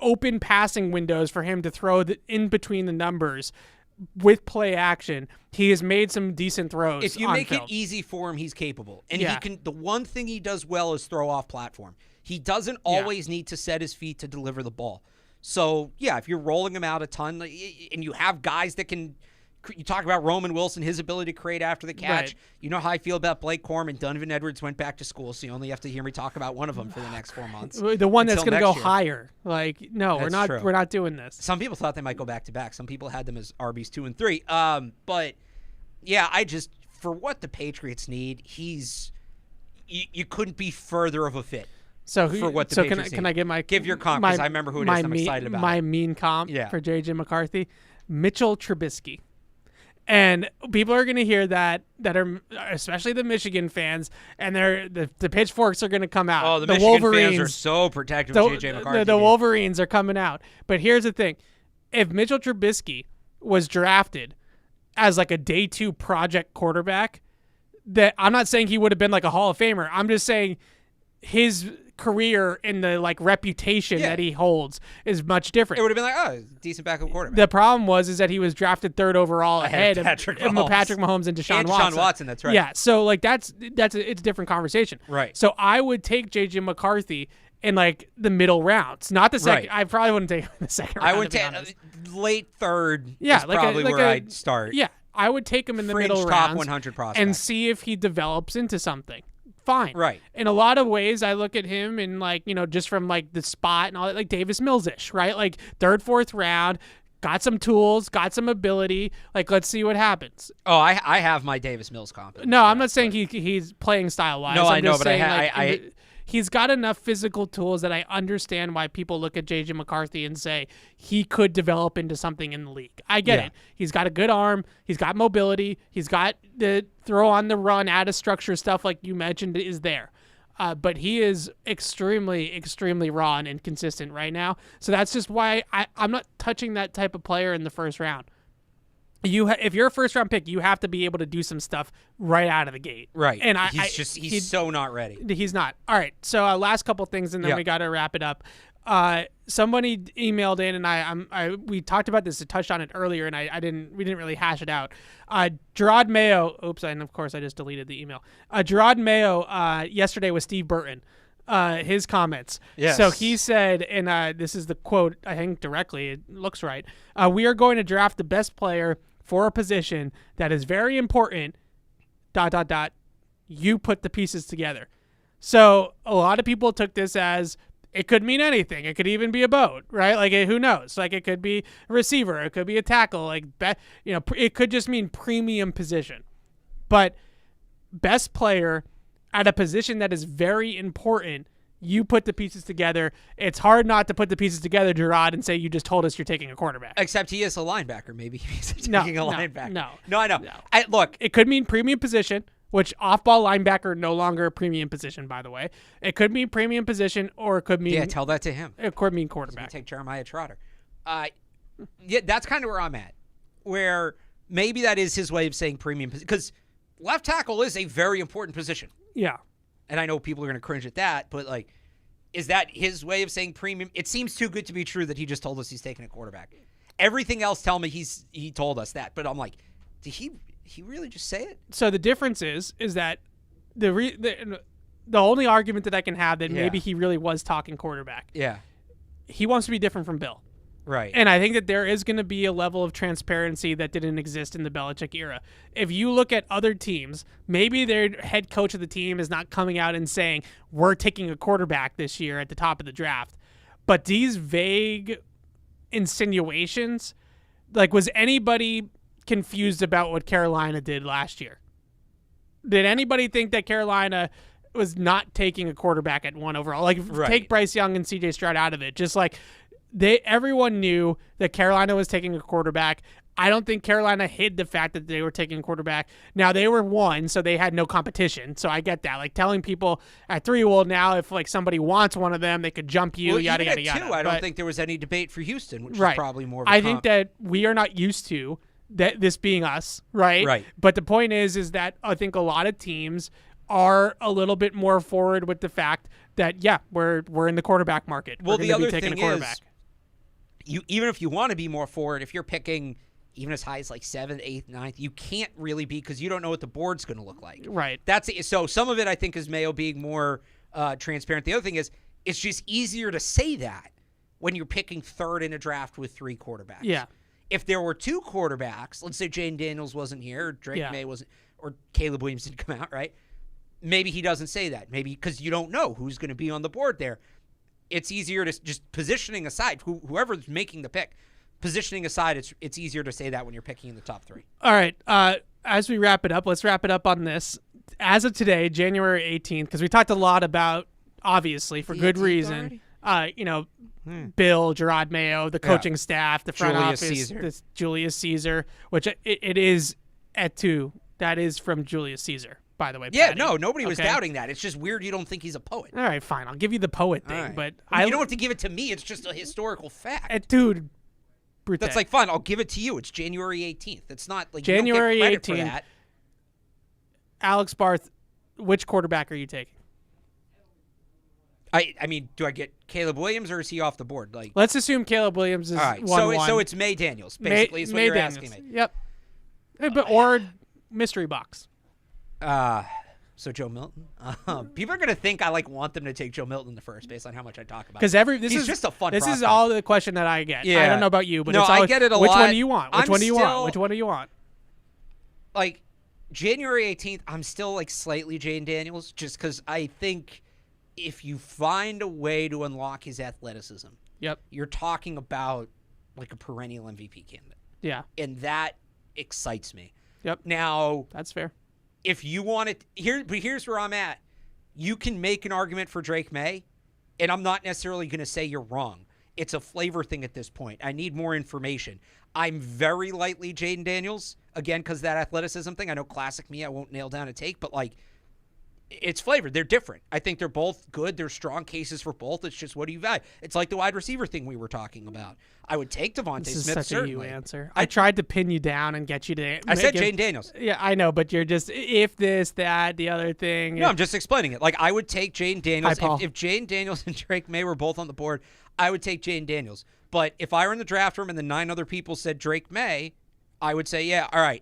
open passing windows for him to throw in between the numbers with play action, he has made some decent throws. If you on make film. it easy for him, he's capable. And he can. The one thing he does well is throw off platform. He doesn't always need to set his feet to deliver the ball. So, if you're rolling him out a ton and you have guys that can. You talk about Roman Wilson, his ability to create after the catch. Right. You know how I feel about Blake Corum. Donovan Edwards went back to school, so you only have to hear me talk about one of them for the next 4 months. The one that's going to go year. higher. Like, no, That's true. we're not doing this. Some people thought they might go back to back. Some people had them as RBs 2 and 3. But I just for what the Patriots need, you couldn't be further of a fit. So for what the Patriots can I give your comp because I remember who it is. I'm excited about my it. mean comp for JJ McCarthy, Mitchell Trubisky. And people are going to hear that are especially the Michigan fans, and the pitchforks are going to come out. Oh, the Michigan Wolverines fans are so protective of JJ McCarthy. The Wolverines are coming out. But here's the thing. If Mitchell Trubisky was drafted as like a day 2 project quarterback, that I'm not saying he would have been like a Hall of Famer. I'm just saying his career and the like reputation that he holds is much different. It would have been like, decent backup quarterback. The problem is that he was drafted 3rd overall ahead of Patrick Mahomes and Deshaun Watson. Deshaun Watson, that's right. Yeah, so like it's a different conversation. Right. So I would take JJ McCarthy in like the middle rounds, not the second. Right. I probably wouldn't take him in the second round. I would take late 3rd. Yeah, is probably where I'd start. Yeah, I would take him in the Fringe middle top rounds 100 prospect and see if he develops into something. Fine. Right. In a lot of ways, I look at him and like, just from like the spot and all that, like Davis Mills-ish, right? Like 3rd, 4th round, got some tools, got some ability. Like, let's see what happens. Oh, I have my Davis Mills comp. No, I'm not saying he's playing style-wise. No, I'm I know, just but saying, he's got enough physical tools that I understand why people look at J.J. McCarthy and say he could develop into something in the league. I get it. He's got a good arm. He's got mobility. He's got the throw on the run, out of structure stuff like you mentioned is there. But he is extremely, extremely raw and inconsistent right now. So that's just why I'm not touching that type of player in the first round. If you're a first-round pick, you have to be able to do some stuff right out of the gate. Right. And he's so not ready. He's not. All right. So last couple things, and then we got to wrap it up. Somebody emailed in, and we talked about this, touched on it earlier, and we didn't really hash it out. Jerod Mayo. Oops, and of course I just deleted the email. Jerod Mayo yesterday with Steve Burton. His comments. Yes. So he said, and this is the quote, I think directly, it looks right. We are going to draft the best player for a position that is very important, ... You put the pieces together. So a lot of people took this as it could mean anything. It could even be a boat, right? Like, who knows? Like, it could be a receiver. It could be a tackle. Like, it could just mean premium position. But best player at a position that is very important, you put the pieces together. It's hard not to put the pieces together, Jerod, and say you just told us you're taking a quarterback. Except he is a linebacker. Maybe he's taking a linebacker. No, I know. No. Look, it could mean premium position, which off-ball linebacker no longer a premium position, by the way. It could mean premium position, or it could mean tell that to him. It could mean quarterback. Take Jeremiah Trotter. That's kind of where I'm at. Where maybe that is his way of saying premium position, because left tackle is a very important position. Yeah. And I know people are going to cringe at that, but like, is that his way of saying premium? It seems too good to be true that he just told us he's taking a quarterback. Everything else tell me he told us that, but I'm like, did he really just say it? So the difference is that the only argument that I can have that maybe he really was talking quarterback. Yeah. He wants to be different from Bill. Right. And I think that there is going to be a level of transparency that didn't exist in the Belichick era. If you look at other teams, maybe their head coach of the team is not coming out and saying, we're taking a quarterback this year at the top of the draft. But these vague insinuations, like, was anybody confused about what Carolina did last year. Did anybody think that Carolina was not taking a quarterback at 1 overall? Like, take Bryce Young and C.J. Stroud out of it. Just like everyone knew that Carolina was taking a quarterback. I don't think Carolina hid the fact that they were taking a quarterback. Now, they were 1, so they had no competition. So I get that. Like, telling people at 3, well, now if like somebody wants one of them, they could jump you, yada, yada, yada. 2, I don't think there was any debate for Houston, which is probably more of a think that we are not used to that this being us, right? Right. But the point is that I think a lot of teams are a little bit more forward with the fact that, we're in the quarterback market. Well, we're the other taking thing a quarterback. is, even if you want to be more forward, if you're picking even as high as like 7th, 8th, 9th, you can't really be because you don't know what the board's going to look like. Right. So some of it, I think, is Mayo being more transparent. The other thing is it's just easier to say that when you're picking 3rd in a draft with 3 quarterbacks. Yeah. If there were 2 quarterbacks, let's say Jane Daniels wasn't here, or Drake May wasn't, or Caleb Williams didn't come out, right? Maybe he doesn't say that. Maybe because you don't know who's going to be on the board there. It's easier to just positioning aside, whoever's making the pick, positioning aside, it's easier to say that when you're picking in the top 3. All right. As we wrap it up, let's wrap it up on this. As of today, January 18th, because we talked a lot about, obviously, for good reason, Bill, Jerod Mayo, the coaching staff, the front office, Julius Caesar, which it is at 2. That is from Julius Caesar, by the way. Yeah, Patty. no, nobody was doubting that. It's just weird you don't think he's a poet. All right, fine. I'll give you the poet thing, but you don't have to give it to me. It's just a historical fact. Dude, Brute. That's like, fine, I'll give it to you. It's January 18th. It's not like January you don't get credit 18th. for that. Alex Barth, which quarterback are you taking? I mean, do I get Caleb Williams or is he off the board? Like, let's assume Caleb Williams is 1-1. So it's May Daniels, basically, is what you're asking me. Yep. Or mystery box. So Joe Milton. People are gonna think I want them to take Joe Milton in the first, based on how much I talk about. Because this is just a fun. This prospect. is all the question that I get. Yeah. I don't know about you, but no, it's always, I get it a which lot. One do you want? Which one do you still, want? Which one do you want? Like January 18th, I'm still slightly Jane Daniels, just because I think if you find a way to unlock his athleticism, you're talking about a perennial MVP candidate. Yeah, and that excites me. Yep. Now that's fair. If you want it here's where I'm at. You can make an argument for Drake May, and I'm not necessarily going to say you're wrong. It's a flavor thing at this point. I need more information. I'm very lightly Jaden Daniels, again, because that athleticism thing. I know classic me, I won't nail down a take, but it's flavored. They're different. I think they're both good. There's strong cases for both. It's just what do you value? It's like the wide receiver thing we were talking about. I would take Devontae Smith, such certainly. A you answer. I tried to pin you down and get you to. I said Jaden Daniels. Yeah, I know, but you're just if this, that, the other thing. No, I'm just explaining it. I would take Jaden Daniels. If Jaden Daniels and Drake May were both on the board, I would take Jaden Daniels. But if I were in the draft room and the 9 other people said Drake May, I would say, yeah, all right.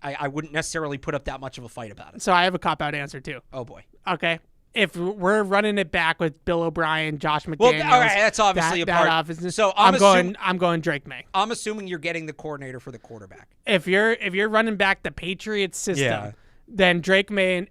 I wouldn't necessarily put up that much of a fight about it. So I have a cop-out answer, too. Oh, boy. Okay. If we're running it back with Bill O'Brien, Josh McDaniels, well, all right, that's obviously a part. So I'm going Drake May. I'm assuming you're getting the coordinator for the quarterback. If you're running back the Patriots system, then Drake May.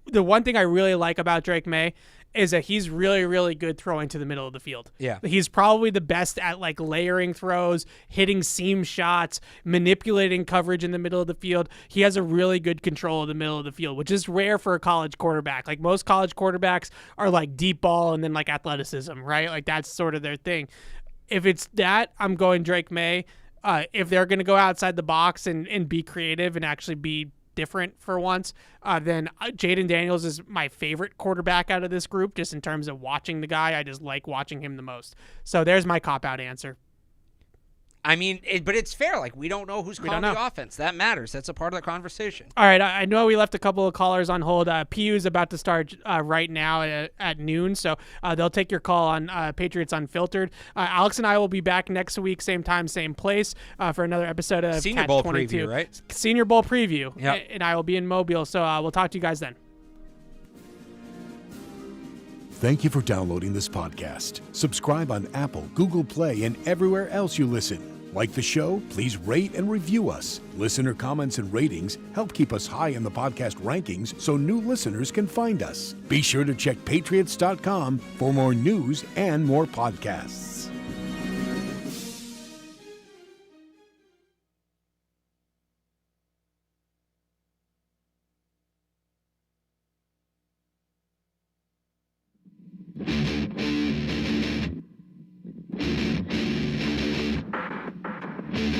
The one thing I really like about Drake May is that he's really, really good throwing to the middle of the field. Yeah. He's probably the best at layering throws, hitting seam shots, manipulating coverage in the middle of the field. He has a really good control of the middle of the field, which is rare for a college quarterback. Most college quarterbacks are deep ball and then athleticism, right? That's sort of their thing. If it's that, I'm going Drake May. If they're going to go outside the box and be creative and actually be different for once, then Jaden Daniels is my favorite quarterback out of this group, just in terms of watching the guy. I just like watching him the most. So there's my cop-out answer. I mean, but it's fair. We don't know who's calling the offense. That matters. That's a part of the conversation. All right. I know we left a couple of callers on hold. PU is about to start right now at noon, so they'll take your call on Patriots Unfiltered. Alex and I will be back next week, same time, same place, for another episode of Senior Bowl Catch-22. Preview, right? Senior Bowl Preview. Yep. And I will be in Mobile, so we'll talk to you guys then. Thank you for downloading this podcast. Subscribe on Apple, Google Play, and everywhere else you listen. Like the show? Please rate and review us. Listener comments and ratings help keep us high in the podcast rankings so new listeners can find us. Be sure to check patriots.com for more news and more podcasts.